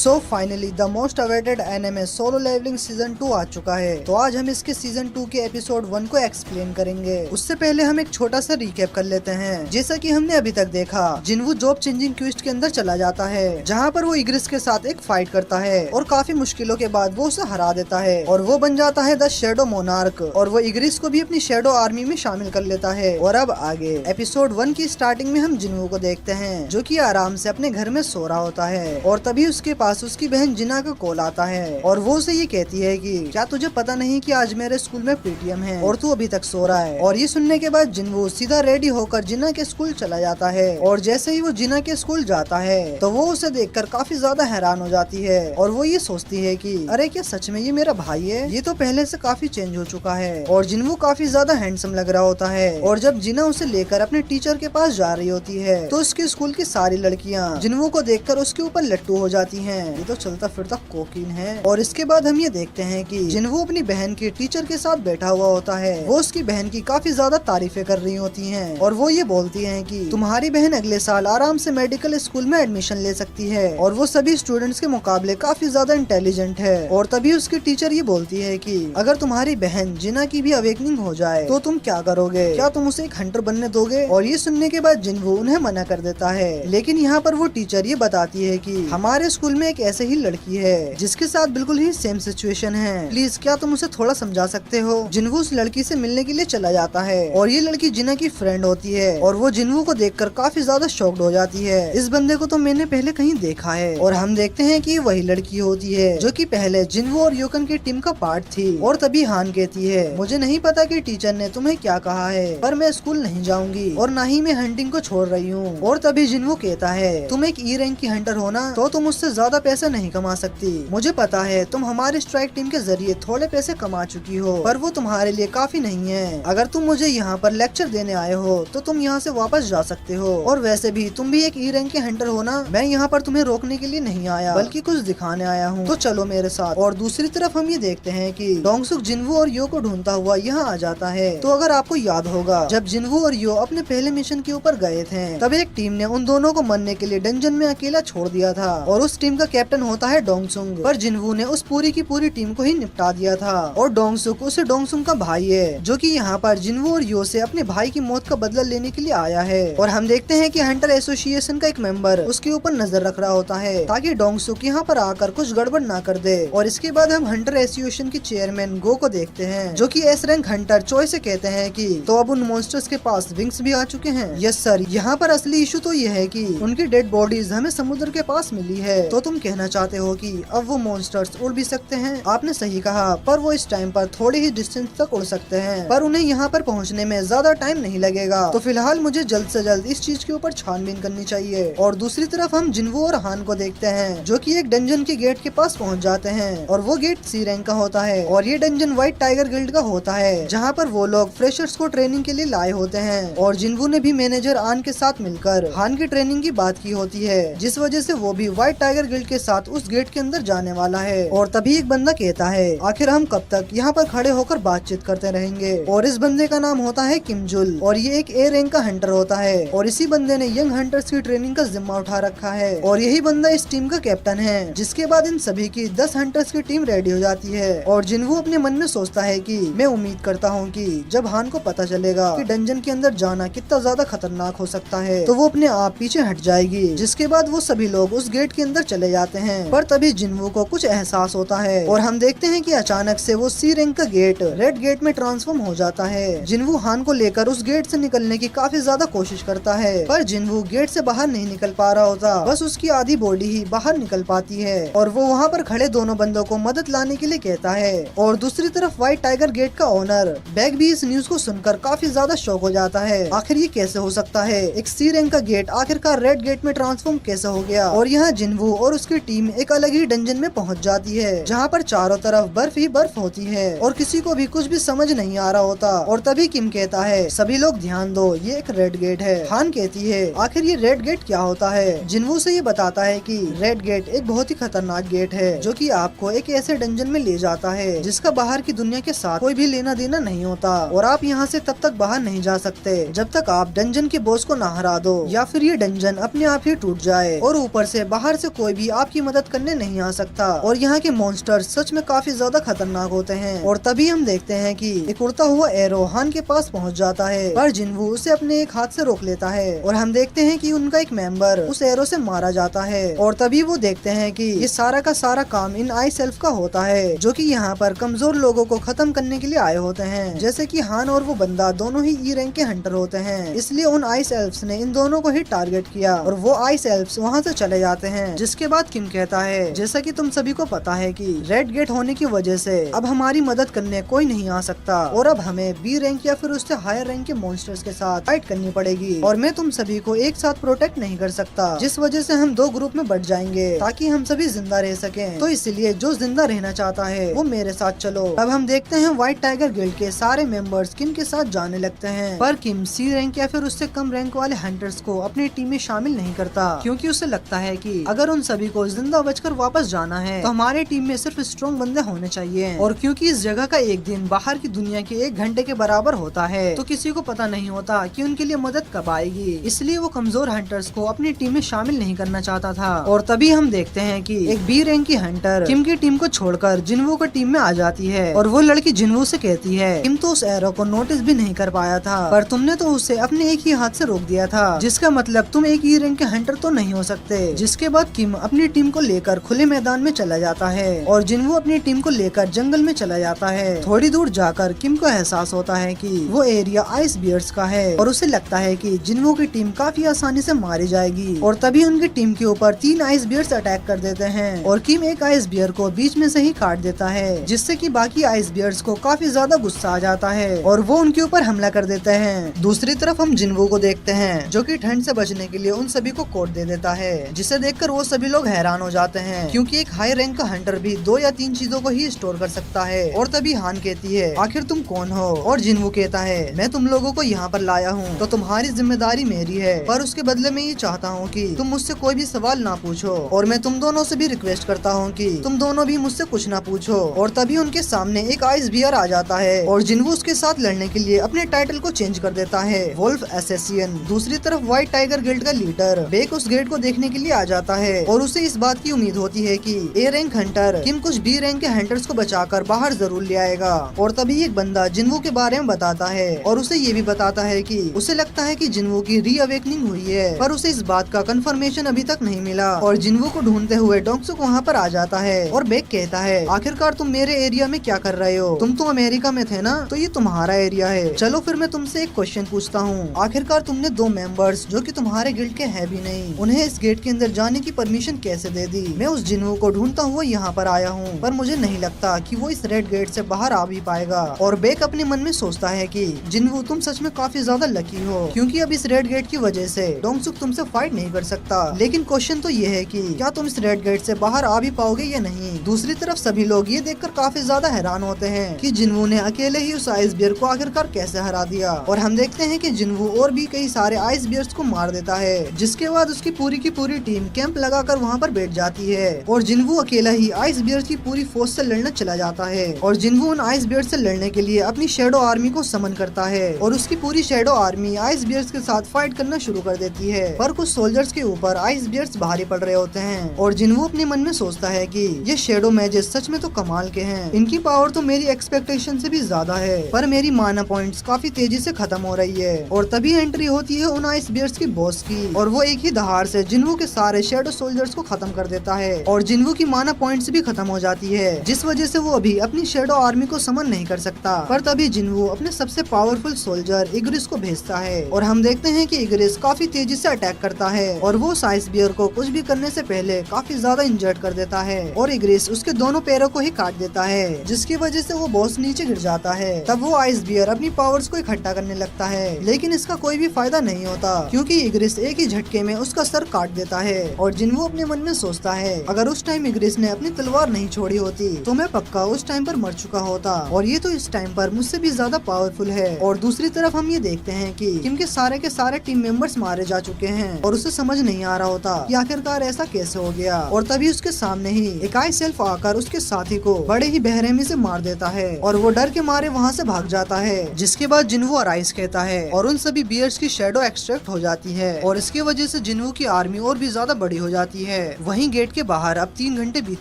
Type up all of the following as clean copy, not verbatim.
So finally the most awaited anime Solo Leveling season 2 आ चुका है। तो आज हम इसके सीजन 2 के एपिसोड 1 को एक्सप्लेन करेंगे। उससे पहले हम एक छोटा सा रिकैप कर लेते हैं। जैसा कि हमने अभी तक देखा, जिन्वू जॉब चेंजिंग क्वेस्ट के अंदर चला जाता है, जहाँ पर वो इग्रिस के साथ एक फाइट करता है और काफी मुश्किलों के बाद वो उसे हरा देता है और वो बन जाता है द शैडो मोनार्क और वो इग्रिस को भी अपनी शैडो आर्मी में शामिल कर लेता है। और अब आगे एपिसोड 1 की स्टार्टिंग में हम जिन्वू को देखते हैं, जो कि आराम से अपने घर में सो रहा होता है और तभी उसके पास उसकी बहन जिना का कॉल आता है और वो उसे ये कहती है कि क्या तुझे पता नहीं कि आज मेरे स्कूल में पीटीएम है और तू अभी तक सो रहा है। और ये सुनने के बाद जिन्वू सीधा रेडी होकर जिना के स्कूल चला जाता है और जैसे ही वो जिना के स्कूल जाता है तो वो उसे देखकर काफी ज्यादा हैरान हो जाती है और वो ये सोचती है कि अरे क्या सच में ये मेरा भाई है? ये तो पहले से काफी चेंज हो चुका है। और जिन्वू काफी ज्यादा हैंडसम लग रहा होता है और जब जिना उसे लेकर अपने टीचर के पास जा रही होती है तो उसके स्कूल की सारी लड़कियाँ जिन्वू को देखकर उसके ऊपर लट्टू हो जाती हैं। ये तो चलता फिरता कोकीन है। और इसके बाद हम ये देखते हैं कि जिन्वू अपनी बहन के टीचर के साथ बैठा हुआ होता है। वो उसकी बहन की काफी ज्यादा तारीफें कर रही होती हैं और वो ये बोलती हैं कि तुम्हारी बहन अगले साल आराम से मेडिकल स्कूल में एडमिशन ले सकती है और वो सभी स्टूडेंट्स के मुकाबले काफी ज्यादा इंटेलिजेंट है। और तभी उसकी टीचर ये बोलती है कि अगर तुम्हारी बहन जिना की भी अवेकनिंग हो जाए तो तुम क्या करोगे? क्या तुम उसे एक हंटर बनने दोगे? और ये सुनने के बाद जिन्वू उन्हें मना कर देता है। लेकिन यहाँ पर वो टीचर ये बताती है कि हमारे स्कूल में एक ऐसे ही लड़की है जिसके साथ बिल्कुल ही सेम सिचुएशन है, प्लीज क्या तुम उसे थोड़ा समझा सकते हो? जिन्वू उस लड़की से मिलने के लिए चला जाता है और ये लड़की जिना की फ्रेंड होती है और वो जिन्वू को देखकर काफी ज्यादा शॉक्ड हो जाती है। इस बंदे को तो मैंने पहले कहीं देखा है। और हम देखते हैं कि वही लड़की होती है जो कि पहले जिन्वू और योकन की टीम का पार्ट थी। और तभी हान कहती है मुझे नहीं पता कि टीचर ने तुम्हें क्या कहा है, पर मैं स्कूल नहीं जाऊंगी और ना ही मैं हंटिंग को छोड़ रही हूँ। और तभी जिन्वू कहता है तुम एक ई रैंक की हंटर हो ना, तो तुम उससे ज्यादा पैसे नहीं कमा सकती। मुझे पता है तुम हमारी स्ट्राइक टीम के जरिए थोड़े पैसे कमा चुकी हो, पर वो तुम्हारे लिए काफी नहीं है। अगर तुम मुझे यहाँ पर लेक्चर देने आए हो तो तुम यहाँ से वापस जा सकते हो। और वैसे भी तुम भी एक ई रैंक के हंटर हो ना, मैं यहाँ पर तुम्हें रोकने के लिए नहीं आया बल्कि कुछ दिखाने आया हूँ, तो चलो मेरे साथ। और दूसरी तरफ हम ये देखते हैं कि डोंगसुक जिन्वू और यो को ढूंढता हुआ यहाँ आ जाता है। तो अगर आपको याद होगा, जब जिन्वू और यो अपने पहले मिशन के ऊपर गए थे तब एक टीम ने उन दोनों को मरने के लिए डंजन में अकेला छोड़ दिया था और उस टीम का कैप्टन होता है डोंगसुक। पर जिन्वू ने उस पूरी की पूरी टीम को ही निपटा दिया था और डोंगसुक उसे डोंगसुक का भाई है, जो कि यहाँ पर जिन्वू और यो से अपने भाई की मौत का बदला लेने के लिए आया है। और हम देखते हैं कि हंटर एसोसिएशन का एक मेंबर उसके ऊपर नजर रख रहा होता है ताकि डोंगसुक यहाँ पर आकर कुछ गड़बड़ ना कर दे। और इसके बाद हम हंटर एसोसिएशन के चेयरमैन गो को देखते हैं, जो कि एस रैंक हंटर चॉय से कहते हैं कि तो अब उन मॉन्स्टर्स के पास विंग्स भी आ चुके हैं। यस सर, यहाँ पर असली इशू तो ये है कि उनकी डेड बॉडीज हमें समुद्र के पास मिली है। तो तुम कहना चाहते हो कि अब वो मॉन्स्टर्स उड़ भी सकते हैं? आपने सही कहा, पर वो इस टाइम पर थोड़ी ही डिस्टेंस तक उड़ सकते हैं, पर उन्हें यहाँ पर पहुँचने में ज्यादा टाइम नहीं लगेगा। तो फिलहाल मुझे जल्द से जल्द इस चीज के ऊपर छानबीन करनी चाहिए। और दूसरी तरफ हम जिन्वू और हान को देखते हैं, जो कि एक डंजन के गेट के पास पहुँच जाते हैं और वो गेट सी रैंक का होता है और ये डंजन व्हाइट टाइगर गिल्ड का होता है, जहाँ पर वो लोग फ्रेशर्स को ट्रेनिंग के लिए लाए होते हैं। और जिन्वू ने भी मैनेजर आन के साथ मिलकर हान की ट्रेनिंग की बात की होती है, जिस वजह से वो भी व्हाइट टाइगर गिल्ड के साथ उस गेट के अंदर जाने वाला है। और तभी एक बंदा कहता है आखिर हम कब तक यहाँ पर खड़े होकर बातचीत करते रहेंगे? और इस बंदे का नाम होता है किम जुल और ये एक ए रैंक का हंटर होता है और इसी बंदे ने यंग हंटर्स की ट्रेनिंग का जिम्मा उठा रखा है और यही बंदा इस टीम का कैप्टन है। जिसके बाद इन सभी की 10 हंटर्स की टीम रेडी हो जाती है और जिन्वू अपने मन में सोचता है कि मैं उम्मीद करता हूँ कि जब हान को पता चलेगा कि डंजन के अंदर जाना कितना ज्यादा खतरनाक हो सकता है तो वो अपने आप पीछे हट जाएगी। जिसके बाद वो सभी लोग उस गेट के अंदर चले जाते हैं। पर तभी जिन्वू को कुछ एहसास होता है और हम देखते हैं कि अचानक से वो सी रैंक का गेट रेड गेट में ट्रांसफॉर्म हो जाता है। जिन्वू हान को लेकर उस गेट से निकलने की काफी ज्यादा कोशिश करता है, पर जिन्वू गेट से बाहर नहीं निकल पा रहा होता, बस उसकी आधी बॉडी ही बाहर निकल पाती है और वो वहाँ पर खड़े दोनों बंदों को मदद लाने के लिए कहता है। और दूसरी तरफ व्हाइट टाइगर गेट का ओनर बैग भी इस न्यूज को सुनकर काफी ज्यादा शॉक हो जाता है। आखिर ये कैसे हो सकता है? एक सी रैंक का गेट आखिरकार रेड गेट में ट्रांसफॉर्म कैसे हो गया? और यहाँ जिन्वू और उसकी टीम एक अलग ही डंजन में पहुँच जाती है, जहाँ पर चारों तरफ बर्फ ही बर्फ होती है और किसी को भी कुछ भी समझ नहीं आ रहा होता। और तभी किम कहता है सभी लोग ध्यान दो, ये एक रेड गेट है। हान कहती है आखिर ये रेड गेट क्या होता है? जिन्वू से ये बताता है कि रेड गेट एक बहुत ही खतरनाक गेट है, जो कि आपको एक ऐसे डंजन में ले जाता है जिसका बाहर की दुनिया के साथ कोई भी लेना देना नहीं होता और आप यहाँ से तब तक बाहर नहीं जा सकते जब तक आप डंजन के बॉस को ना हरा दो या फिर ये डंजन अपने आप ही टूट जाए और ऊपर से बाहर से कोई भी आपकी मदद करने नहीं आ सकता। और यहाँ के मॉन्स्टर सच में काफी ज्यादा खतरनाक होते हैं। और तभी हम देखते हैं कि एक उड़ता हुआ एरो हान के पास पहुँच जाता है, पर जिन्वू उसे अपने एक हाथ से रोक लेता है। और हम देखते हैं कि उनका एक मेंबर उस एरो से मारा जाता है। और तभी वो देखते हैं कि ये सारा का सारा काम इन आइस एल्फ का होता है, जो कि यहाँ पर कमजोर लोगों को खत्म करने के लिए आए होते हैं। जैसे कि हान और वो बंदा दोनों ही ई रैंक के हंटर होते हैं, इसलिए उन आइस एल्फ्स ने इन दोनों को ही टारगेट किया और वो आइस एल्फ्स वहाँ से चले जाते हैं। जिसके बाद किम कहता है, जैसा कि तुम सभी को पता है कि रेड गेट होने की वजह से अब हमारी मदद करने कोई नहीं आ सकता और अब हमें बी रैंक या फिर उससे हायर रैंक के मॉन्स्टर्स के साथ फाइट करनी पड़ेगी और मैं तुम सभी को एक साथ प्रोटेक्ट नहीं कर सकता, जिस वजह से हम दो ग्रुप में बट जाएंगे ताकि हम सभी जिंदा रह सकें। तो इसलिए जो जिंदा रहना चाहता है वो मेरे साथ चलो। अब हम देखते हैं व्हाइट टाइगर गिल्ड के सारे मेंबर्स किम के साथ जाने लगते हैं, पर किम सी रैंक या फिर उससे कम रैंक वाले हंटर्स को अपनी टीम में शामिल नहीं करता, क्योंकि उसे लगता है कि अगर उन सभी को जिंदा बचकर वापस जाना है तो हमारे टीम में सिर्फ स्ट्रॉन्ग बंदे होने चाहिए। और क्योंकि इस जगह का एक दिन बाहर की दुनिया के 1 घंटे के बराबर होता है, तो किसी को पता नहीं होता कि उनके लिए मदद कब आएगी, इसलिए वो कमजोर हंटर्स को अपनी टीम में शामिल नहीं करना चाहता था। और तभी हम देखते हैं कि एक बी रैंक की हंटर किम की टीम को छोड़कर जिन्वू की टीम में आ जाती है और वो लड़की जिन्वू से कहती है, किम तो उस एरो को नोटिस भी नहीं कर पाया था, पर तुमने तो उसे अपने एक ही हाथ से रोक दिया था, जिसका मतलब तुम एक ही रैंक के हंटर तो नहीं हो सकते। जिसके बाद किम अपनी टीम को लेकर खुले मैदान में चला जाता है और जिन्वू अपनी टीम को लेकर जंगल में चला जाता है। थोड़ी दूर जाकर किम को एहसास होता है कि वो एरिया आइस बियर्स का है और उसे लगता है कि जिन्वू की टीम काफी आसानी से मारी जाएगी। और तभी उनकी टीम के ऊपर 3 आइस बियर्स अटैक कर देते हैं और किम एक आइस बियर को बीच में से ही काट देता है, जिससे कि बाकी आइस बियर्स को काफी ज्यादा गुस्सा आ जाता है और वो उनके ऊपर हमला कर देते हैं। दूसरी तरफ हम जिन्वू को देखते हैं, जो कि ठंड से बचने के लिए उन सभी को कोट दे देता है, जिसे देखकर वो सभी लोग हैरान हो जाते हैं, क्योंकि एक हाई रैंक का हंटर भी 2 या 3 चीजों को ही स्टोर कर सकता है। और तभी हान कहती है, आखिर तुम कौन हो? और जिन्वू कहता है, मैं तुम लोगों को यहाँ पर लाया हूँ तो तुम्हारी जिम्मेदारी मेरी है, पर उसके बदले में ये चाहता हूँ कि तुम मुझसे कोई भी सवाल ना पूछो और मैं तुम दोनों से भी रिक्वेस्ट करता हूँ कि तुम दोनों भी मुझसे कुछ ना पूछो। और तभी उनके सामने एक आइस बियर आ जाता है और जिन्वू उसके साथ लड़ने के लिए अपने टाइटल को चेंज कर देता है, वुल्फ असैसिन। दूसरी तरफ व्हाइट टाइगर गिल्ड का लीडर बेक उस गेट को देखने के लिए आ जाता है और उसे इस बात की उम्मीद होती है कि ए रैंक हंटर किम कुछ बी रैंक के हंटर्स को बचाकर बाहर जरूर ले आएगा। और तभी एक बंदा जिन्वू के बारे में बताता है और उसे ये भी बताता है कि उसे लगता है कि जिन्वू की री अवेकनिंग हुई है, पर उसे इस बात का कंफर्मेशन अभी तक नहीं मिला। और जिन्वू को ढूंढते हुए डोंगसुक वहाँ पर आ जाता है और बेक कहता है, आखिरकार तुम मेरे एरिया में क्या कर रहे हो? तुम तो अमेरिका में थे ना, तो ये तुम्हारा एरिया है। चलो फिर मैं तुमसे एक क्वेश्चन पूछता हूँ, आखिरकार तुमने 2 मेंबर्स जो कि तुम्हारे गिल्ड के हैं भी नहीं, उन्हें इस गेट के अंदर जाने की परमिशन कैसे दे दी? मैं उस जिन्वू को ढूंढता हुआ यहाँ पर आया हूँ, पर मुझे नहीं लगता कि वो इस रेड गेट से बाहर आ भी पाएगा। और बेक अपने मन में सोचता है कि जिन्वू तुम सच में काफी ज्यादा लकी हो, क्योंकि अब इस रेड गेट की वजह से डोंगसुक तुमसे फाइट नहीं कर सकता। लेकिन क्वेश्चन तो ये है कि क्या तुम इस रेड गेट से बाहर आ भी पाओगे या नहीं? दूसरी तरफ सभी लोग ये देखकर काफी ज्यादा हैरान होते हैं कि जिन्वू ने अकेले ही उस आइस बियर को आखिरकार कैसे हरा दिया। और हम देखते हैं कि जिन्वू और भी कई सारे आइस बियर्स को मार देता है, जिसके बाद उसकी पूरी की पूरी टीम कैंप लगाकर वहाँ पर बैठ जाती है और जिन्वू अकेला ही आइस बियर्स की पूरी फोर्स से लड़ने चला जाता है। और जिन्वू उन आइस बियर्स से लड़ने के लिए अपनी शेडो आर्मी को समन करता है और उसकी पूरी शेडो आर्मी आइस बियर्स के साथ फाइट करना शुरू कर देती है, पर कुछ सोल्जर्स के ऊपर आइस बियर्स भारी पड़ रहे होते हैं। और जिन्वू अपने मन में सोचता है कि ये शेडो मैजेस सच में तो कमाल के हैं, इनकी पावर तो मेरी एक्सपेक्टेशन से भी ज्यादा है, पर मेरी माना पॉइंट्स काफी तेजी से खत्म हो रही है। और तभी एंट्री होती है उन आइस बियर्स की बॉस की और वो एक ही दहाड़ से जिन्वू के सारे शेडो सोल्जर्स को खत्म कर देता है और जिन्वू की माना पॉइंट्स भी खत्म हो जाती है, जिस वजह से वो अभी अपनी शेडो आर्मी को समन नहीं कर सकता। पर तभी जिन्वू अपने सबसे पावरफुल सोल्जर इग्रिस को भेजता है और हम देखते हैं कि इग्रिस काफी तेजी से अटैक करता है और वो आइस बियर को कुछ भी करने से पहले काफी ज्यादा इंजर्ड कर देता है और इग्रिस उसके दोनों पैरों को ही काट देता है, जिसकी वजह से वो बॉस नीचे गिर जाता है। तब वो आइस बियर अपनी पावर्स को इकट्ठा करने लगता है, लेकिन इसका कोई भी फायदा नहीं होता, क्योंकि इग्रिस एक ही झटके में उसका सर काट देता है। और जिन्वू अपने मन में सोचता है, अगर उस टाइम इग्रिस ने अपनी तलवार नहीं छोड़ी होती तो मैं पक्का उस टाइम पर मर चुका होता और ये तो इस टाइम पर मुझसे भी ज्यादा पावरफुल है। और दूसरी तरफ हम ये देखते हैं कि किम के सारे टीम मेंबर्स मारे जा चुके हैं और उसे समझ नहीं आ रहा होता कि आखिरकार ऐसा कैसे हो गया। और तभी उसके सामने ही एक आइस एल्फ आकर उसके साथी को बड़े ही बेरहमी से मार देता है और वो डर के मारे वहाँ से भाग जाता है, जिसके बाद जिन्वू अराइज कहता है और उन सभी बियर्स की शेडो एक्सट्रैक्ट हो जाती है और इसकी वजह से जिन्वू की आर्मी और भी ज्यादा बड़ी हो जाती है वहीं गेट के बाहर अब 3 घंटे बीत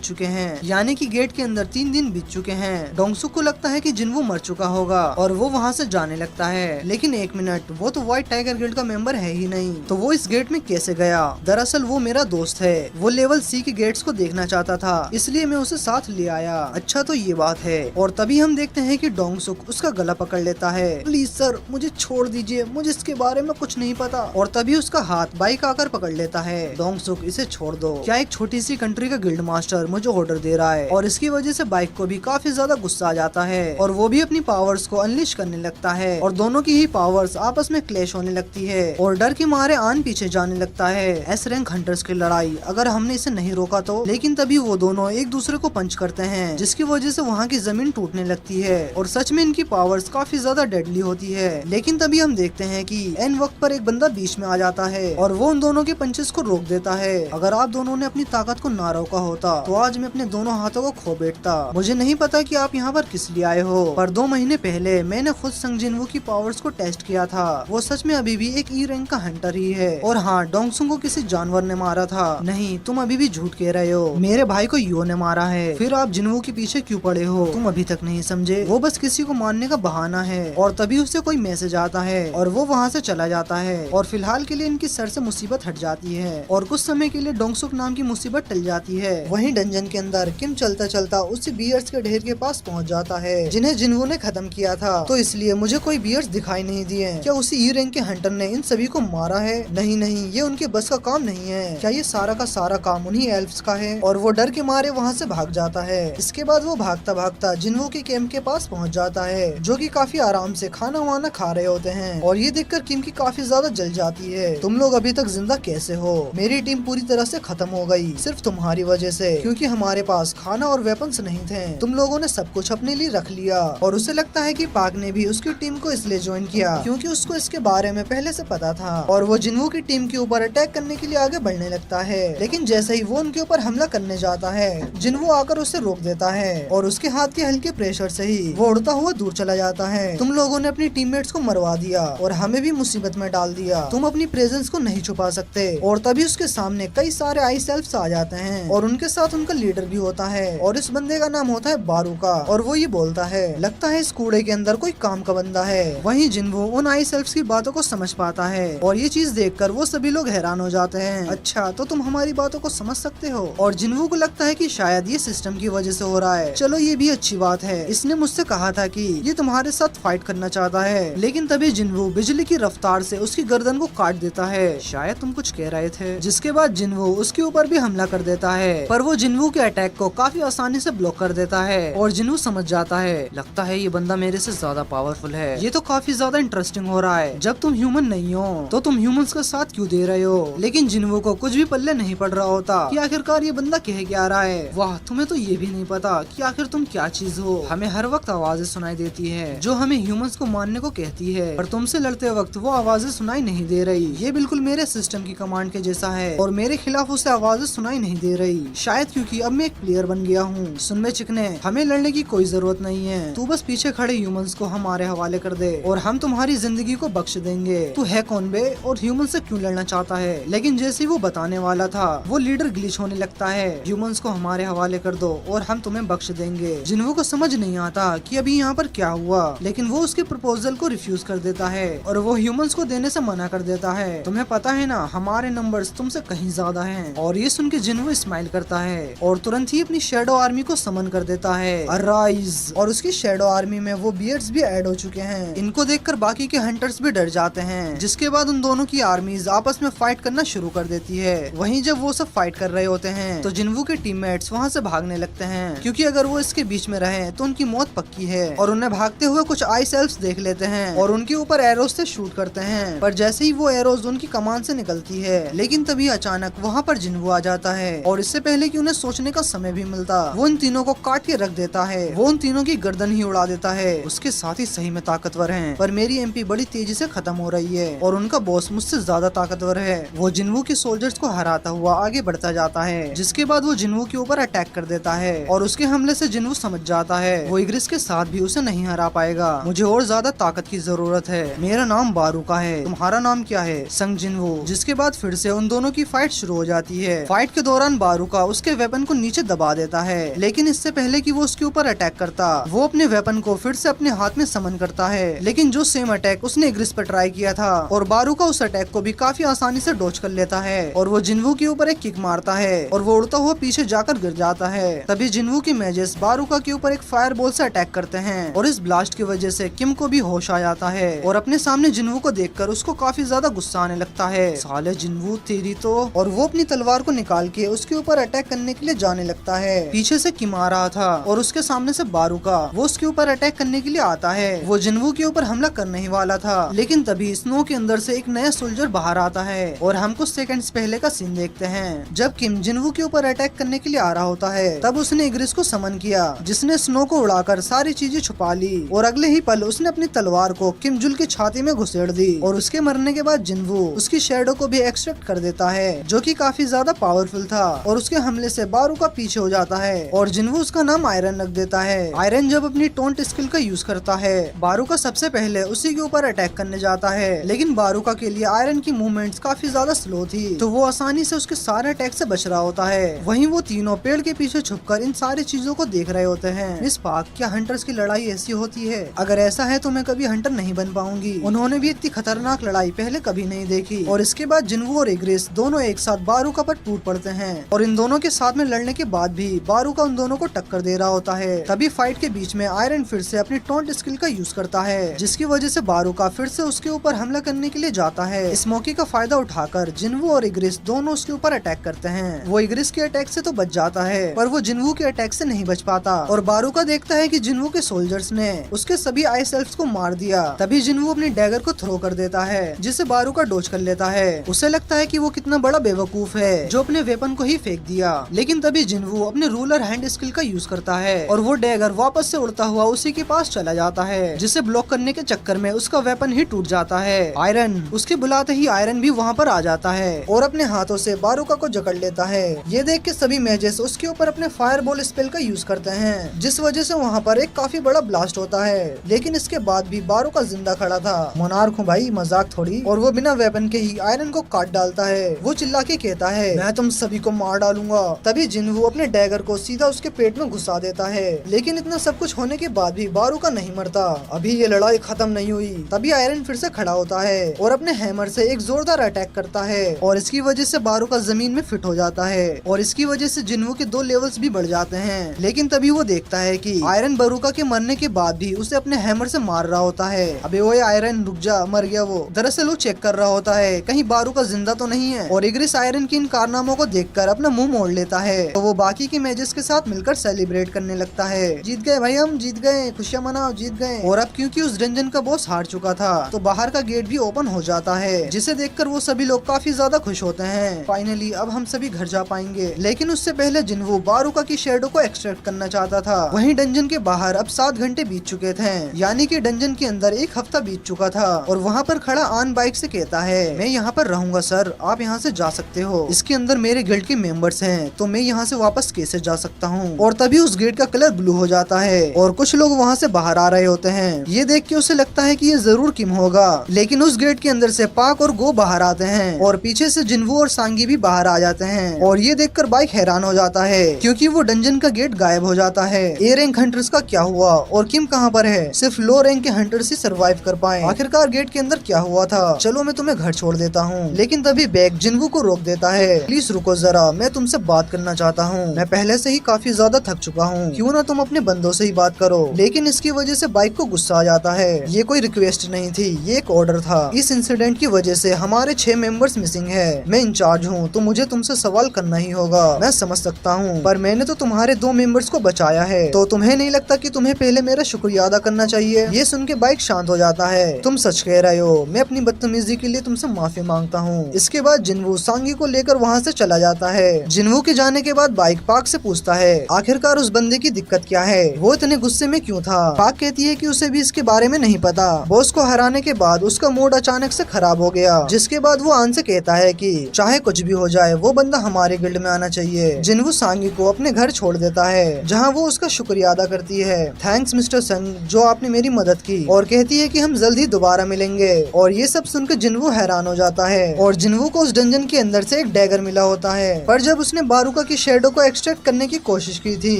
चुके हैं, यानी कि गेट के अंदर 3 दिन बीत चुके हैं। डोंगसुक को लगता है कि जिन्वू मर चुका होगा और वो वहाँ से जाने लगता है, लेकिन एक मिनट, वो तो व्हाइट टाइगर गिल्ड का मेंबर है ही नहीं, तो वो इस गेट में कैसे गया? दरअसल वो मेरा दोस्त है, वो लेवल सी के गेट्स को देखना चाहता था, इसलिए मैं उसे साथ ले आया। अच्छा तो ये बात है। और तभी हम देखते हैं कि डोंगसुक उसका गला पकड़ लेता है। प्लीज सर, मुझे छोड़ दीजिए, मुझे इसके बारे में कुछ नहीं पता। और तभी उसका हाथ बाइक आकर पकड़ लेता है। डोंगसुक, इसे छोड़ दो। क्या एक छोटी सी कंट्री का गिल्ड मास्टर मुझे ऑर्डर दे रहा है? और इसकी वजह से बाइक को भी काफी ज्यादा गुस्सा आ जाता है और वो भी अपनी पावर्स को अनलिश करने लगता है और दोनों की ही पावर्स आपस में क्लैश होने लगती है और डर के मारे आन पीछे जाने लगता है। एस रैंक हंटर्स की लड़ाई, अगर हमने इसे नहीं रोका तो। लेकिन तभी वो दोनों एक दूसरे को पंच करते हैं, जिसकी वजह से वहाँ की जमीन टूटने लगती है और सच में इनकी पावर्स काफी ज्यादा डेडली होती है। लेकिन तभी हम देखते हैं कि एन वक्त पर एक बंदा बीच में आ जाता है और वो उन दोनों के पंचेस को रोक देता है। अगर आप दोनों ने अपनी ताकत को ना रोका होता तो आज मैं अपने दोनों हाथों को खो बैठता। मुझे नहीं पता कि आप यहाँ पर किस लिए आए हो, पर 2 महीने पहले मैंने खुद संग जिन्वू की पावर्स को टेस्ट किया था। वो सच में अभी भी एक ई रैंक का हंटर ही है। और हाँ, डोंगसुक को किसी जानवर ने मारा था। नहीं, तुम अभी भी झूठ कह रहे हो। मेरे भाई को यो ने मारा है। फिर आप जिन्वू के पीछे क्यों पड़े हो? तुम अभी तक नहीं समझे, वो बस किसी को मारने का बहाना है। और तभी उसे कोई मैसेज आता है और वो वहाँ से चला जाता है और फिलहाल के लिए इनकी सर से मुसीबत हट जाती है और कुछ समय के लिए डोंगसुक नाम की मुसीबत टल जाती है। वहीं डंजन के अंदर किम चलता चलता उसी बियर्स के ढेर के पास पहुँच जाता है जिन्हें जिन्वू ने खत्म किया था, तो इसलिए मुझे कोई बियर्स दिखाई नहीं दिए। क्या उसी ई रैंक के हंटर ने इन सभी को मारा है? नहीं नहीं, ये उनके बस का काम नहीं है। क्या ये सारा का सारा काम उन्हीं एल्फ्स का है? और वो डर के मारे वहाँ से भाग जाता है। इसके बाद वो भागता भागता जिन्वू के कैंप के पास पहुँच जाता है, जो कि काफी आराम से खाना वाना खा रहे होते हैं। और ये देखकर किम की काफी ज्यादा जल जाती है। तुम लोग अभी तक जिंदा कैसे हो? मेरी टीम पूरी तरह से खत्म हो गई सिर्फ तुम्हारी वजह से, क्योंकि हमारे पास खाना और वेपन्स नहीं थे। तुम लोगों ने सब कुछ अपने लिए रख लिया। और उसे लगता है कि पाक ने भी उसकी टीम को इसलिए ज्वाइन किया क्योंकि उसको इसके बारे में पहले से पता था और वो जिन्वू की टीम के ऊपर अटैक करने के लिए आगे बढ़ने लगता है। लेकिन जैसे ही वो उनके ऊपर हमला करने जाता है, जिन्वू आकर उसे रोक देता है और उसके हाथ के हल्के प्रेशर से ही वो उड़ता हुआ दूर चला जाता है। तुम लोगों ने अपनी टीममेट्स को मरवा दिया और हमें भी मुसीबत में डाल दिया। तुम अपनी प्रेजेंस को नहीं छुपा सकते। और तभी उसके सामने कई सारे आइस एल्फ्स आ जाते हैं और उनके साथ उनका लीडर भी होता है और इस बंदे का नाम होता है बारूका। और वो ये बोलता है, लगता है इस कूड़े के अंदर कोई काम का बंदा है। वहीं जिन्वू उन आइस एल्फ्स की बातों को समझ पाता है और ये चीज देखकर वो सभी लोग हैरान हो जाते हैं। अच्छा, तो तुम हमारी बातों को समझ सकते हो? और जिन्वू को लगता है कि शायद ये सिस्टम की वजह से हो रहा है। चलो ये भी अच्छी बात है, इसने मुझसे कहा था कि ये तुम्हारे साथ फाइट करना चाहता है। लेकिन तभी जिन्वू बिजली की रफ्तार से उसकी गर्दन को काट देता है। शायद तुम कुछ कह रहे थे। जिसके बाद जिन्वू उसके ऊपर भी हमला कर देता है, पर वो जिन्वू के अटैक को काफी आसानी से ब्लॉक कर देता है और जिन्वू समझ जाता है, लगता है ये बंदा मेरे से ज्यादा पावरफुल है। ये तो काफी ज्यादा इंटरेस्टिंग हो रहा है। जब तुम ह्यूमन नहीं हो तो तुम ह्यूमंस का साथ क्यों दे रहे हो? लेकिन जिन्वू को कुछ भी पल्ले नहीं पड़ रहा होता कि आखिरकार ये बंदा कह क्या रहा है। वाह, तुम्हें तो ये भी नहीं पता कि आखिर तुम क्या चीज हो। हमें हर वक्त आवाजें सुनाई देती है जो हमें ह्यूमंस को मारने को कहती है, पर तुमसे लड़ते वक्त वो आवाजें सुनाई नहीं दे रही। ये बिल्कुल मेरे सिस्टम की कमांड के जैसा है और मेरे खिलाफ उसे आवाजें सुनाई नहीं दे रही। शायद क्योंकि अब मैं एक प्लेयर बन गया हूँ। सुन में चिकने, हमें लड़ने की कोई जरूरत नहीं है। तू बस पीछे खड़े ह्यूमंस को हमारे हवाले कर दे और हम तुम्हारी जिंदगी को बख्श देंगे। तू है कौन बे और ह्यूमन से क्यों लड़ना चाहता है? लेकिन जैसे वो बताने वाला था, वो लीडर ग्लिच होने लगता है। ह्यूमंस को हमारे हवाले कर दो और हम तुम्हें बख्श देंगे। जिन्वू को समझ नहीं आता कि अभी यहाँ पर क्या हुआ, लेकिन वो उसके प्रपोजल को रिफ्यूज कर देता है और वो ह्यूमंस को देने से मना कर देता है। तुम्हें पता है ना, हमारे नंबर्स तुमसे कहीं ज्यादा हैं। और ये सुन के जिन्वू स्माइल करता है और तुरंत ही अपनी शेडो आर्मी को समन कर देता है, अराइज। और उसकी शेडो आर्मी में वो बियर्ड्स भी ऐड हो चुके हैं। इनको देखकर बाकी के हंटर्स भी डर जाते हैं, जिसके बाद उन दोनों की आर्मीज आपस में फाइट करना शुरू कर देती है। वहीं जब वो सब फाइट कर रहे होते हैं तो जिन्वू के टीममेट्स वहाँ से भागने लगते हैं, क्योंकि अगर वो इसके बीच में रहे तो उनकी मौत पक्की है। और उन्हें भागते हुए कुछ आइस एल्फ्स देख लेते हैं और उनके ऊपर एरोज से शूट करते हैं, पर जैसे ही वो एरोज उनकी कमान से निकलती है, लेकिन तभी अचानक वहाँ पर जिन्वू आ जाता है और इससे पहले कि उन्हें सोचने का समय भी मिलता, वो इन तीनों को काट के रख देता है। वो उन तीनों की गर्दन ही उड़ा देता है। उसके साथ ही सही में ताकतवर हैं, पर मेरी एमपी बड़ी तेजी से खत्म हो रही है और उनका बॉस मुझसे ज्यादा ताकतवर है। वो जिन्वू के सोल्जर्स को हराता हुआ आगे बढ़ता जाता है, जिसके बाद वो जिन्वू के ऊपर अटैक कर देता है और उसके हमले से जिन्वू समझ जाता है वो इग्रिस के साथ भी उसे नहीं हरा पाएगा। मुझे और ज्यादा ताकत की जरूरत है। मेरा नाम बारूका है, तुम्हारा नाम क्या है? संग जिन्वू। जिसके बाद फिर से उन दोनों की फाइट शुरू हो जाती जाती है। फाइट के दौरान बारूका उसके वेपन को नीचे दबा देता है, लेकिन इससे पहले कि वो उसके ऊपर अटैक करता, वो अपने वेपन को फिर से अपने हाथ में समन करता है। लेकिन जो सेम अटैक उसने इग्रिस पर ट्राई किया था, और बारूका उस अटैक को भी काफी आसानी से डॉज कर लेता है और वो जिन्वू के ऊपर एक किक मारता है और वो उड़ता हुआ पीछे जाकर गिर जाता है। तभी जिन्वू के मैजेस बारूका के ऊपर एक फायर बॉल से अटैक करते हैं और इस ब्लास्ट की वजह से किम को भी होश आ जाता है और अपने सामने जिन्वू को देखकर उसको काफी ज्यादा गुस्सा आने लगता है। साले जिन्वू तेरी तो। और वो अपनी तलवार को निकाल के उसके ऊपर अटैक करने के लिए जाने लगता है। पीछे से किम आ रहा था और उसके सामने से बारूका, वो उसके ऊपर अटैक करने के लिए आता है। वो जिन्वू के ऊपर हमला करने ही वाला था, लेकिन तभी स्नो के अंदर से एक नया सोल्जर बाहर आता है और हम कुछ सेकंड्स पहले का सीन देखते हैं। जब किम जिन्वू के ऊपर अटैक करने के लिए आ रहा होता है, तब उसने इग्रिस को समन किया, जिसने स्नो को उड़ाकर सारी चीजें छुपा ली और अगले ही पल उसने अपनी तलवार को किम जुल की छाती में घुसेड़ दी और उसके मरने के बाद जिन्वू उसकी शैडो को भी एक्सट्रैक्ट कर देता है, जो कि काफी ज्यादा पावरफुल था और उसके हमले से बारूका पीछे हो जाता है और जिन्वू उसका नाम आयरन रख देता है। आयरन जब अपनी टोंट स्किल का यूज करता है, बारूका सबसे पहले उसी के ऊपर अटैक करने जाता है, लेकिन बारूका के लिए आयरन की मूवमेंट्स काफी ज्यादा स्लो थी, तो वो आसानी से उसके सारे अटैक से बच रहा होता है। वहीं वो तीनों पेड़ के पीछे छुपकर इन सारी चीजों को देख रहे होते हैं। मिस पार्क, क्या हंटर्स की लड़ाई ऐसी होती है? अगर ऐसा है तो मैं कभी हंटर नहीं बन पाऊंगी। उन्होंने भी इतनी खतरनाक लड़ाई पहले कभी नहीं देखी। और इसके बाद जिन्वू और इग्रिस दोनों एक साथ बारूका पर टूट पड़ते हैं और इन दोनों के साथ में लड़ने के बाद भी बारूका उन दोनों को टक्कर दे रहा होता है। तभी फाइट के बीच में आयरन फिर से अपनी टोंट स्किल का यूज करता है, जिसकी वजह से बारूका फिर से उसके ऊपर हमला करने के लिए जाता है। इस मौके का फायदा उठाकर जिन्वू और इग्रिस दोनों उसके ऊपर अटैक करते हैं। वो इग्रिस के अटैक से तो बच जाता है, पर वो जिन्वू के अटैक से नहीं बच पाता और बारूका देखता है कि जिन्वू के सोल्जर्स ने उसके सभी आइस एल्फ्स को मार दिया। तभी जिन्वू अपनी डैगर को थ्रो कर देता है, जिसे बारूका डॉज कर लेता है। उसे लगता है कि वो कितना बड़ा बेवकूफ है जो अपने वेपन को ही फेंक दिया, लेकिन तभी जिन्वू अपने रूलर हैंड स्किल का यूज करता है और वो डैगर वापस से उड़ता हुआ उसी के पास चला जाता है, जिसे ब्लॉक करने के चक्कर में उसका वेपन ही टूट जाता है। आयरन, उसके बुलाते ही आयरन भी वहाँ पर आ जाता है और अपने हाथों से बारूका को जकड़ लेता है। ये देख के सभी मैजेस उसके ऊपर अपने फायर बॉल स्पेल का यूज करते हैं, जिस वजह से वहाँ पर एक काफी बड़ा ब्लास्ट होता है। लेकिन इसके बाद भी बारूका जिंदा खड़ा था। मोनार्क हूँ भाई, मजाक थोड़ी। और वो बिना वेपन के ही आयरन को काट डालता है। वो चिल्ला के कहता है, मैं तुम सभी को मार डालूंगा। तभी जिन्वू अपने डैगर को सीधा उसके पेट में घुसा देता है, लेकिन इतना सब कुछ होने के बाद भी बारूका नहीं मरता। अभी ये लड़ाई खत्म नहीं हुई। तभी आयरन फिर से खड़ा होता है और अपने हैमर से एक जोरदार अटैक करता है और इसकी वजह से बारूका जमीन में फिट हो जाता है और इसकी वजह से जिन्वू के 2 लेवल्स भी बढ़ जाते हैं। लेकिन तभी वो देखता है कि आयरन बारूका के मरने के बाद भी उसे अपने हैमर से मार रहा होता है। अबे ओए आयरन, रुक जा, मर गया वो। दरअसल वो चेक कर रहा होता है कहीं बारूका जिंदा तो नहीं है और इग्रिस आयरन की इन कारनामों को देखकर अपना मुंह मोड़ लेता है। तो वो बाकी के मैचेस के साथ मिलकर सेलिब्रेट करने लगता है। जीत गए भाई, हम जीत गए, खुशियां मनाओ, जीत गए। और अब क्योंकि उस डंजन का बॉस हार चुका था, तो बाहर का गेट भी ओपन हो जाता है, जिसे देखकर वो सभी लोग काफी ज्यादा खुश होते हैं। फाइनली अब हम सभी घर जा पाएंगे। लेकिन उससे पहले जिन्वू बारूका की शैडो को एक्सट्रैक्ट करना चाहता था। वहीं डंजन के बाहर अब 7 घंटे बीत चुके थे, यानी कि डंजन के अंदर 1 हफ्ता बीत चुका था। और वहाँ पर खड़ा आन बाइक से कहता है, मैं यहाँ पर रहूंगा सर, आप यहाँ से जा सकते हो। इसके अंदर मेरे गिल्ड के मेंबर्स हैं, तो मैं यहाँ से वापस कैसे जा सकता हूँ। और तभी उस गेट का कलर ब्लू हो जाता है और कुछ लोग वहाँ से बाहर आ रहे होते हैं। ये देख के उसे लगता है कि ये जरूर किम होगा, लेकिन उस गेट के अंदर से पाक और गो बाहर आते हैं और पीछे से जिन्वू और सांगी भी बाहर आ जाते हैं। और ये देखकर बाइक हैरान हो जाता है, क्योंकि वो डंजन का गेट गायब हो जाता है। ए रैंक हंटर्स का क्या हुआ और किम कहाँ पर है? सिर्फ लो रैंक के हंटर्स ही सर्वाइव कर पाए। आखिरकार गेट के अंदर क्या हुआ था? चलो मैं तुम्हें घर छोड़ देता हूँ। लेकिन तभी बैग जिन्वू को रोक देता है, प्लीज रुको जरा, मैं तुमसे बात करना चाहता हूँ। मैं पहले से ही काफी ज्यादा थक चुका हूँ, क्यों ना तुम अपने बंदों से ही बात करो। लेकिन इसकी वजह से बाइक को गुस्सा आ जाता है। ये कोई रिक्वेस्ट नहीं थी, ये एक ऑर्डर था। इस इंसिडेंट की वजह से हमारे 6 मेंबर्स मिसिंग है। मैं इंचार्ज हूँ, तो मुझे तुमसे सवाल करना ही होगा। मैं समझ सकता हूँ, पर मैंने तो तुम्हारे 2 मेंबर्स को बचाया है, तो तुम्हें नहीं लगता कि तुम्हें पहले मेरा शुक्रिया अदा करना चाहिए? ये सुन के बाइक शांत हो जाता है। तुम सच कह रहे हो, मैं अपनी बदतमीजी के लिए तुमसे माफी मांगता हूँ। इसके बाद जिन्वू सांगी को लेकर वहाँ से चला जाता है। जिन्वू के जाने के बाद बाइक पाक से पूछता है, आखिरकार उस बंदे की दिक्कत क्या है? वो इतने गुस्से में क्यों था? पाक कहती है कि उसे भी इसके बारे में नहीं पता। बॉस को हराने के बाद उसका मूड अचानक से खराब हो गया, जिसके बाद वो आन से कहता है कि चाहे कुछ भी हो जाए, वो बंदा हमारे गिल्ड में आना चाहिए। जिन्वू सांगी को अपने घर छोड़ देता है, जहाँ वो उसका शुक्रिया अदा करती है। थैंक्स मिस्टर संग, जो आपने मेरी मदद की। और कहती है कि हम जल्दी दोबारा मिलेंगे। और ये सब सुनकर जिन्वू हैरान हो जाता है और जिन्वू को उस डंजन के अंदर से एक डैगर मिला होता है। पर जब उसने बारूका की शेडो को एक्सट्रैक्ट करने की कोशिश की थी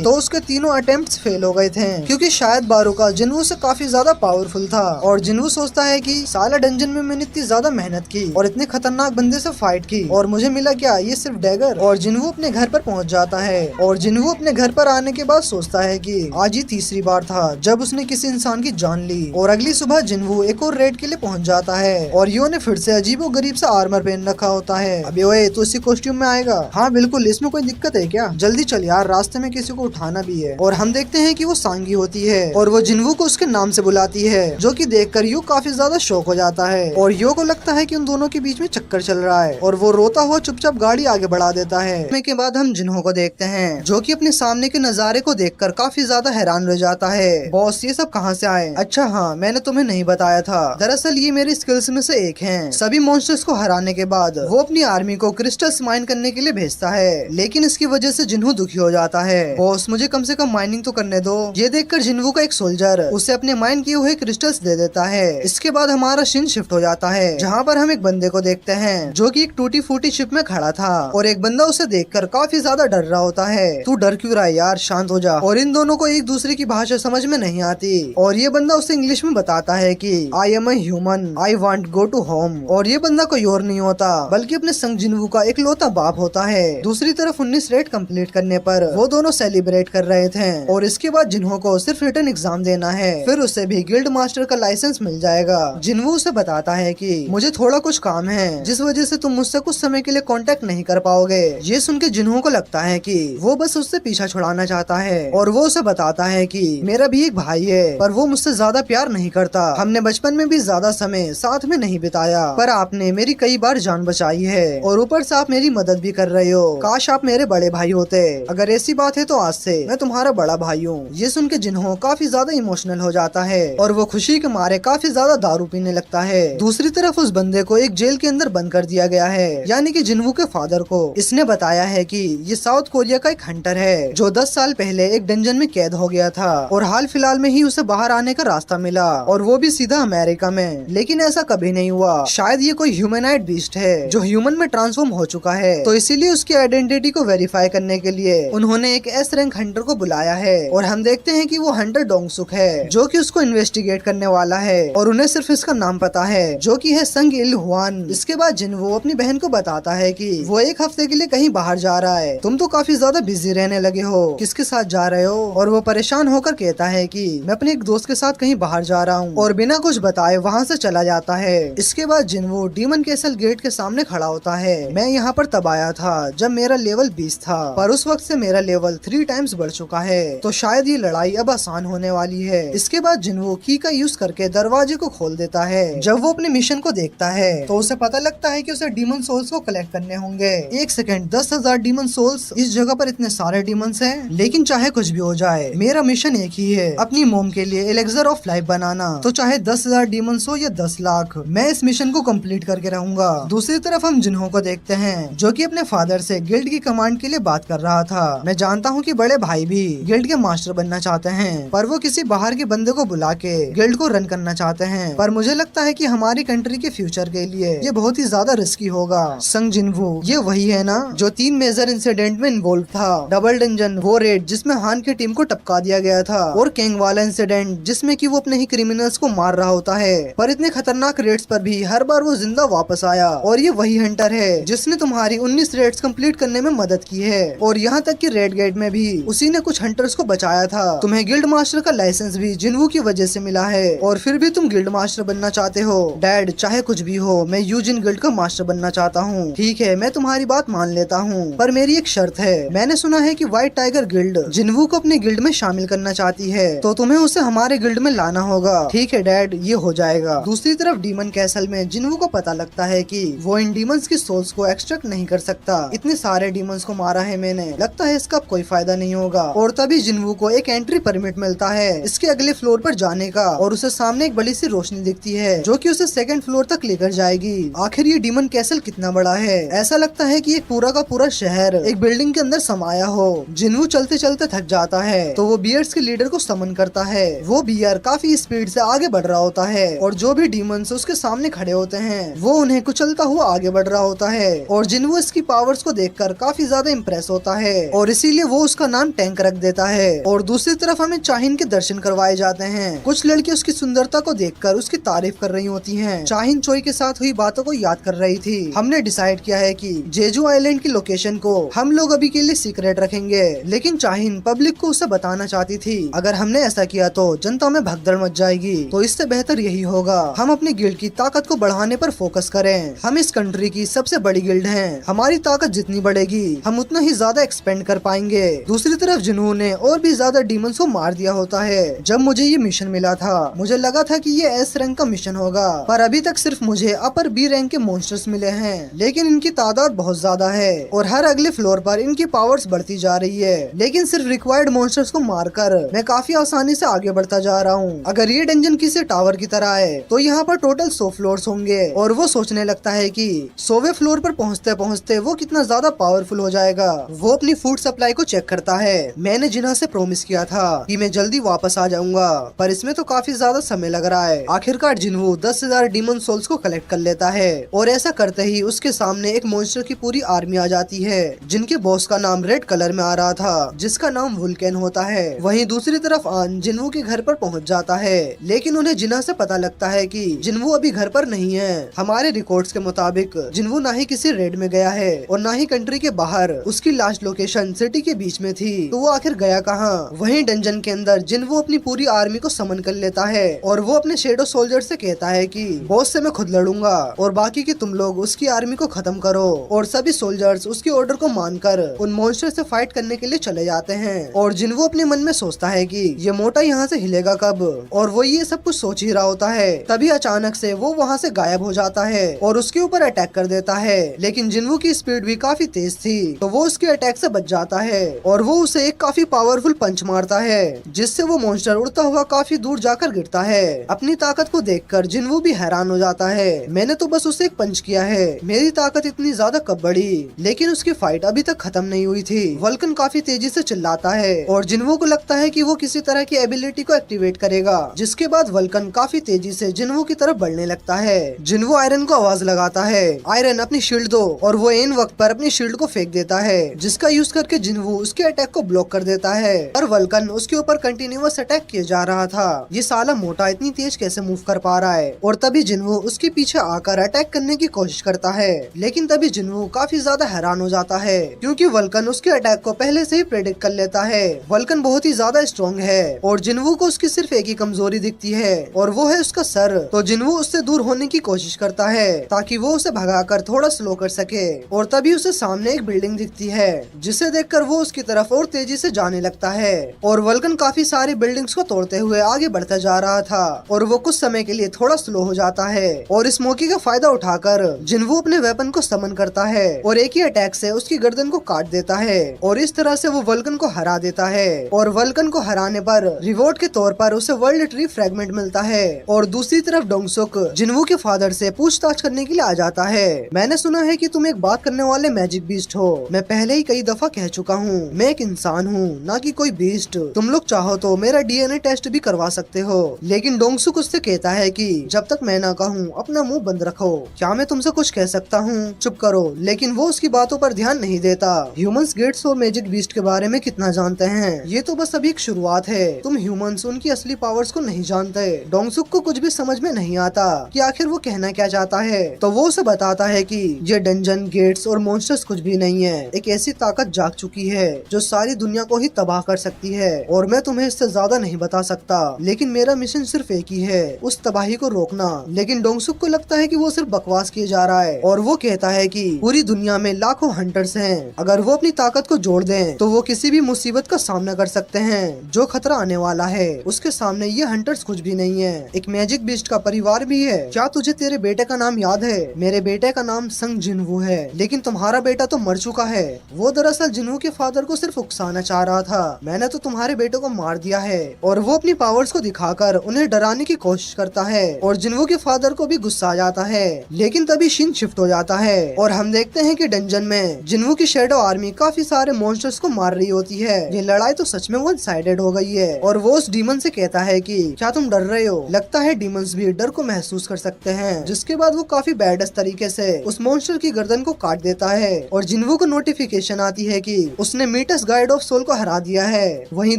तो उसके तीनों अटेम्प्ट्स फेल हो गए थे, क्योंकि शायद बारूका जिन्वू से काफी ज्यादा पावरफुल था। और जिन्वू सोचता है कि साला डंजन में मैंने इतनी ज्यादा मेहनत की और इतने खतरनाक बंदे से फाइट की और मुझे मिला क्या, ये सिर्फ डैगर। और जिन्वू अपने घर पर पहुंच जाता है और जिन्वू अपने घर पर आने के बाद सोचता है कि आज ही तीसरी बार था जब उसने किसी इंसान की जान ली। और अगली सुबह जिन्वू एक और रेड के लिए पहुंच जाता है और यो ने फिर से अजीबो गरीब सा आर्मर पहन रखा होता है। अबे ओए, तो इसी कॉस्ट्यूम में आएगा? हाँ बिल्कुल, इसमें कोई दिक्कत है क्या? जल्दी चल यार, रास्ते में किसी को उठाना भी है। और हम देखते हैं कि वो सांगी होती है और वो जिन्वू को उसके नाम से बुलाती है, जो कि देखकर यो काफी ज्यादा शॉक हो जाता है। और यो को लगता है कि उन दोनों के बीच में चक्कर चल रहा है और वो रोता हुआ चुपचाप गाड़ी आगे बढ़ा देता है। के बाद हम जिन्हो को देखते हैं, जो कि अपने सामने के नजारे को देखकर काफी ज्यादा हैरान रह जाता है। बॉस, ये सब कहाँ से आए? अच्छा हाँ, मैंने तुम्हें नहीं बताया था, दरअसल ये मेरी स्किल्स में से एक है। सभी मॉन्स्टर्स को हराने के बाद वो अपनी आर्मी को क्रिस्टल्स माइन करने के लिए भेजता है, लेकिन इसकी वजह से जिन्हो दुखी हो जाता है। बॉस, मुझे कम से कम माइनिंग तो करने दो। ये देखकर जिन्हो का एक सोल्जर उसे अपने माइन किए हुए क्रिस्टल्स दे देता है। इसके बाद हमारा सीन शिफ्ट हो जाता है, जहाँ पर हम एक बंदे को देखते हैं जो कि एक टूटी फूटी शिप में खड़ा था और एक बंदा उसे देखकर काफी ज्यादा डर रहा होता है। तू डर क्यों रहा है यार, शांत हो जा। और इन दोनों को एक दूसरे की भाषा समझ में नहीं आती और ये बंदा उसे इंग्लिश में बताता है कि I am a human, I want go to home. और ये बंदा कोई और नहीं होता बल्कि अपने संग जिन्वू का एक लौता बाप होता है। दूसरी तरफ 19 रेड कंप्लीट करने पर वो दोनों सेलिब्रेट कर रहे थे और इसके बाद जिन्हो को सिर्फ रिटन एग्जाम देना है, फिर उसे भी गिल्ड मास्टर का लाइसेंस मिल जाएगा। जिन्वू उसे बताता है कि मुझे थोड़ा कुछ काम है जिस वजह से तुम मुझसे कुछ समय के लिए कांटेक्ट नहीं कर पाओगे। ये सुन के जिन्हो को लगता है कि वो बस उससे पीछा छुड़ाना चाहता है और वो उसे बताता है कि मेरा भी एक भाई है पर वो मुझसे ज्यादा प्यार नहीं करता। हमने बचपन में भी ज्यादा समय साथ में नहीं बिताया, पर आपने मेरी कई बार जान बचाई है और ऊपर से आप मेरी मदद भी कर रहे हो। काश आप मेरे बड़े भाई होते। अगर ऐसी बात है तो आज से मैं तुम्हारा बड़ा भाई हूँ। ये सुन के जिन्हो काफी ज्यादा इमोशनल हो जाता है और वो खुशी के मारे काफी ज्यादा दारू पीने लगता है। दूसरी तरफ उस बंदे को एक जेल के अंदर बंद कर दिया गया है, यानी कि जिन्हो के फादर को। इसने बताया है कि ये साउथ कोरिया का एक हंटर है जो 10 साल पहले एक डंजन में कैद हो गया था और हाल फिलहाल में ही उसे बाहर आने का रास्ता मिला और वो भी सीधा अमेरिका में। लेकिन ऐसा कभी नहीं हुआ, शायद ये कोई ह्यूमनॉइड बीस्ट है जो ह्यूमन में ट्रांसफॉर्म हो चुका है, तो इसीलिए उसकी आइडेंटिटी को वेरीफाई करने के लिए उन्होंने एक एस रैंक हंटर को बुलाया है। और हम देखते हैं कि वो हंटर डोंगसुक है जो कि उसको इन्वेस्टिगेट करने वाला है और उन्हें सिर्फ इसका नाम पता है जो कि है संग इल हुआन। इसके बाद जिन्हो अपनी बहन को बताता है कि वो एक हफ्ते के लिए कहीं बाहर जा रहा है, तुम तो काफी ज्यादा बिजी रहने लगे हो, किसके साथ जा रहे हो? और वो परेशान होकर कहता है कि मैं अपने एक दोस्त के साथ कहीं बाहर जा रहा हूँ और बिना कुछ बताए वहाँ से चला जाता है। इसके बाद जिन्हो डीमन कैसल गेट के सामने खड़ा होता है। मैं यहाँ पर तब आया था जब मेरा लेवल 20 था, पर उस वक्त से मेरा लेवल 3 टाइम्स बढ़ चुका है, तो शायद ये लड़ाई अब आसान होने वाली है। इसके बाद जिन्हो की का यूज करके दरवाजे को खोल देता है। जब वो अपने मिशन को देखता है तो उसे पता लगता है कि उसे डीमन सोल्स को कलेक्ट करने होंगे। एक सेकंड, 10,000 डीमन सोल्स? इस जगह पर इतने सारे डीमंस हैं? लेकिन चाहे कुछ भी हो जाए मेरा मिशन एक ही है, अपनी मोम के लिए एलेक्सर ऑफ लाइफ बनाना। तो चाहे 10,000 डीमंस हो या 10 लाख, मैं इस मिशन को कंप्लीट करके रहूंगा। दूसरी तरफ हम जिन्हो को देखते हैं जो कि अपने फादर से गिल्ड की कमांड के लिए बात कर रहा था। मैं जानता हूँ कि बड़े भाई भी गिल्ड के मास्टर बनना चाहते हैं, पर वो किसी बाहर के बंदे को बुला के गिल्ड को रन करना चाहते हैं, पर मुझे लगता है कि हमारी कंट्री के फ्यूचर के लिए ये बहुत ही ज्यादा रिस्की होगा। संग जिन्हो, ये वही है ना जो 3 मेजर इंसिडेंट में इन्वॉल्व था? डबल डंजन, वो रेड जिसमें हान की टीम को टपका दिया गया था, और कैंग वाला इंसिडेंट जिसमें कि वो अपने ही क्रिमिनल्स को मार रहा होता है, पर इतने खतरनाक रेड्स पर भी हर बार वो जिंदा वापस आया। और ये वही हंटर है जिसने तुम्हारी 19 रेड्स कंप्लीट करने में मदद की है, और यहाँ तक कि रेड गेट में भी उसी ने कुछ हंटर्स को बचाया था। तुम्हें गिल्ड मास्टर का लाइसेंस भी जिन्हो की वजह से मिला है, और फिर भी तुम गिल्ड मास्टर बनना चाहते हो। डैड, चाहे कुछ भी हो, मैं यूजिन गिल्ड का मास्टर बनना चाहता हूँ। ठीक है, मैं तुम्हारी बात मान लेता हूँ, पर मेरी एक शर्त है। मैंने सुना है कि व्हाइट टाइगर गिल्ड जिन्हो को अपने गिल्ड में शामिल करना चाहती है, तो तुम्हें उसे हमारे गिल्ड में लाना होगा। ठीक है डैड, ये हो जाएगा। दूसरी तरफ डीमन कैसल में जिन्हो को पता लगता है कि वो इन डीमंस की सोल्स को एक्सट्रैक्ट नहीं कर सकता। इतने सारे डीमंस को मारा है मैंने, लगता है इसका कोई फायदा नहीं होगा। और तभी जिन्हो को एक एंट्री परमिट मिलता है इसके अगले फ्लोर पर जाने का, और उसे सामने एक बड़ी सी रोशनी दिखती है जो कि उसे 2nd फ्लोर तक लेकर जाएगी। आखिर ये डीमन कैसल कितना बड़ा है, ऐसा लगता है कि एक पूरा का पूरा शहर एक बिल्डिंग के अंदर समाया हो। जिन्हो चलते चलते थक जाता है तो वो बियर्स के लीडर को समन करता है। वो बियर काफी स्पीड से आगे बढ़ रहा होता है, और जो भी डीमंस उसके सामने खड़े होते हैं वो उन्हें कुचलता हुआ आगे बढ़ रहा होता है। और जिन्वो इसकी पावर्स को देखकर काफी ज्यादा इम्प्रेस होता है और इसीलिए वो उसका नाम टैंक रख देता है। और दूसरी तरफ हमें चाहिन के दर्शन करवाए जाते हैं। कुछ लड़कियां उसकी सुंदरता को देखकर उसकी तारीफ कर रही होती हैं। चाहिन चोई के साथ हुई बातों को याद कर रही थी। हमने डिसाइड किया है कि जेजू आइलैंड की लोकेशन को हम लोग अभी के लिए सीक्रेट रखेंगे, लेकिन चाहिन पब्लिक को उसे बताना चाहती थी। अगर हमने ऐसा किया तो जनता में भगदड़ मच जाएगी, तो इससे बेहतर यही होगा हम अपनी गिल्ड की ताकत को बढ़ाने पर फोकस करें। हम इस कंट्री की सबसे बड़ी गिल्ड हैं। हमारी ताकत जितनी बढ़ेगी हम उतना ही ज्यादा एक्सपेंड कर पाएंगे। दूसरी तरफ जिन्हों ने और भी ज्यादा डीमंस को मार दिया होता है। जब मुझे ये मिशन मिला था मुझे लगा था कि ये एस रैंक का मिशन होगा, पर अभी तक सिर्फ मुझे अपर बी रैंक के मॉन्स्टर्स मिले हैं, लेकिन इनकी तादाद बहुत ज्यादा है और हर अगले फ्लोर पर इनकी पावर्स बढ़ती जा रही है। लेकिन सिर्फ रिक्वायर्ड मॉन्स्टर्स को मारकर मैं काफी आसानी से आगे बढ़ता जा रहा हूँ। अगर ये डंजन किसी टावर की तरह है तो यहाँ पर टोटल 100 फ्लोर्स होंगे और वो सोचने लगता है कि 100वें फ्लोर पर पहुँचते पहुँचते वो कितना ज्यादा पावरफुल हो जाएगा। वो अपनी फूड सप्लाई को चेक करता है। मैंने जिन्हा से प्रॉमिस किया था कि मैं जल्दी वापस आ जाऊंगा, पर इसमें तो काफी ज्यादा समय लग रहा है। आखिरकार जिन्हू 10,000 डीमन सोल्स को कलेक्ट कर लेता है और ऐसा करते ही उसके सामने एक मॉन्स्टर की पूरी आर्मी आ जाती है, जिनके बॉस का नाम रेड कलर में आ रहा था, जिसका नाम वुल्केन होता है। वहीं दूसरी तरफ आन जिन्हू के घर पर पहुंच जाता है, लेकिन उन्हें जिन्हा से पता लगता है कि जिन्हू अभी घर पर नहीं है। हमारे रिकॉर्ड्स के मुताबिक जिन्हू ना ही किसी रेड में गया है और ना ही कंट्री के बाहर। उसकी लास्ट लोकेशन सिटी के बीच में थी, तो वो आखिर गया कहाँ? वहीं डंजन के अंदर जिन्हू अपनी पूरी आर्मी को समन कर लेता है और वो अपने शेडो सोल्जर से कहता है कि बॉस से मैं खुद लड़ूंगा और बाकी के तुम लोग उसकी आर्मी को खत्म करो। और सभी सोल्जर्स उसके ऑर्डर को मानकर उन मॉन्स्टर से फाइट करने के लिए चले जाते हैं। और जिन्हू अपने मन में सोचता है कि ये मोटा यहाँ से हिलेगा कब, और वो ये सब कुछ सोच ही रहा होता है। तभी अचानक से वो वहाँ से गायब हो जाता है और उसके ऊपर अटैक कर देता है। लेकिन जिन्हू की स्पीड भी काफी तेज थी, तो वो उसके अटैक से बच जाता है और वो उसे एक काफी पावरफुल पंच मारता है, जिससे वो मॉन्स्टर उड़ता हुआ काफी दूर जाकर गिरता है। अपनी ताकत को देखकर जिन्हू भी हैरान हो जाता है। मैंने तो बस उसे एक पंच किया है, मेरी ताकत इतनी ज्यादा कब बढ़ी? लेकिन उसकी फाइट अभी तक खत्म नहीं हुई थी। वल्कन काफी तेजी से चिल्लाता है और जिन्हू को लगता है कि वो किसी तरह की एबिलिटी को एक्टिवेट करेगा, जिसके बाद वल्कन काफी तेजी से जिन्हू की तरफ बढ़ने लगता है। जिन्हू आयरन को आवाज लगाता है, आयरन अपनी शील्ड दो, और वो एन वक्त पर अपनी शील्ड को फेंक देता है, जिसका यूज करके जिन्हू उसके अटैक को ब्लॉक कर देता है। पर वल्कन उसके ऊपर कंटिन्यूअस अटैक किए जा रहा था। ये साला मोटा इतनी तेज कैसे मूव कर पा रहा है? और तभी जिन्हू उसके पीछे आकर अटैक करने की कोशिश करता है, लेकिन तभी जिन्हू काफी ज्यादा हैरान हो जाता है, क्योंकि वल्कन उसके अटैक को पहले से ही प्रेडिक्ट कर लेता है। वल्कन बहुत ही ज्यादा स्ट्रॉन्ग है और जिन्हू को उसकी सिर्फ एक ही कमजोरी दिखती है, और वो है उसका सर। तो जिन्हू उससे दूर होने की कोशिश करता है ताकि वो उसे भगाकर थोड़ा स्लो कर सके। और तभी उसे सामने एक बिल्डिंग दिखती है, जिसे देखकर वो उसकी तरफ और तेजी से जाने लगता है। और वल्कन काफी सारी बिल्डिंग्स को तोड़ते हुए आगे बढ़ता जा रहा था, और वो कुछ समय के लिए थोड़ा स्लो हो जाता है। और इस मौके का फायदा उठाकर जिन्हू अपने वेपन को समन करता है और एक ही अटैक से उसकी गर्दन को काट देता है, और इस तरह से वो वल्कन को हरा देता है। और वल्कन को हराने पर रिवॉर्ड के तौर पर उसे वर्ल्ड ट्री फ्रेगमेंट मिलता है। और दूसरी तरफ डोंगसुक जिन्हू के फादर से पूछताछ करने के लिए आ जाता है। मैंने सुना है कि तुम एक बात करने वाले मैजिक बीस्ट हो। मैं पहले ही कई दफा कह चुका हूँ, मैं एक इंसान हूँ, ना कि कोई बीस्ट। तुम लोग चाहो तो मेरा डीएनए टेस्ट भी करवा सकते हो। लेकिन डोंगसुक उससे कहता है कि जब तक मैं ना कहूँ अपना मुंह बंद रखो। क्या मैं तुमसे कुछ कह सकता हूँ? चुप करो। लेकिन वो उसकी बातों पर ध्यान नहीं देता। ह्यूमंस गेट्स और मैजिक बीस्ट के बारे में कितना जानते हैं? ये तो बस अभी एक शुरुआत है। तुम ह्यूमंस उनकी असली पावर्स को नहीं जानते। डोंगसुक को कुछ भी समझ में नहीं आता कि आखिर वो कहना क्या चाहता है। तो वो उसे बताता है कि ये डंजन, गेट्स और मॉन्स्टर्स कुछ भी नहीं है। एक ऐसी ताकत जाग चुकी है जो सारी दुनिया को ही तबाह कर सकती है, और मैं तुम्हें इससे ज्यादा नहीं बता सकता। लेकिन मेरा मिशन सिर्फ एक ही है, उस तबाही को रोकना। लेकिन डोंगसुक को लगता है कि वो सिर्फ बकवास किए जा रहा है, और वो कहता है कि पूरी दुनिया में लाखों हंटर्स हैं। अगर वो अपनी ताकत को जोड़ दें तो वो किसी भी मुसीबत का सामना कर सकते हैं। जो खतरा आने वाला है उसके सामने ये हंटर्स कुछ भी नहीं है। एक मैजिक बीस्ट का परिवार भी है। क्या तुझे तेरे बेटे का नाम याद है? मेरे बेटे का नाम संग जिन्हू है, लेकिन तुम्हारा बेटा तो मर चुका है। वो दरअसल जिन्हू के फादर को सिर्फ उकसाना चाह रहा था। मैंने तो तुम्हारे बेटे को मार दिया है। और वो अपनी पावर्स को दिखाकर उन्हें डराने की कोशिश करता है, और जिन्हू के फादर को भी गुस्सा आ जाता है। लेकिन तभी शिन शिफ्ट हो जाता है और हम देखते हैं कि डंजन में जिन्हू की शेडो आर्मी काफी सारे मॉन्स्टर्स को मार रही होती है। ये लड़ाई तो सच में वन साइडेड हो गई है। और वो उस डीमन से कहता है कि क्या तुम डर रहे हो? लगता है डीमंस भी डर को महसूस कर सकते हैं। जिसके बाद वो काफी बैडस तरीके से उस मॉन्स्टर मॉन्स्टर की गर्दन को काट देता है और जिन्वू को नोटिफिकेशन आती है कि उसने मीटस गाइड ऑफ सोल को हरा दिया है। वहीं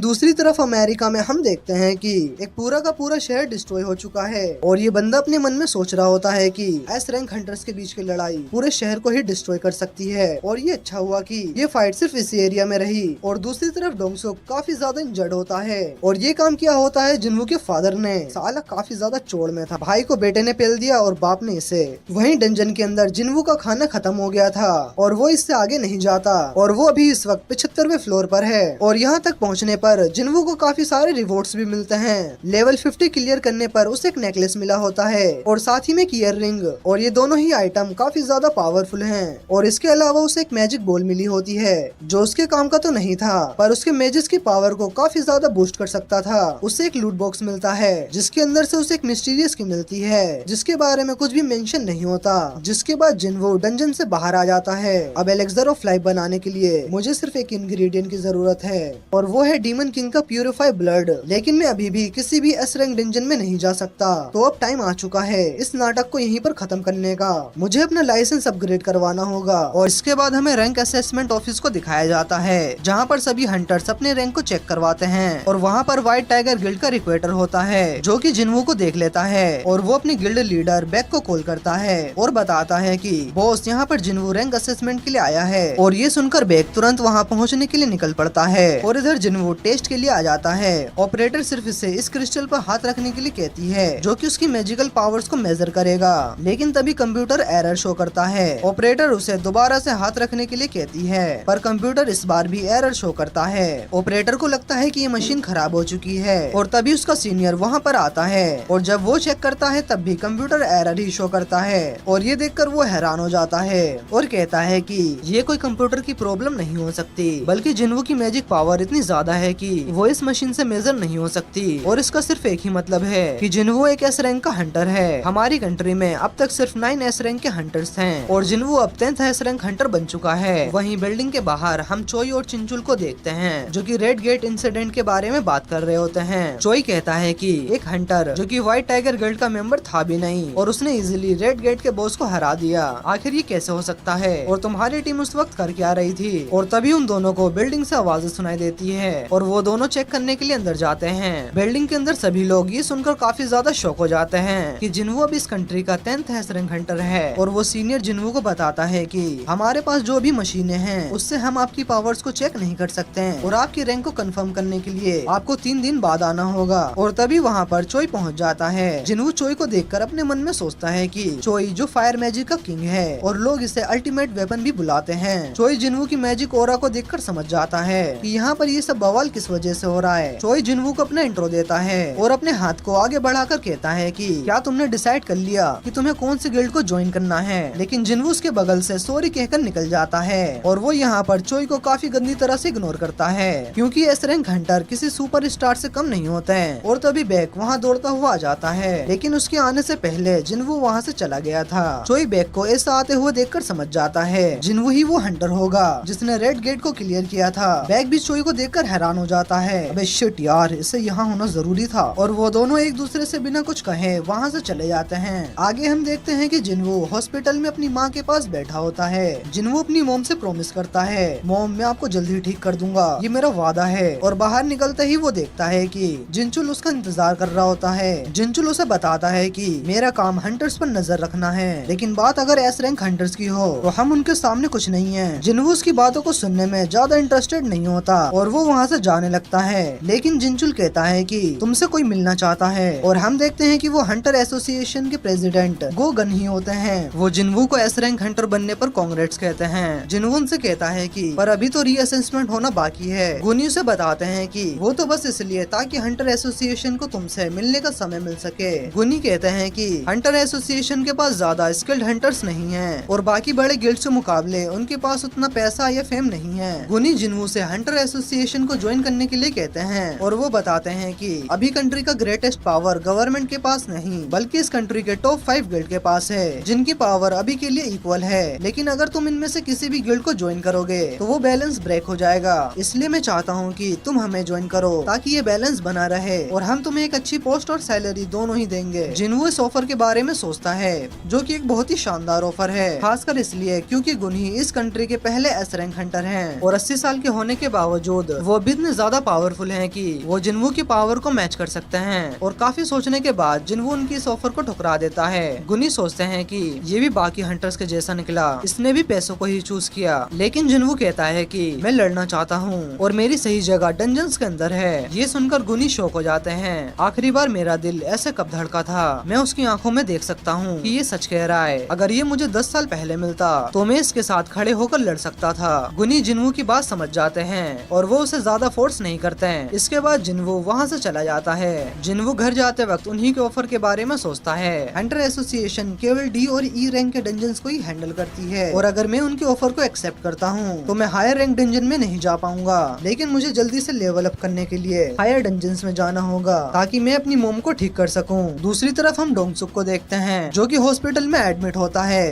दूसरी तरफ अमेरिका में हम देखते हैं कि एक पूरा का पूरा शहर डिस्ट्रॉय हो चुका है और ये बंदा अपने मन में सोच रहा होता है कि एस रैंक हंटर्स के बीच की लड़ाई पूरे शहर को ही डिस्ट्रॉय कर सकती है और ये अच्छा हुआ कि ये फाइट सिर्फ इसी एरिया में रही। और दूसरी तरफ डोंगसुक काफी ज्यादा इंजर्ड होता है और ये काम किया होता है जिन्वू के फादर ने। साला काफी ज्यादा चोट में था, भाई को बेटे ने पेल दिया और बाप ने इसे। वहीं डंजन के अंदर जिन्वू का खाना खत्म हो गया था और वो इससे आगे नहीं जाता और वो अभी इस वक्त 75वें फ्लोर पर है और यहाँ तक पहुँचने पर जिन्वू को काफी सारे रिवॉर्ड्स भी मिलते हैं। लेवल 50 क्लियर करने पर उसे एक नेकलेस मिला होता है और साथ ही में एक ईयर रिंग और ये दोनों ही आइटम काफी ज्यादा पावरफुल हैं। और इसके अलावा उसे एक मैजिक बॉल मिली होती है जो उसके काम का तो नहीं था पर उसके मैजिक की पावर को काफी ज्यादा बूस्ट कर सकता था। उसे एक लूट बॉक्स मिलता है जिसके अंदर से उसे एक मिस्टीरियस की मिलती है जिसके बारे में कुछ भी मेंशन नहीं होता। जिसके बाद जिन्वू डंजन से बाहर आ जाता है। अब एलेक्सर ऑफ लाइफ बनाने के लिए मुझे सिर्फ एक इंग्रेडिएंट की जरूरत है और वो है डीमन किंग का प्यूरिफाई ब्लड। लेकिन मैं अभी भी किसी भी एस रैंक डंजन में नहीं जा सकता। तो अब टाइम आ चुका है इस नाटक को यहीं पर खत्म करने का। मुझे अपना लाइसेंस अपग्रेड करवाना होगा। और इसके बाद हमें रैंक असेसमेंट ऑफिस को दिखाया जाता है जहाँ पर सभी हंटर्स अपने रैंक को चेक करवाते हैं और वहाँ पर व्हाइट टाइगर गिल्ड का रिक्वेटर होता है जो कि जिन्वू को देख लेता है और वो अपनी गिल्ड लीडर बैक को कॉल करता है और बताता है कि बॉस यहाँ पर जिन्वू रैंक असेसमेंट के लिए आया है। और ये सुनकर बैक तुरंत वहाँ पहुँचने के लिए निकल पड़ता है और इधर जिन्वू टेस्ट के लिए आ जाता है। ऑपरेटर सिर्फ इसे इस क्रिस्टल पर हाथ रखने के लिए कहती है जो कि उसकी मैजिकल पावर्स को मेजर करेगा। लेकिन तभी कंप्यूटर एरर शो करता है। ऑपरेटर उसे दोबारा से हाथ रखने के लिए कहती है पर कंप्यूटर इस बार भी एरर शो करता है। ऑपरेटर को लगता है कि ये मशीन खराब हो चुकी है और तभी उसका सीनियर वहाँ पर आता है और जब वो चेक करता है तब भी कंप्यूटर एरर ही शो करता है और ये देखकर वो हैरान हो जाता है और कहता है कि ये कोई कंप्यूटर की प्रॉब्लम नहीं हो सकती बल्कि जिन्वू की मैजिक पावर इतनी ज्यादा है कि वो इस मशीन से मेजर नहीं हो सकती। और इसका सिर्फ एक ही मतलब है कि जिन्वू एक एस रैंक का हंटर है। हमारी कंट्री में अब तक सिर्फ 9 एस रैंक के हंटर्स हैं और जिन्वू अब 10th एस रैंक हंटर बन चुका है। वहीं बिल्डिंग के बाहर हम चोई और चिंचुल को देखते हैं जो कि रेड गेट इंसिडेंट के बारे में बात कर रहे होते हैं। चोई कहता है कि एक हंटर जो कि व्हाइट टाइगर गिल्ड का मेंबर था भी नहीं और उसने इजीली रेड गेट के बॉस को हरा दिया। आखिर ये कैसे हो सकता है और तुम्हारी टीम उस वक्त कर क्या रही थी। और तभी उन दोनों को बिल्डिंग से आवाजें सुनाई देती है और वो दोनों चेक करने के लिए अंदर जाते हैं। बिल्डिंग के अंदर सभी लोग ये सुनकर काफी ज्यादा शॉक हो जाते हैं कि जिन्वू अब इस कंट्री का 10th एस रैंक हंटर है। और वो सीनियर जिन्वू को बताता है कि हमारे पास जो भी मशीनें हैं उससे हम आपकी पावर्स को चेक नहीं कर सकते हैं और आपकी रैंक को कंफर्म करने के लिए आपको 3 दिन बाद आना होगा। और तभी वहाँ पर चोई पहुँच जाता है। जिन्वू चोई को देखकर अपने मन में सोचता है कि चोई जो फायर मैजिक का किंग है और लोग इसे अल्टीमेट वेपन भी बुलाते हैं। चोई जिन्वू की मैजिक ओरा को देखकर समझ जाता है कि यहाँ पर ये सब बवाल किस वजह से हो रहा है। चोई जिन्वू को अपना इंट्रो देता है और अपने हाथ को आगे बढ़ाकर कहता है कि क्या तुमने डिसाइड कर लिया कि तुम्हें कौन सी गिल्ड को ज्वाइन करना है। लेकिन जिन्वू उसके बगल से सॉरी कहकर निकल जाता है और वो यहाँ पर चोई को काफी गंदी तरह से इग्नोर करता है क्योंकि एस रैंक हंटर किसी सुपर स्टार से कम नहीं होते हैं। और तभी बैक वहाँ दौड़ता हुआ आ जाता है लेकिन उसके आने से पहले जिन्वू वहाँ से चला गया था। चोई बैक को ऐसा आते हुए देखकर समझ जाता है जिन्वू ही वो हंटर होगा जिसने रेड गेट को क्लियर किया था। बैक भी चोई को देखकर हैरान हो जाता है, अबे शिट यार इसे यहाँ होना जरूरी था। और वो दोनों एक दूसरे से बिना कुछ कहे वहाँ से चले जाते हैं। आगे हम देखते हैं कि जिन्वू हॉस्पिटल में अपनी माँ के पास बैठा होता है। जिन्वू अपनी मॉम से प्रॉमिस करता है, मॉम मैं आपको जल्दी ठीक कर दूंगा, ये मेरा वादा है। और बाहर निकलते ही वो देखता है कि जिनचुल उसका इंतजार कर रहा होता है। जिनचुल उसे बताता है कि मेरा काम हंटर्स पर नजर रखना है लेकिन बात अगर एस रैंक हंटर्स की हो तो हम उनके सामने कुछ नहीं है। जिन्वू उसकी बातों को सुनने में ज्यादा इंटरेस्टेड नहीं होता और वो वहाँ से जाने लगता है। लेकिन जिनचुल कहता है कि तुमसे कोई मिलना चाहता है और हम देखते हैं कि वो हंटर एसोसिएशन के प्रेसिडेंट गो गन ही होते हैं। वो जिन्वू को एस रैंक हंटर बनने पर कांग्रेट्स कहते हैं। जिन्वू उनसे कहता है कि पर अभी तो रीअसेसमेंट होना बाकी है। गुनी उसे बताते हैं कि वो तो बस इसलिए ताकि हंटर एसोसिएशन को तुमसे मिलने का समय मिल सके। गुनी कहते हैं कि हंटर एसोसिएशन के पास ज्यादा स्किल्ड हंटर्स नहीं हैं और बाकी बड़े गिल्ड से मुकाबले उनके पास उतना पैसा या फेम नहीं है। गुनी जिन्वू से हंटर एसोसिएशन को ज्वाइन करने के लिए कहते हैं और वो बताते हैं कि अभी कंट्री का ग्रेटेस्ट पावर गवर्नमेंट के पास नहीं बल्कि इस कंट्री के टॉप 5 गिल्ड के पास है जिनकी पावर अभी के लिए इक्वल है। लेकिन अगर तुम इनमें से किसी भी गिल्ड को ज्वाइन करोगे तो वो बैलेंस ब्रेक हो जाएगा। इसलिए मैं चाहता हूँ कि तुम हमें ज्वाइन करो ताकि ये बैलेंस बना रहे और हम तुम्हें एक अच्छी पोस्ट और सैलरी दोनों ही देंगे। जिन्वू इस ऑफर के बारे में सोचता है जो कि एक बहुत ही शानदार ऑफर ऑफर है, खासकर इसलिए क्योंकि गुनी इस कंट्री के पहले एस रैंक हंटर हैं और 80 साल के होने के बावजूद वो भी इतने ज्यादा पावरफुल हैं कि वो जिन्वू की पावर को मैच कर सकते हैं। और काफी सोचने के बाद जिन्वू उनकी इस ऑफर को ठुकरा देता है। गुनी सोचते हैं कि ये भी बाकी हंटर्स के जैसा निकला, इसने भी पैसों को ही चूज किया, लेकिन जिन्वू कहता है कि मैं लड़ना चाहता हूँ और मेरी सही जगह डंजन्स के अंदर है। ये सुनकर गुनी शॉक हो जाते हैं। आखिरी बार मेरा दिल ऐसे कब धड़का था, मैं उसकी आंखों में देख सकता हूँ कि ये सच कह रहा है। अगर ये मुझे 10 साल पहले मिलता तो मैं इसके साथ खड़े होकर लड़ सकता था। गुनी जिन्वू की बात समझ जाते हैं और वो उसे ज्यादा फोर्स नहीं करते हैं। इसके बाद जिन्वू वहाँ से चला जाता है। जिन्वू घर जाते वक्त उन्हीं के ऑफर के बारे में सोचता है। हंटर एसोसिएशन केवल डी और ई रैंक के डंजन्स को ही हैंडल करती है और अगर मैं उनके ऑफर को एक्सेप्ट करता हूँ तो मैं हायर रैंक डंजन में नहीं जा पाऊंगा, लेकिन मुझे जल्दी से लेवल अप करने के लिए हायर डंजन्स में जाना होगा ताकि मैं अपनी मोम को ठीक कर सकूं। दूसरी तरफ हम डोंगसुक को देखते हैं जो कि हॉस्पिटल में एडमिट होता है।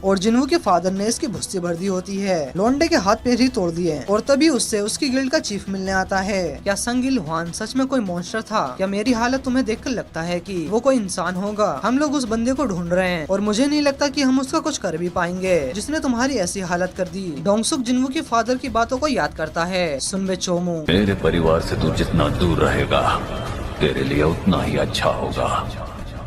और जिन्वू के फादर ने इसकी भुस्सी भर दी होती है। लोंडे के हाथ पैर ही तोड़ दिए और तभी उससे उसकी गिल्ड का चीफ मिलने आता है। क्या संगिल हुआन सच में कोई मॉन्स्टर था? क्या मेरी हालत तुम्हें देखकर लगता है कि वो कोई इंसान होगा? हम लोग उस बंदे को ढूंढ रहे हैं और मुझे नहीं लगता कि हम उसका कुछ कर भी पाएंगे जिसने तुम्हारी ऐसी हालत कर दी। डोंगसुक जिन्वू के फादर की बातों को याद करता है। सुनबे चोमू, मेरे परिवार से तू जितना दूर रहेगा तेरे लिए उतना ही अच्छा होगा,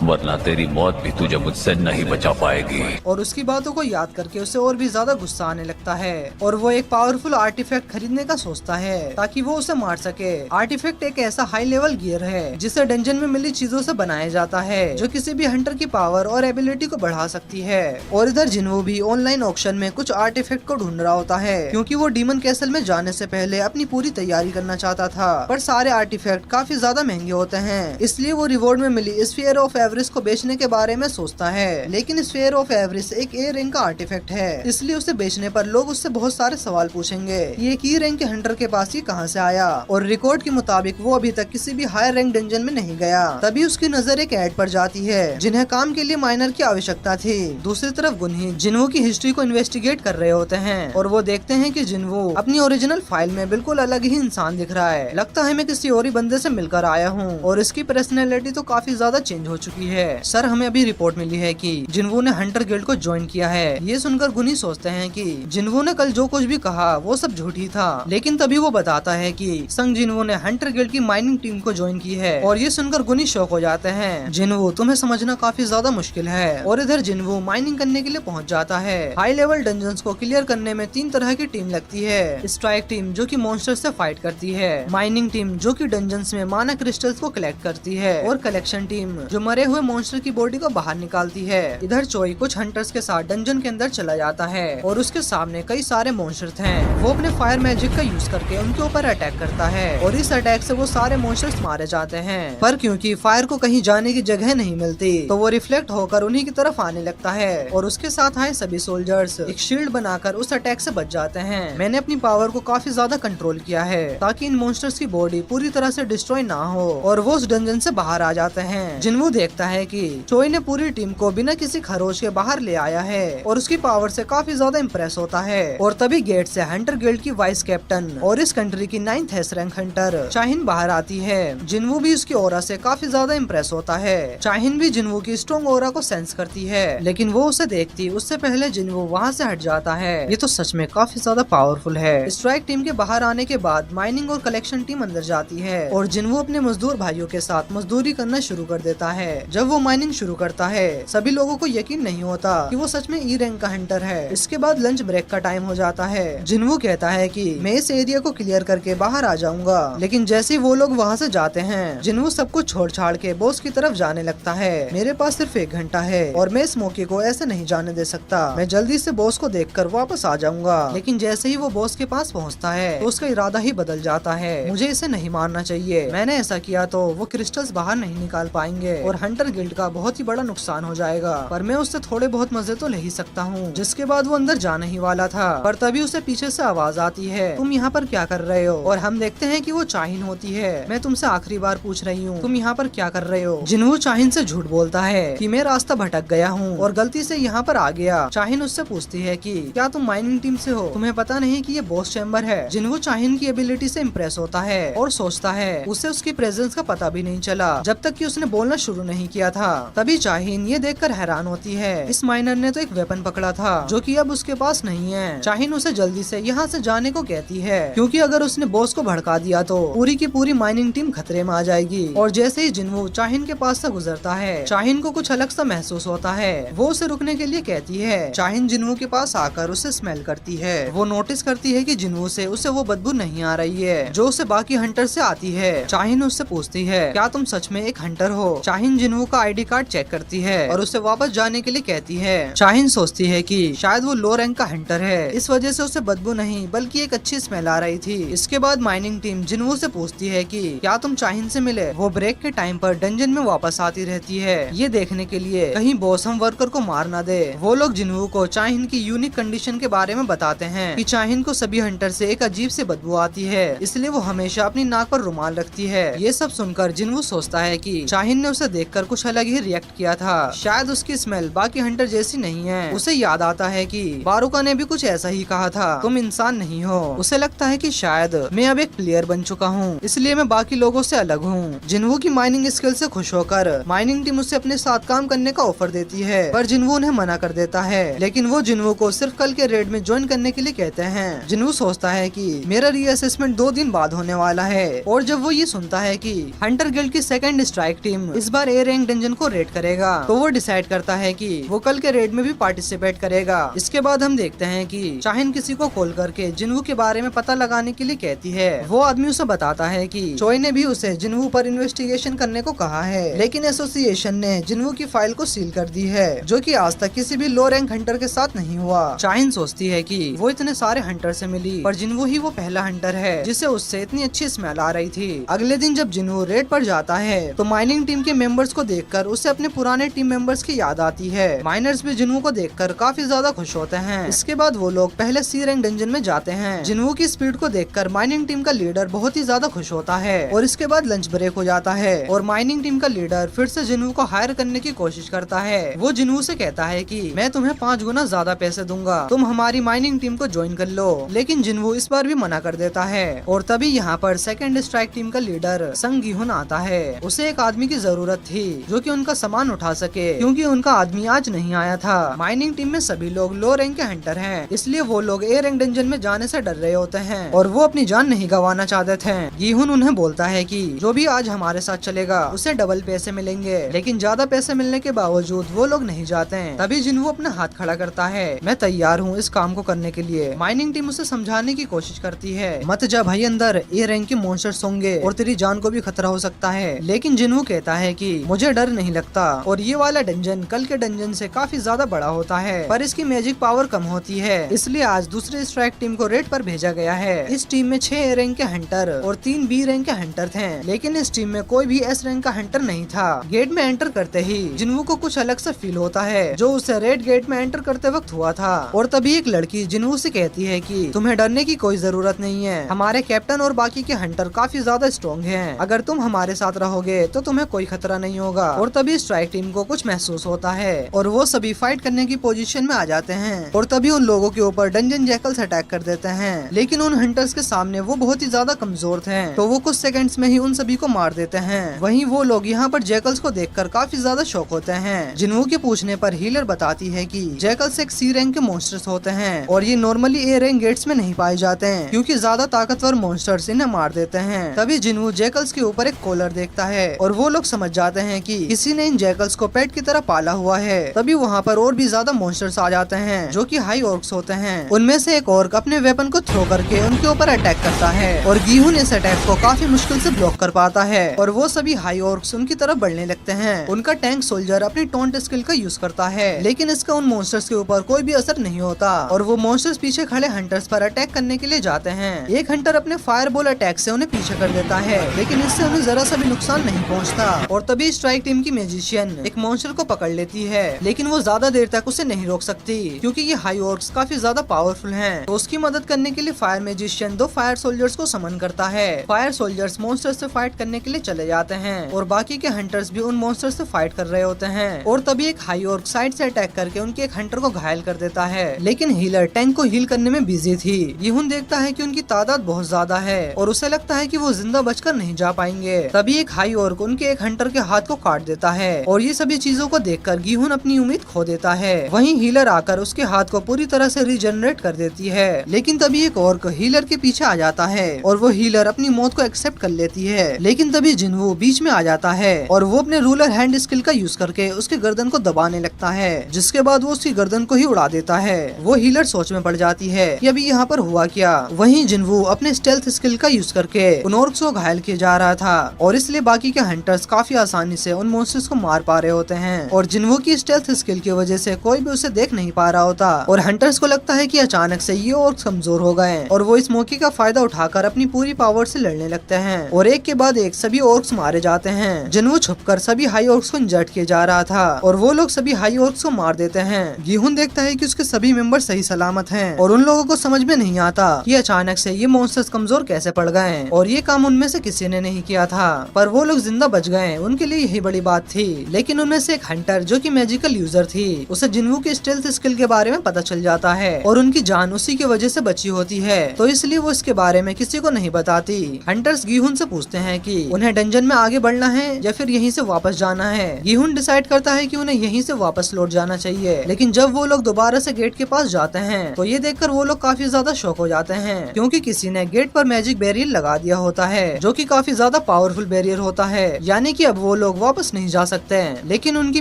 वरना तेरी मौत भी तुझे मुझसे नहीं बचा पाएगी। और उसकी बातों को याद करके उसे और भी ज्यादा गुस्सा आने लगता है और वो एक पावरफुल आर्टिफैक्ट खरीदने का सोचता है ताकि वो उसे मार सके। आर्टिफैक्ट एक ऐसा हाई लेवल गियर है जिसे डंजन में मिली चीजों से बनाया जाता है जो किसी भी हंटर की पावर और एबिलिटी को बढ़ा सकती है। और इधर जिन्वू भी ऑनलाइन ऑक्शन में कुछ आर्टिफैक्ट को ढूंढ रहा होता है क्योंकि वो डीमन कैसल में जाने से पहले अपनी पूरी तैयारी करना चाहता था, पर सारे आर्टिफैक्ट काफी ज्यादा महंगे होते हैं, इसलिए वो रिवॉर्ड में मिली स्फीयर ऑफ एवरेज को बेचने के बारे में सोचता है। लेकिन स्फीयर ऑफ एवरेज एक ए रैंक का आर्टिफैक्ट है, इसलिए उसे बेचने पर लोग उससे बहुत सारे सवाल पूछेंगे। ये एक ई रैंक के हंटर के पास ही कहां से आया? और रिकॉर्ड के मुताबिक वो अभी तक किसी भी हायर रैंक डंजन में नहीं गया। तभी उसकी नजर एक ऐड पर जाती है जिन्हें काम के लिए माइनर की आवश्यकता थी। दूसरी तरफ गुनही जिन्वू की हिस्ट्री को इन्वेस्टिगेट कर रहे होते हैं और वो देखते हैं कि जिन्वू अपनी ओरिजिनल फाइल में बिल्कुल अलग ही इंसान दिख रहा है। लगता है मैं किसी और ही बंदे से मिलकर आया हूँ और इसकी पर्सनैलिटी तो काफी ज्यादा चेंज हो चुकी है। सर, हमें अभी रिपोर्ट मिली है कि जिन्वू ने हंटर गिल्ड को ज्वाइन किया है। ये सुनकर गुनी सोचते हैं कि जिन्वू ने कल जो कुछ भी कहा वो सब झूठी था, लेकिन तभी वो बताता है कि संग जिन्वू ने हंटर गिल्ड की माइनिंग टीम को ज्वाइन की है। और ये सुनकर गुनी शॉक हो जाते हैं। जिन्वू, तुम्हें समझना काफी ज्यादा मुश्किल है। और इधर जिन्वू माइनिंग करने के लिए पहुंच जाता है। हाई लेवल डंजन्स को क्लियर करने में 3 तरह की टीम लगती है। स्ट्राइक टीम जो कि मॉन्स्टर्स से फाइट करती है, माइनिंग टीम जो कि डंजन्स में माना क्रिस्टल्स को कलेक्ट करती है, और कलेक्शन टीम जो मरे हुए मॉन्स्टर की बॉडी को बाहर निकालती है। इधर चोई कुछ हंटर्स के साथ डंजन के अंदर चला जाता है और उसके सामने कई सारे मॉन्स्टर्स हैं। वो अपने फायर मैजिक का यूज करके उनके ऊपर अटैक करता है और इस अटैक से वो सारे मॉन्स्टर्स मारे जाते हैं। पर क्योंकि फायर को कहीं जाने की जगह नहीं मिलती तो वो रिफ्लेक्ट होकर उन्हीं की तरफ आने लगता है और उसके साथ आए सभी सोल्जर्स एक शील्ड बनाकर उस अटैक से बच जाते हैं। मैंने अपनी पावर को काफी ज्यादा कंट्रोल किया है ताकि इन मॉन्स्टर्स की बॉडी पूरी तरह से डिस्ट्रॉय ना हो और वो उस डंजन से बाहर आ जाते हैं। जिन्वू देखता है कि चोई ने पूरी टीम को बिना किसी खरोच के बाहर ले आया है और उसकी पावर से काफी ज्यादा इम्प्रेस होता है। और तभी गेट से हंटर गिल्ड की वाइस कैप्टन और इस कंट्री की 9th एस रैंक हंटर चाहिन बाहर आती है। जिन्वू भी उसकी ऑरा से काफी ज्यादा इम्प्रेस होता है। चाहिन भी जिन्वू की स्ट्रॉन्ग ऑरा को सेंस करती है, लेकिन वो उसे देखती उससे पहले जिन्वू वहाँ से हट जाता है। ये तो सच में काफी ज्यादा पावरफुल है। स्ट्राइक टीम के बाहर आने के बाद माइनिंग और कलेक्शन टीम अंदर जाती है और जिन्वू अपने मजदूर भाइयों के साथ मजदूरी करना शुरू कर देता है। जब वो माइनिंग शुरू करता है सभी लोगों को यकीन नहीं होता कि वो सच में ई रैंक का हंटर है। इसके बाद लंच ब्रेक का टाइम हो जाता है। जिन्वू कहता है कि मैं इस एरिया को क्लियर करके बाहर आ जाऊंगा, लेकिन जैसे ही वो लोग वहाँ से जाते हैं जिन्वू सब कुछ छोड़ छाड़ के बॉस की तरफ जाने लगता है। मेरे पास सिर्फ 1 घंटा है और मैं इस मौके को ऐसे नहीं जाने दे सकता। मैं जल्दी से बॉस को देखकर वापस आ जाऊंगा। लेकिन जैसे ही वो बॉस के पास पहुँचता है तो उसका इरादा ही बदल जाता है। मुझे इसे नहीं मारना चाहिए, मैंने ऐसा किया तो वो क्रिस्टल्स बाहर नहीं निकाल पाएंगे और हंटर हंटर गिल्ड का बहुत ही बड़ा नुकसान हो जाएगा, पर मैं उससे थोड़े बहुत मजे तो ले ही सकता हूँ। जिसके बाद वो अंदर जाने ही वाला था, पर तभी उसे पीछे से आवाज आती है, तुम यहाँ पर क्या कर रहे हो? और हम देखते हैं कि वो चाहिन होती है। मैं तुमसे आखिरी बार पूछ रही हूँ, तुम यहाँ पर क्या कर रहे हो? जिन्हू चाहिन से झूठ बोलता है कि मैं रास्ता भटक गया हूँ और गलती से यहाँ पर आ गया। चाहिन उससे पूछती है कि क्या तुम माइनिंग टीम से हो? तुम्हें पता नहीं कि ये बॉस चैम्बर है? जिन्हू चाहिन की एबिलिटी से इम्प्रेस होता है और सोचता है उसे उसकी प्रेजेंस का पता भी नहीं चला जब तक कि उसने बोलना शुरू नहीं किया था। तभी चाहिन ये देखकर हैरान होती है, इस माइनर ने तो एक वेपन पकड़ा था जो कि अब उसके पास नहीं है। चाहिन उसे जल्दी से यहाँ से जाने को कहती है, क्योंकि अगर उसने बॉस को भड़का दिया तो पूरी की पूरी माइनिंग टीम खतरे में आ जाएगी। और जैसे ही जिन्हू चाहिन के पास से गुजरता है, चाहिन को कुछ अलग सा महसूस होता है। वो उसे रुकने के लिए कहती है। चाहिन जिन्हू के पास आकर उसे स्मेल करती है। वो नोटिस करती है कि जिन्हू से उसे वो बदबू नहीं आ रही है जो उसे बाकी हंटर से आती है। चाहिन उससे पूछती है, क्या तुम सच में एक हंटर हो? चाहिन जिन्हू का आईडी कार्ड चेक करती है और उसे वापस जाने के लिए कहती है। चाहिन सोचती है कि शायद वो लो रैंक का हंटर है, इस वजह से उसे बदबू नहीं बल्कि एक अच्छी स्मेल आ रही थी। इसके बाद माइनिंग टीम जिन्हू से पूछती है कि क्या तुम चाहिन से मिले? वो ब्रेक के टाइम पर डंजन में वापस आती रहती है, ये देखने के लिए कहीं बॉस हम वर्कर को मार ना दे। वो लोग जिन्हू को चाहिन की यूनिक कंडीशन के बारे में बताते हैं कि चाहिन को सभी हंटर से एक अजीब सी बदबू आती है, इसलिए वो हमेशा अपनी नाक पर रुमाल रखती है। ये सब सुनकर जिन्हू सोचता है कि चाहिन ने उसे देखकर कुछ अलग ही रिएक्ट किया था, शायद उसकी स्मेल बाकी हंटर जैसी नहीं है। उसे याद आता है कि बारूका ने भी कुछ ऐसा ही कहा था, तुम इंसान नहीं हो। उसे लगता है कि शायद मैं अब एक प्लेयर बन चुका हूँ, इसलिए मैं बाकी लोगों से अलग हूँ। जिन्हू की माइनिंग स्किल से खुश होकर माइनिंग टीम उसे अपने साथ काम करने का ऑफर देती है, पर जिन्हू उन्हें मना कर देता है। लेकिन वो जिन्हू को सिर्फ कल के रेड में ज्वाइन करने के लिए कहते हैं। जिन्हू सोचता है कि मेरा रीअसेसमेंट 2 दिन बाद होने वाला है, और जब वो ये सुनता है कि हंटर गिल्ड की सेकंड स्ट्राइक टीम इस बार ए रैंक डंजन को रेड करेगा, तो वो डिसाइड करता है कि वो कल के रेड में भी पार्टिसिपेट करेगा। इसके बाद हम देखते हैं कि चाहिन किसी को कॉल करके जिन्हू के बारे में पता लगाने के लिए कहती है। वो आदमी उसे बताता है कि चोई ने भी उसे जिन्हू पर इन्वेस्टिगेशन करने को कहा है, लेकिन एसोसिएशन ने जिन्हू की फाइल को सील कर दी है, जो कि आज तक किसी भी लो रैंक हंटर के साथ नहीं हुआ। चाहिन सोचती है कि वो इतने सारे हंटर से मिली, पर जिन्हू ही वो पहला हंटर है जिसे उससे इतनी अच्छी स्मेल आ रही थी। अगले दिन जब जिन्हू रेड पर जाता है तो माइनिंग टीम के मेंबर्स को देखकर उसे अपने पुराने टीम मेंबर्स की याद आती है। माइनर्स भी जिन्हू को देखकर काफी ज्यादा खुश होते हैं। इसके बाद वो लोग पहले सी रैंक डंजन में जाते हैं। जिन्हू की स्पीड को देखकर माइनिंग टीम का लीडर बहुत ही ज्यादा खुश होता है, और इसके बाद लंच ब्रेक हो जाता है और माइनिंग टीम का लीडर फिर से जिन्हू को हायर करने की कोशिश करता है। वो जिन्हू से कहता है कि मैं तुम्हें 5 गुना ज्यादा पैसे दूंगा, तुम हमारी माइनिंग टीम को ज्वाइन कर लो। लेकिन जिन्हू इस बार भी मना कर देता है, और तभी यहाँ पर सेकंड स्ट्राइक टीम का लीडर संग गीहुन आता है। उसे एक आदमी की जरूरत थी जो कि उनका सामान उठा सके, क्योंकि उनका आदमी आज नहीं आया था। माइनिंग टीम में सभी लोग लो रैंक के हंटर हैं, इसलिए वो लोग ए रैंक डंजन में जाने से डर रहे होते हैं और वो अपनी जान नहीं गंवाना चाहते थे। गीहुन उन्हें बोलता है कि जो भी आज हमारे साथ चलेगा उसे डबल पैसे मिलेंगे, लेकिन ज्यादा पैसे मिलने के बावजूद वो लोग नहीं जाते हैं। तभी जिन्हू अपना हाथ खड़ा करता है, मैं तैयार हूँ इस काम को करने के लिए। माइनिंग टीम उसे समझाने की कोशिश करती है, मत जा भाई अंदर, ए रैंक के मॉन्स्टर्स होंगे और तेरी जान को भी खतरा हो सकता है। लेकिन जिन्हू कहता है कि मुझे डर नहीं लगता, और ये वाला डंजन कल के डंजन से काफी ज्यादा बड़ा होता है, पर इसकी मैजिक पावर कम होती है, इसलिए आज दूसरे स्ट्राइक टीम को रेड पर भेजा गया है। इस टीम में 6 ए रैंक के हंटर और 3 बी रैंक के हंटर थे, लेकिन इस टीम में कोई भी एस रैंक का हंटर नहीं था। गेट में एंटर करते ही जिन्हू को कुछ अलग सा फील होता है, जो उसे रेड गेट में एंटर करते वक्त हुआ था। और तभी एक लड़की जिन्हू से कहती है कि तुम्हें डरने की कोई जरूरत नहीं है, हमारे कैप्टन और बाकी के हंटर काफी ज्यादा स्ट्रॉन्ग हैं, अगर तुम हमारे साथ रहोगे तो तुम्हें कोई खतरा नहीं होगा। और तभी स्ट्राइक टीम को कुछ महसूस होता है और वो सभी फाइट करने की पोजीशन में आ जाते हैं, और तभी उन लोगों के ऊपर डंजन जैकल्स अटैक कर देते हैं। लेकिन उन हंटर्स के सामने वो बहुत ही ज्यादा कमजोर थे, तो वो कुछ सेकंड्स में ही उन सभी को मार देते हैं। वहीं वो लोग यहाँ पर जैकल्स को देखकर काफी ज्यादा शॉक होते हैं। जिन्हू के पूछने पर हीलर बताती है कि जैकल्स एक सी रैंक के मॉन्स्टर्स होते हैं, और ये नॉर्मली ए रैंक गेट्स में नहीं पाए जाते हैं, क्योंकि ज्यादा ताकतवर मॉन्स्टर्स इन्हें मार देते हैं। तभी जिन्हू जैकल्स के ऊपर एक कॉलर देखता है, और वो लोग समझ जाते हैं कि किसी ने इन जैकल्स को पेट की तरह पाला हुआ है। तभी वहाँ पर और भी ज्यादा मॉन्स्टर्स आ जाते हैं, जो कि हाई ऑर्क्स होते हैं। उनमें से एक ऑर्क अपने वेपन को थ्रो करके उनके ऊपर अटैक करता है, और गीहुन इस अटैक को काफी मुश्किल से ब्लॉक कर पाता है, और वो सभी हाई ऑर्क्स उनकी तरफ बढ़ने लगते हैं। उनका टैंक सोल्जर अपनी टोंट स्किल का यूज करता है, लेकिन इसका उन मॉन्स्टर्स के ऊपर कोई भी असर नहीं होता, और वो मॉन्स्टर्स पीछे खड़े हंटर्स पर अटैक करने के लिए जाते हैं। एक हंटर अपने फायर बॉल अटैक से उन्हें पीछे कर देता है, लेकिन इससे उन्हें जरा सा भी नुकसान नहीं पहुंचता। और तभी स्ट्राइक टीम की मैजिशियन एक मॉन्स्टर को पकड़ लेती है, लेकिन वो ज्यादा देर तक उसे नहीं रोक सकती क्योंकि ये हाई ऑर्क्स काफी ज्यादा पावरफुल हैं। तो उसकी मदद करने के लिए फायर मैजिशियन 2 फायर सोल्जर्स को समन करता है। फायर सोल्जर्स मॉन्स्टर से फाइट करने के लिए चले जाते हैं और बाकी के हंटर्स भी उन मॉन्स्टर से फाइट कर रहे होते हैं। और तभी एक हाई ऑर्क साइड से अटैक करके उनके एक हंटर को घायल कर देता है, लेकिन हीलर टैंक को हील करने में बिजी थी। यहून देखता है कि उनकी तादाद बहुत ज्यादा है और उसे लगता है कि वो जिंदा बचकर नहीं जा पाएंगे। तभी एक हाई ऑर्क उनके एक हंटर के हाथ को काट देता है और ये सभी चीजों को देखकर गीहुन अपनी उम्मीद खो देता है। वहीं हीलर आकर उसके हाथ को पूरी तरह से रीजनरेट कर देती है, लेकिन तभी एक ऑर्क हीलर के पीछे आ जाता है और वो हीलर अपनी मौत को एक्सेप्ट कर लेती है। लेकिन तभी जिन्वू बीच में आ जाता है और वो अपने रूलर हैंड स्किल का यूज करके उसके गर्दन को दबाने लगता है, जिसके बाद वो उसकी गर्दन को ही उड़ा देता है। वो हीलर सोच में पड़ जाती है कि अभी यहाँ पर हुआ क्या। वहीं जिन्वू अपने स्टेल्थ स्किल का यूज करके उन ऑर्क्स को घायल किया जा रहा था और इसलिए बाकी के हंटर्स काफी आसानी से उन मॉन्स्टर्स को मार पा रहे होते हैं और जिन्वू की स्टेल्थ स्किल की वजह से कोई भी उसे देख नहीं पा रहा होता और हंटर्स को लगता है कि अचानक से ये ऑर्क्स कमजोर हो गए और वो इस मौके का फायदा उठाकर अपनी पूरी पावर से लड़ने लगते हैं और एक के बाद एक सभी ऑर्क्स मारे जाते हैं। जिन्वू छुपकर सभी हाई ऑर्क्स को इंजर्ड किया जा रहा था और वो लोग सभी हाई ऑर्क्स को मार देते हैं। गीहुन देखता है कि उसके सभी मेंबर सही सलामत हैं और उन लोगों को समझ में नहीं आता कि अचानक से ये मॉन्स्टर्स कमजोर कैसे पड़ गए और ये काम उनमें से किसी ने नहीं किया था, पर वो लोग जिंदा बच गए। उनके लिए यही बड़ी बात थी। लेकिन उनमें से एक हंटर जो कि मैजिकल यूजर थी, उसे जिन्वू के स्टेल्थ स्किल के बारे में पता चल जाता है और उनकी जान उसी की वजह से बची होती है, तो इसलिए वो इसके बारे में किसी को नहीं बताती। हंटर्स गीहुन से पूछते हैं कि उन्हें डंजन में आगे बढ़ना है या फिर यहीं से वापस जाना है। गीहुन डिसाइड करता है कि उन्हें यहीं से वापस लौट जाना चाहिए, लेकिन जब वो लोग दोबारा से गेट के पास जाते हैं तो ये देखकर वो लोग काफी ज्यादा शॉक हो जाते हैं क्योंकि किसी ने गेट पर मैजिक बैरियर लगा दिया होता है जो कि काफी ज्यादा पावरफुल बैरियर होता है, यानी कि अब वो लोग वापस नहीं जा सकते हैं। लेकिन उनकी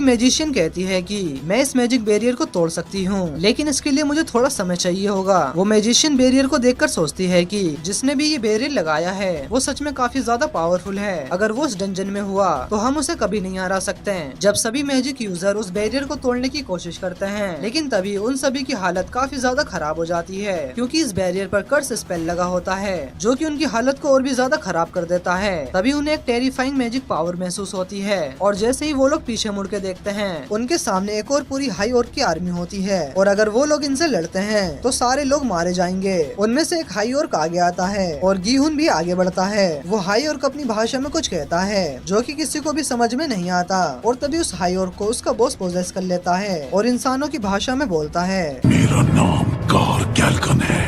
मैजिशियन कहती है कि मैं इस मैजिक बैरियर को तोड़ सकती हूँ, लेकिन इसके लिए मुझे थोड़ा समय चाहिए होगा। वो मैजिशियन बैरियर को देखकर सोचती है कि जिसने भी ये बैरियर लगाया है वो सच में काफी ज्यादा पावरफुल है। अगर वो उस डंजन में हुआ तो हम उसे कभी नहीं हरा सकते हैं। जब सभी मैजिक यूजर उस बैरियर को तोड़ने की कोशिश करते हैं, लेकिन तभी उन सभी की हालत काफी ज्यादा खराब हो जाती है क्योंकि इस बैरियर पर कर्स स्पेल लगा होता है जो कि उनकी हालत को और भी ज्यादा खराब कर देता है। तभी उन्हें एक टेरिफाइंग मैजिक पावर महसूस होती है और जैसे ही वो लोग पीछे मुड़ के देखते हैं उनके सामने एक और पूरी हाई ऑर्क की आर्मी होती है और अगर वो लोग इनसे लड़ते हैं तो सारे लोग मारे जाएंगे। उनमें से एक हाई ऑर्क आगे आता है और गीहुन भी आगे बढ़ता है। वो हाई ऑर्क अपनी भाषा में कुछ कहता है जो कि किसी को भी समझ में नहीं आता और तभी उस हाई ऑर्क को उसका बॉस पोजेस कर लेता है और इंसानों की भाषा में बोलता है, मेरा नाम कार गैल्कन है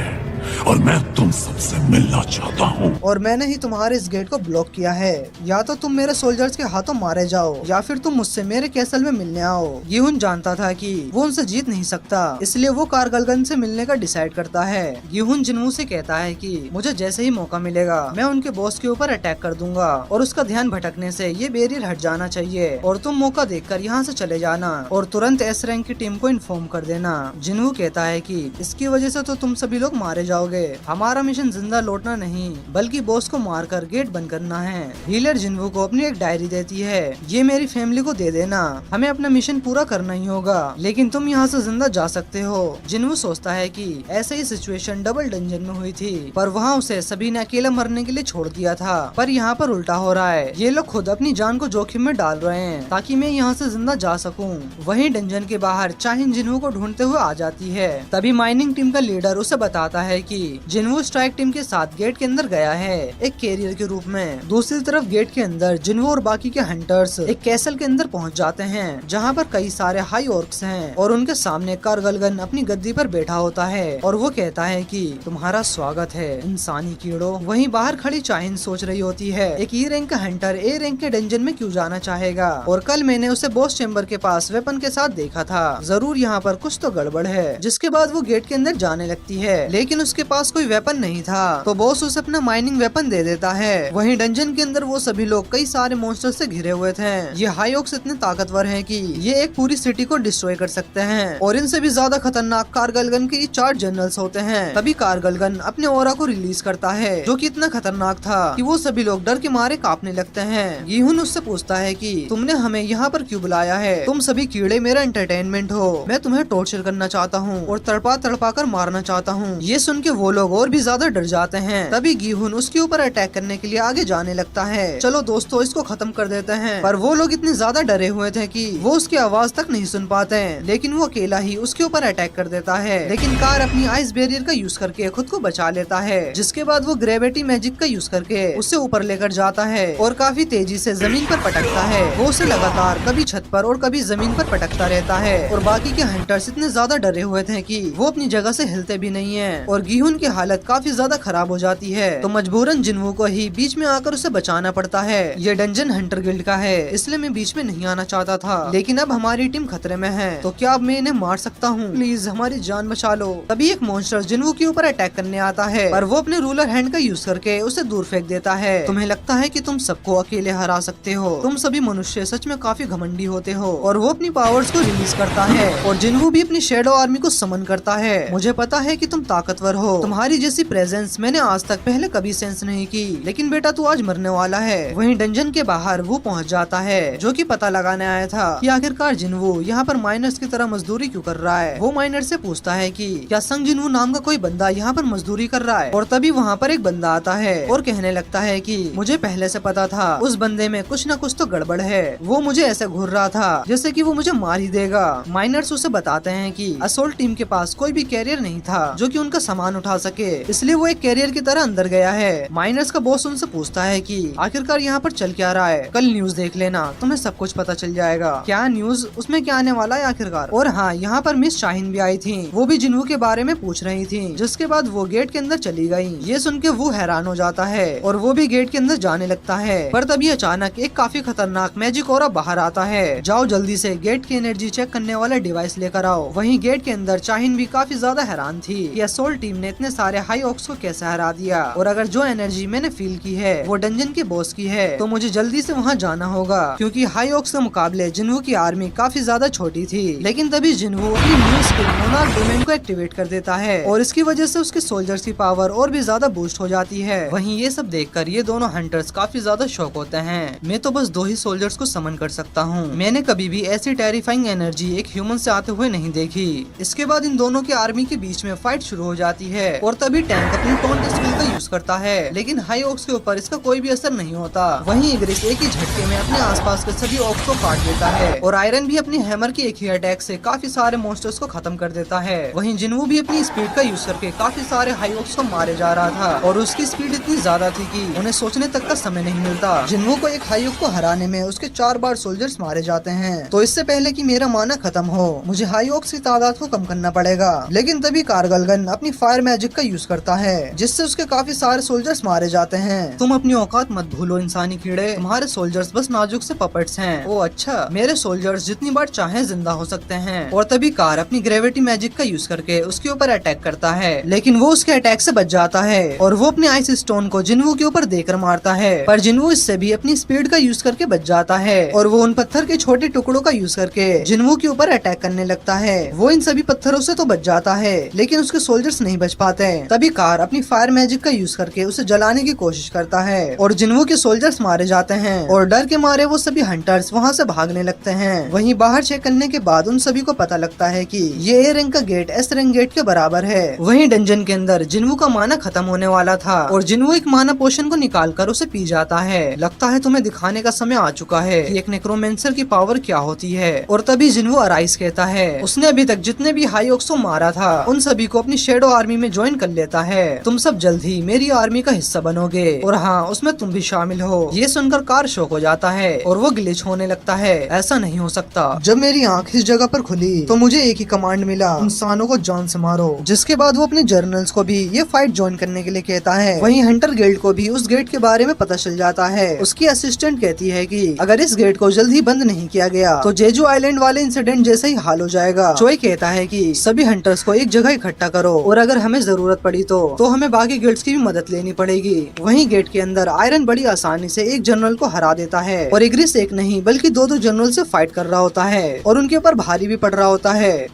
और मैं तुम सबसे मिलना चाहता हूँ और मैंने ही तुम्हारे इस गेट को ब्लॉक किया है। या तो तुम मेरे सोल्जर्स के हाथों मारे जाओ या फिर तुम मुझसे मेरे कैसल में मिलने आओ। गीहुन जानता था कि वो उनसे जीत नहीं सकता, इसलिए वो कारगलगन से मिलने का डिसाइड करता है। गीहुन जिन्वू से कहता है कि मुझे जैसे ही मौका मिलेगा मैं उनके बॉस के ऊपर अटैक कर दूंगा और उसका ध्यान भटकने से ये बैरियर हट जाना चाहिए और तुम मौका देखकर यहाँ से चले जाना और तुरंत एस रैंक की टीम को इन्फॉर्म कर देना। जिन्वू कहता है कि इसकी वजह से तो तुम सभी लोग मारे जाओगे। हमारा मिशन जिंदा लौटना नहीं बल्कि बॉस को मारकर गेट बंद करना है। हीलर जिन्वू को अपनी एक डायरी देती है, ये मेरी फैमिली को दे देना, हमें अपना मिशन पूरा करना ही होगा, लेकिन तुम यहाँ से जिंदा जा सकते हो। जिन्वू सोचता है कि ऐसे ही सिचुएशन डबल डंजन में हुई थी पर वहाँ उसे सभी ने अकेला मरने के लिए छोड़ दिया था, पर यहाँ पर उल्टा हो रहा है। ये लोग खुद अपनी जान को जोखिम में डाल रहे हैं ताकि मैं यहाँ से जिंदा जा सकूं। वहीं डंजन के बाहर चाहिन जिन्वू को ढूंढते हुए आ जाती है। तभी माइनिंग टीम का लीडर उसे बताता है कि जिन्वू स्ट्राइक टीम के साथ गेट के अंदर गया है एक कैरियर के रूप में। दूसरी तरफ गेट के अंदर जिन्वू और बाकी के हंटर्स एक कैसल के अंदर पहुंच जाते हैं जहां पर कई सारे हाई ऑर्क्स हैं और उनके सामने कारगलगन अपनी गद्दी पर बैठा होता है और वो कहता है कि तुम्हारा स्वागत है इंसानी कीड़ो। वहीं बाहर खड़ी चाहिन सोच रही होती है एक ई रैंक का हंटर ए रैंक के डंजन में क्यों जाना चाहेगा और कल मैंने उसे बॉस चेम्बर के पास वेपन के साथ देखा था, जरूर यहाँ पर कुछ तो गड़बड़ है। जिसके बाद वो गेट के अंदर जाने लगती है लेकिन उसके पास कोई वेपन नहीं था तो बॉस उसे अपना माइनिंग वेपन दे देता है। वहीं डंजन के अंदर वो सभी लोग कई सारे मॉन्स्टर से घिरे हुए थे। ये हाई ऑक्स इतने ताकतवर हैं कि ये एक पूरी सिटी को डिस्ट्रॉय कर सकते हैं और इनसे भी ज्यादा खतरनाक कारगलगन के 4 जनरल्स होते हैं। तभी कारगलगन अपने ऑरा को रिलीज करता है जो कि इतना खतरनाक था कि वो सभी लोग डर के मारे कांपने लगते हैं। गीहुन उससे पूछता है कि तुमने हमें यहाँ पर क्यों बुलाया है, तुम सभी कीड़े मेरा एंटरटेनमेंट हो, मैं तुम्हें टॉर्चर करना चाहता हूँ और तड़पा तड़पा कर मारना चाहता हूँ। ये सुन के वो लोग और भी ज्यादा डर जाते हैं। तभी गीहुन उसके ऊपर अटैक करने के लिए आगे जाने लगता है। चलो दोस्तों इसको खत्म कर देते हैं। पर वो लोग इतने ज्यादा डरे हुए थे कि वो उसकी आवाज तक नहीं सुन पाते हैं, लेकिन वो अकेला ही उसके ऊपर अटैक कर देता है। लेकिन कार अपनी आइस बैरियर का यूज करके खुद को बचा लेता है, जिसके बाद वो ग्रेविटी मैजिक का यूज करके उसे ऊपर लेकर जाता है और काफी तेजी से जमीन पर पटकता है। वो उसे लगातार कभी छत पर और कभी जमीन पर पटकता रहता है और बाकी के हंटर्स इतने ज्यादा डरे हुए थे कि वो अपनी जगह से हिलते भी नहीं है और गीहुन की हालत काफी ज्यादा खराब हो जाती है। तो मजबूरन जिन्वू को ही बीच में आकर उसे बचाना पड़ता है। ये डंजन हंटर गिल्ड का है, इसलिए मैं बीच में नहीं आना चाहता था, लेकिन अब हमारी टीम खतरे में है, तो क्या अब मैं इन्हें मार सकता हूँ? प्लीज हमारी जान बचा लो। तभी एक मॉन्स्टर जिन्वू के ऊपर अटैक करने आता है, पर वो अपने रूलर हैंड का यूज करके उसे दूर फेंक देता है। तुम्हें लगता है कि तुम सबको अकेले हरा सकते हो? तुम सभी मनुष्य सच में काफी घमंडी होते हो। और वो अपनी पावर्स को रिलीज करता है और जिन्वू भी अपनी शैडो आर्मी को समन करता है। मुझे पता है कि तुम ताकतवर हो, तुम्हारी जैसी प्रेजेंस मैंने आज तक पहले कभी सेंस नहीं की, लेकिन बेटा तू आज मरने वाला है। वहीं डंजन के बाहर वो पहुंच जाता है, जो कि पता लगाने आया था कि आखिरकार जिन्वू यहाँ पर माइनर्स की तरह मजदूरी क्यों कर रहा है। वो माइनर से पूछता है कि क्या संग जिन्वू नाम का कोई बंदा यहाँ पर मजदूरी कर रहा है। और तभी वहाँ पर एक बंदा आता है और कहने लगता है कि मुझे पहले से पता था उस बंदे में कुछ न कुछ तो गड़बड़ है। वो मुझे ऐसे घूर रहा था जैसे कि वो मुझे मार ही देगा। माइनर्स उसे बताते हैं कि असोल्ट टीम के पास कोई भी कैरियर नहीं था जो कि उनका सामान उठा सके, इसलिए वो एक कैरियर की तरह अंदर गया है। माइनर्स का बॉस उनसे पूछता है कि आखिरकार यहाँ पर चल क्या रहा है। कल न्यूज देख लेना, तुम्हें सब कुछ पता चल जाएगा। क्या न्यूज? उसमें क्या आने वाला है आखिरकार? और हाँ, यहाँ पर मिस शाहीन भी आई थी, वो भी जिन्वू के बारे में पूछ रही थी, जिसके बाद वो गेट के अंदर चली गई। ये सुन के वो हैरान हो जाता है और वो भी गेट के अंदर जाने लगता है। पर तभी अचानक एक काफी खतरनाक मैजिक ऑरा बाहर आता है। जाओ जल्दी से गेट की एनर्जी चेक करने वाला डिवाइस लेकर आओ। वहीं गेट के अंदर शाहीन भी काफी ज्यादा हैरान थी कि असोल्ट टीम ने इतने सारे हाई ऑक्स को कैसे हरा दिया, और अगर जो एनर्जी मैंने फील की है वो डंजन के बॉस की है, तो मुझे जल्दी से वहाँ जाना होगा, क्योंकि हाई ऑक्स के मुकाबले जिन्वू की आर्मी काफी ज्यादा छोटी थी। लेकिन तभी जिन्वू अपनी न्यू स्किल मोनार्क डोमेन को एक्टिवेट कर देता है और इसकी वजह से उसके सोल्जर्स की पावर और भी ज्यादा बूस्ट हो जाती है। वहीं ये सब देखकर ये दोनों हंटर्स काफी ज्यादा शॉक होते हैं। मैं तो बस 2 ही सोल्जर्स को समन कर सकता हूँ। मैंने कभी भी ऐसी टेरिफाइंग एनर्जी एक ह्यूमन से आते हुए नहीं देखी। इसके बाद इन दोनों की आर्मी के बीच में फाइट शुरू हो जाती है और तभी टैंक अपनी टोंट स्किल का यूज करता है, लेकिन हाई ऑक्स के ऊपर इसका कोई भी असर नहीं होता। वहीं इग्रिस एक ही झटके में अपने आसपास के सभी ऑक्स को काट देता है और आयरन भी अपनी हैमर की एक ही अटैक से काफी सारे मॉन्स्टर्स को खत्म कर देता है। वहीं जिन्वू भी अपनी स्पीड का यूज करके काफी सारे हाई ऑक्स को मारे जा रहा था और उसकी स्पीड इतनी ज्यादा थी कि उन्हें सोचने तक का समय नहीं मिलता। जिन्वू को एक हाई ऑक को हराने में उसके 4 बार सोल्जर्स मारे जाते हैं। तो इससे पहले कि मेरा माना खत्म हो, मुझे हाई ऑक्स की तादाद को कम करना पड़ेगा। लेकिन तभी कारगलगन अपनी फायर मैजिक का यूज करता है, जिससे उसके काफी सारे सोल्जर्स मारे जाते हैं। तुम अपनी औकात मत भूलो इंसानी कीड़े, तुम्हारे सोल्जर्स बस नाजुक से पपेट्स हैं। ओ अच्छा, मेरे सोल्जर्स जितनी बार चाहे जिंदा हो सकते हैं। और तभी कार अपनी ग्रेविटी मैजिक का यूज करके उसके ऊपर अटैक करता है, लेकिन वो उसके अटैक से बच जाता है और वो अपने आइस स्टोन को जिन्वू के ऊपर देकर मारता है। पर जिन्वू इससे भी अपनी स्पीड का यूज करके बच जाता है और वो उन पत्थर के छोटे टुकड़ों का यूज करके जिन्वू के ऊपर अटैक करने लगता है। वो इन सभी पत्थरों से तो बच जाता है, लेकिन उसके सोल्जर्स नहीं बच पाते। तभी कार अपनी फायर मैजिक का यूज करके उसे जलाने की कोशिश करता है और जिन्वू के सोल्जर्स मारे जाते हैं और डर के मारे वो सभी हंटर्स वहाँ से भागने लगते हैं। वहीं बाहर चेक करने के बाद उन सभी को पता लगता है कि ये ए रैंक का गेट एस रैंक गेट के बराबर है। वहीं डंजन के अंदर जिन्वू का माना खत्म होने वाला था और जिन्वू एक माना पोशन को निकाल कर उसे पी जाता है। लगता है तुम्हें दिखाने का समय आ चुका है कि एक नेक्रोमेंसर की पावर क्या होती है। और तभी जिन्वू अराइज कहता है उसने अभी तक जितने भी हाई ऑक्स को मारा था उन सभी को अपनी शेडो आर्मी में ज्वाइन कर लेता है। तुम सब जल्द ही मेरी आर्मी का हिस्सा बनोगे और हाँ, उसमें तुम भी शामिल हो। ये सुनकर कार शॉक हो जाता है और वो ग्लिच होने लगता है। ऐसा नहीं हो सकता। जब मेरी आंख इस जगह पर खुली तो मुझे एक ही कमांड मिला, इंसानों को जान से मारो। जिसके बाद वो अपने जर्नल्स को भी ये फाइट ज्वाइन करने के लिए कहता है। वहीं हंटर गिल्ड को भी उस गेट के बारे में पता चल जाता है। उसकी असिस्टेंट कहती है कि अगर इस गेट को जल्द ही बंद नहीं किया गया तो जेजू आइलैंड वाले इंसिडेंट जैसा ही हाल हो जाएगा। चोई कहता है कि सभी हंटर्स को एक जगह इकट्ठा करो और अगर हमें जरूरत पड़ी तो हमें बाकी गिल्ड्स की भी मदद लेनी पड़ेगी। वहीं गेट के अंदर आयरन बड़ी आसानी से एक जनरल को हरा देता है और इग्रिस एक नहीं बल्कि 2 जनरल से फाइट कर रहा होता है और उनके ऊपर भारी भी पड़ रहा होता है।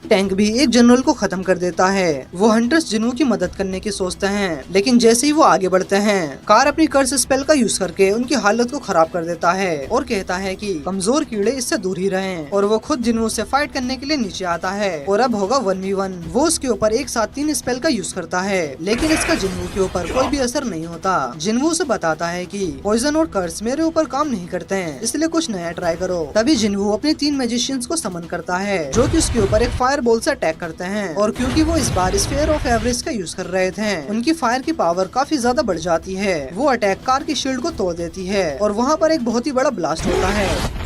टैंक भी एक जनरल को खत्म कर देता है। वो हंटर्स जिन्वू की मदद करने की सोचते हैं, लेकिन जैसे ही वो आगे बढ़ते हैं, कार अपनी कर्स स्पेल का यूज करके उनकी हालत को खराब कर देता है और कहता है कि कमजोर कीड़े इससे दूर ही रहें। और वो खुद जिन्वू से फाइट करने के लिए नीचे आता है और अब होगा 1v1। वो उसके ऊपर एक साथ 3 स्पेल का यूज करता है, लेकिन इसका जिन्वू के ऊपर कोई भी असर नहीं होता। जिन्वू से बताता है कि पॉइजन और कर्स मेरे ऊपर काम नहीं करते हैं, इसलिए कुछ नया ट्राई करो। तभी जिन्वू अपने 3 मैजिशियंस को समन करता है, जो कि उसके ऊपर एक फायर बॉल से अटैक करते हैं। और क्योंकि वो इस बार स्फीयर ऑफ एवरेज का यूज कर रहे थे, उनकी फायर की पावर काफी ज्यादा बढ़ जाती है। वो अटैक कार की शील्ड को तोड़ देती है और वहाँ पर एक बहुत ही बड़ा ब्लास्ट होता है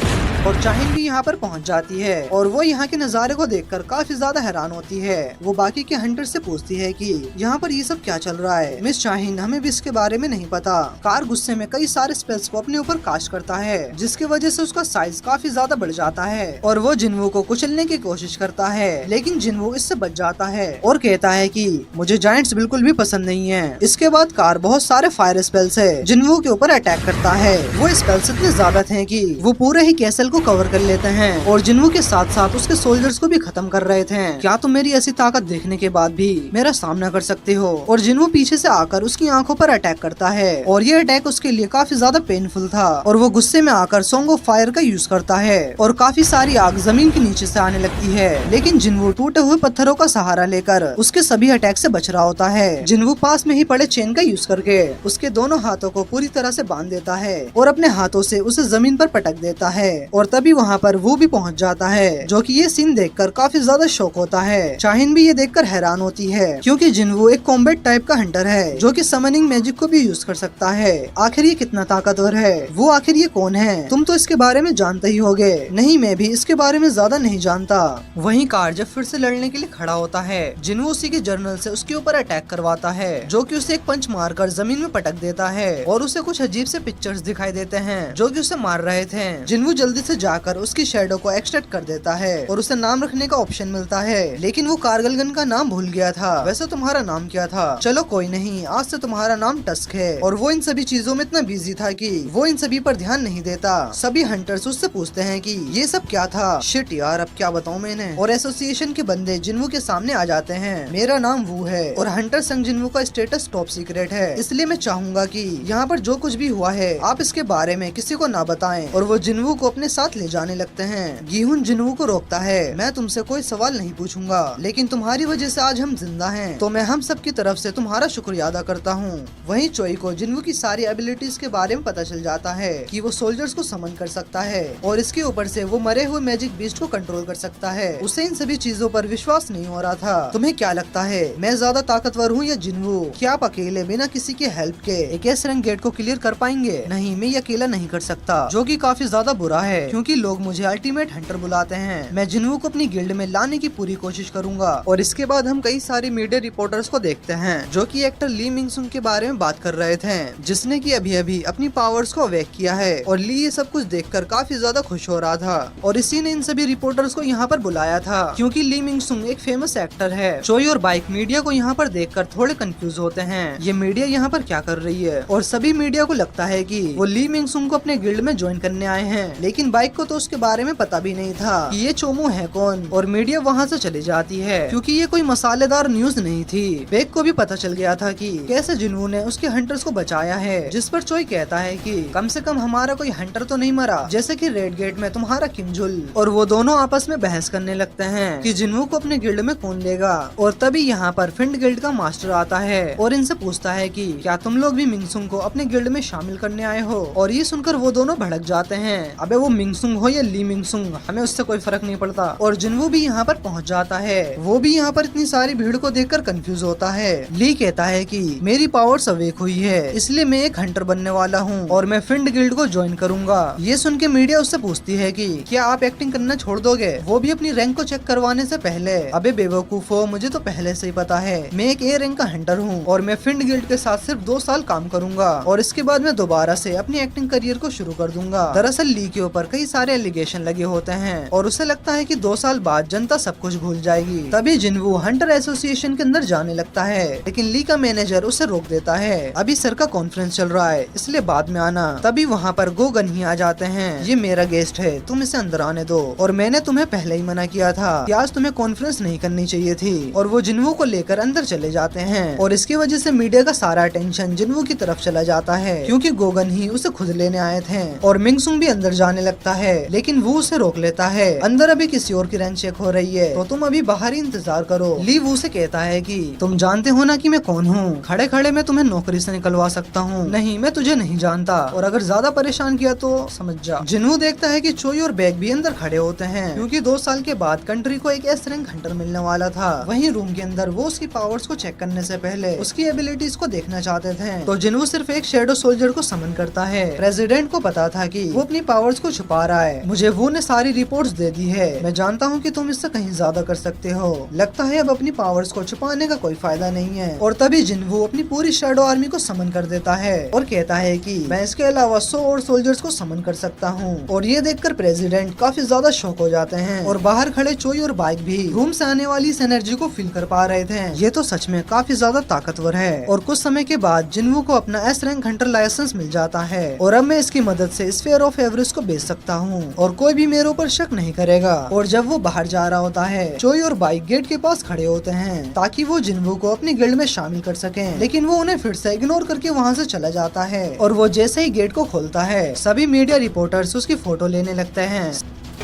और चाहिन भी यहाँ पर पहुँच जाती है। और वो यहाँ के नज़ारे को देखकर काफी ज्यादा हैरान होती है। वो बाकी के हंटर से पूछती है कि यहाँ पर ये सब क्या चल रहा है। मिस चाहिन, हमें भी इसके बारे में नहीं पता। कार गुस्से में कई सारे स्पेल्स को अपने ऊपर कास्ट करता है, जिसकी वजह से उसका साइज काफी ज्यादा बढ़ जाता है और वो जिन्वू को कुचलने की कोशिश करता है, लेकिन जिन्वू इससे बच जाता है और कहता है कि मुझे जायंट्स बिल्कुल भी पसंद नहीं है। इसके बाद कार बहुत सारे फायर स्पेल्स है जिन्वू के ऊपर अटैक करता है। वो स्पेल्स इतने ज्यादा थे कि वो पूरे ही कैसल को कवर कर लेते हैं और जिन्वू के साथ साथ उसके सोल्जर्स को भी खत्म कर रहे थे। क्या तुम मेरी ऐसी ताकत देखने के बाद भी मेरा सामना कर सकते हो? और जिन्वू पीछे से आकर उसकी आंखों पर अटैक करता है और ये अटैक उसके लिए काफी ज्यादा पेनफुल था और वो गुस्से में आकर सॉन्ग ऑफ फायर का यूज करता है और काफी सारी आग जमीन के नीचे से आने लगती है। लेकिन जिन्वू टूटे हुए पत्थरों का सहारा लेकर उसके सभी अटैक से बच रहा होता है। जिन्वू पास में ही पड़े चेन का यूज करके उसके दोनों हाथों को पूरी तरह से बांध देता है और अपने हाथों से उसे जमीन पर पटक देता है और तभी वहाँ पर वो भी पहुँच जाता है, जो कि ये सीन देखकर काफी ज्यादा शौक होता है। चाहिन भी ये देखकर हैरान होती है, क्योंकि जिन्वू एक कॉम्बैट टाइप का हंटर है जो कि समनिंग मैजिक को भी यूज कर सकता है। आखिर ये कितना ताकतवर है? वो आखिर ये कौन है? तुम तो इसके बारे में जानते ही होगे। नहीं, मैं भी इसके बारे में ज्यादा नहीं जानता। वहीं कार जब फिर से लड़ने के लिए खड़ा होता है, जिन्वू उसी के जर्नल से उसके ऊपर अटैक करवाता है, जो कि उसे एक पंच मारकर जमीन में पटक देता है और उसे कुछ अजीब से पिक्चर्स दिखाई देते हैं जो कि उसे मार रहे थे। जिन्वू जल्दी से जाकर उसकी शेडो को एक्सट्रैक्ट कर देता है और उसे नाम रखने का ऑप्शन मिलता है, लेकिन वो कारगलगन का नाम भूल गया था। वैसे तुम्हारा नाम क्या था? चलो कोई नहीं, आज से तुम्हारा नाम टस्क है। और वो इन सभी चीजों में इतना बिजी था कि वो इन सभी पर ध्यान नहीं देता। सभी हंटर्स उससे पूछते हैं कि ये सब क्या था। शिट यार, अब क्या बताऊं मैंने। और एसोसिएशन के बंदे जिन्वू के सामने आ जाते हैं। मेरा नाम वू है और हंटर संग जिन्वू का स्टेटस टॉप सीक्रेट है, इसलिए मैं चाहूंगा कि यहाँ पर जो कुछ भी हुआ है आप इसके बारे में किसी को ना बताएं। और वो जिन्वू को अपने साथ ले जाने लगते हैं। गीहुन जिन्वू को रोकता है, मैं तुमसे कोई सवाल नहीं पूछूंगा, लेकिन तुम्हारी वजह से आज हम जिंदा हैं, तो मैं हम सब की तरफ से तुम्हारा शुक्रिया अदा करता हूँ। वहीं चोई को जिन्वू की सारी एबिलिटीज के बारे में पता चल जाता है कि वो सोल्जर्स को समन कर सकता है और इसके ऊपर से वो मरे हुए मैजिक बीस्ट को कंट्रोल कर सकता है। उसे इन सभी चीजों पर विश्वास नहीं हो रहा था। तुम्हें क्या लगता है, मैं ज्यादा ताकतवर हूँ या जिन्वू? क्या आप अकेले बिना किसी के हेल्प के एक एस रैंक गेट को क्लियर कर पाएंगे? नहीं, मैं ये अकेला नहीं कर सकता, जो कि काफी ज्यादा बुरा है, क्योंकि लोग मुझे अल्टीमेट हंटर बुलाते हैं। मैं जिन्वू को अपनी गिल्ड में लाने की पूरी कोशिश करूंगा। और इसके बाद हम कई सारे मीडिया रिपोर्टर्स को देखते हैं जो कि एक्टर ली मिंग सुंग के बारे में बात कर रहे थे, जिसने कि अभी अभी अपनी पावर्स को अवेक किया है। और ली ये सब कुछ देखकर काफी ज्यादा खुश हो रहा था और इसी ने इन सभी रिपोर्टर्स को यहाँ पर बुलाया था, क्योंकि ली मिंग सुंग एक फेमस एक्टर है। चोई और बाइक मीडिया को यहाँ पर देखकर थोड़े कंफ्यूज होते हैं, ये मीडिया यहाँ पर क्या कर रही है। और सभी मीडिया को लगता है कि वो ली मिंग सुंग को अपने गिल्ड में ज्वाइन करने आए हैं, लेकिन बाइक को तो उसके बारे में पता भी नहीं था कि ये चोमू है कौन। और मीडिया वहाँ से चली जाती है, क्योंकि ये कोई मसालेदार न्यूज नहीं थी। बेक को भी पता चल गया था कि कैसे जिन्वू ने उसके हंटर्स को बचाया है, जिस पर चोई कहता है कि कम से कम हमारा कोई हंटर तो नहीं मरा, जैसे कि रेड गेट में तुम्हारा किमजुल। और वो दोनों आपस में बहस करने लगते हैं कि जिन्वू को अपने गिल्ड में कौन लेगा। और तभी यहाँ पर फिंड गिल्ड का मास्टर आता है और इनसे पूछता है कि क्या तुम लोग भी मिंगसुंग को अपने गिल्ड में शामिल करने आए हो। और ये सुनकर वो दोनों भड़क जाते हैं, अबे वो मिंगसुंग हो या ली मिंगसुंग, हमें उससे कोई फर्क नहीं पड़ता। और जिन्वू भी यहाँ पर पहुँच जाता है। वो भी यहाँ पर इतनी सारी भीड़ को देखकर कंफ्यूज होता है। ली कहता है कि मेरी पावर्स अवेक हुई है, इसलिए मैं एक हंटर बनने वाला हूँ और मैं फिंड गिल्ड को ज्वाइन करूंगा। ये सुन के मीडिया उससे पूछती है कि क्या आप एक्टिंग करना छोड़ दोगे, वो भी अपनी रैंक को चेक करवाने से पहले। अबे बेवकूफो, मुझे तो पहले से ही पता है, मैं एक ए रैंक का हंटर हूँ और मैं फिंड गिल्ड के साथ सिर्फ 2 साल काम करूंगा और इसके बाद मैं दोबारा से अपनी एक्टिंग करियर को शुरू कर दूंगा। दरअसल ली के ऊपर कई सारे एलिगेशन लगे होते हैं और उसे लगता है कि 2 साल बाद जनता सब कुछ भूल जाएगी। तभी जिनवू हंटर एसोसिएशन के अंदर जाने लगता है, लेकिन ली का मैनेजर उसे रोक देता है। अभी सर का कॉन्फ्रेंस चल रहा है, इसलिए बाद में आना। तभी वहाँ पर गोगन ही आ जाते हैं। ये मेरा गेस्ट है, तुम इसे अंदर आने दो, और मैंने तुम्हें पहले ही मना किया था कि आज तुम्हें कॉन्फ्रेंस नहीं करनी चाहिए थी। और वो जिनवू को लेकर अंदर चले जाते हैं और इसकी वजह से मीडिया का सारा अटेंशन जिनवू की तरफ चला जाता है, क्योंकि गोगन ही उसे खुद लेने आए थे। और मिंगसुंग भी अंदर जाने लगता है, लेकिन वो उसे रोक लेता है। अंदर अभी किसी और की रैंक चेक हो रही है, तो तुम अभी बाहर ही इंतजार करो। ली वू से कहता है कि तुम जानते हो ना कि मैं कौन हूँ, खड़े खड़े मैं तुम्हें नौकरी से निकलवा सकता हूँ। नहीं, मैं तुझे नहीं जानता, और अगर ज्यादा परेशान किया तो समझ जा। जिनवू देखता है कि चोई और बैग भी अंदर खड़े होते हैं, क्योंकि 2 साल के बाद कंट्री को एक एस रैंक हंटर मिलने वाला था। वहीं रूम के अंदर वो उसकी पावर्स को चेक करने से पहले उसकी एबिलिटीज को देखना चाहते थे, तो जिनवू सिर्फ एक शैडो सोल्जर को समन करता है। प्रेसिडेंट को पता था कि वो अपनी पावर्स को छुपा रहा है। मुझे वो ने सारी रिपोर्ट्स दे दी है, मैं जानता हूँ कि तुम इससे कहीं ज्यादा कर सकते हो। लगता है अब अपनी पावर्स को छुपाने का कोई फायदा नहीं है। और तभी जिनवू अपनी पूरी शैडो आर्मी को समन कर देता है और कहता है कि मैं इसके अलावा 100 और सोल्जर्स को समन कर सकता हूँ। और ये देखकर प्रेसिडेंट काफी ज्यादा शॉक हो जाते हैं, और बाहर खड़े चोई और बाइक भी रूम से आने वाली इस एनर्जी को फील कर पा रहे थे। ये तो सच में काफी ज्यादा ताकतवर है। और कुछ समय के बाद जिनवू को अपना एस रैंक हंटर लाइसेंस मिल जाता है, और अब मैं इसकी मदद से स्फीयर ऑफ एवरेस्ट को बेच सकता हूँ, और कोई भी मेरे ऊपर शक नहीं करेगा। और जब वो बाहर जा रहा होता है, चोई और बाइक गेट के पास खड़े होते हैं ताकि वो जिनवू को अपनी गिल्ड में शामिल कर सकें, लेकिन वो उन्हें फिर से इग्नोर करके वहाँ से चला जाता है। और वो जैसे ही गेट को खोलता है, सभी मीडिया रिपोर्टर्स उसकी फोटो लेने लगते हैं।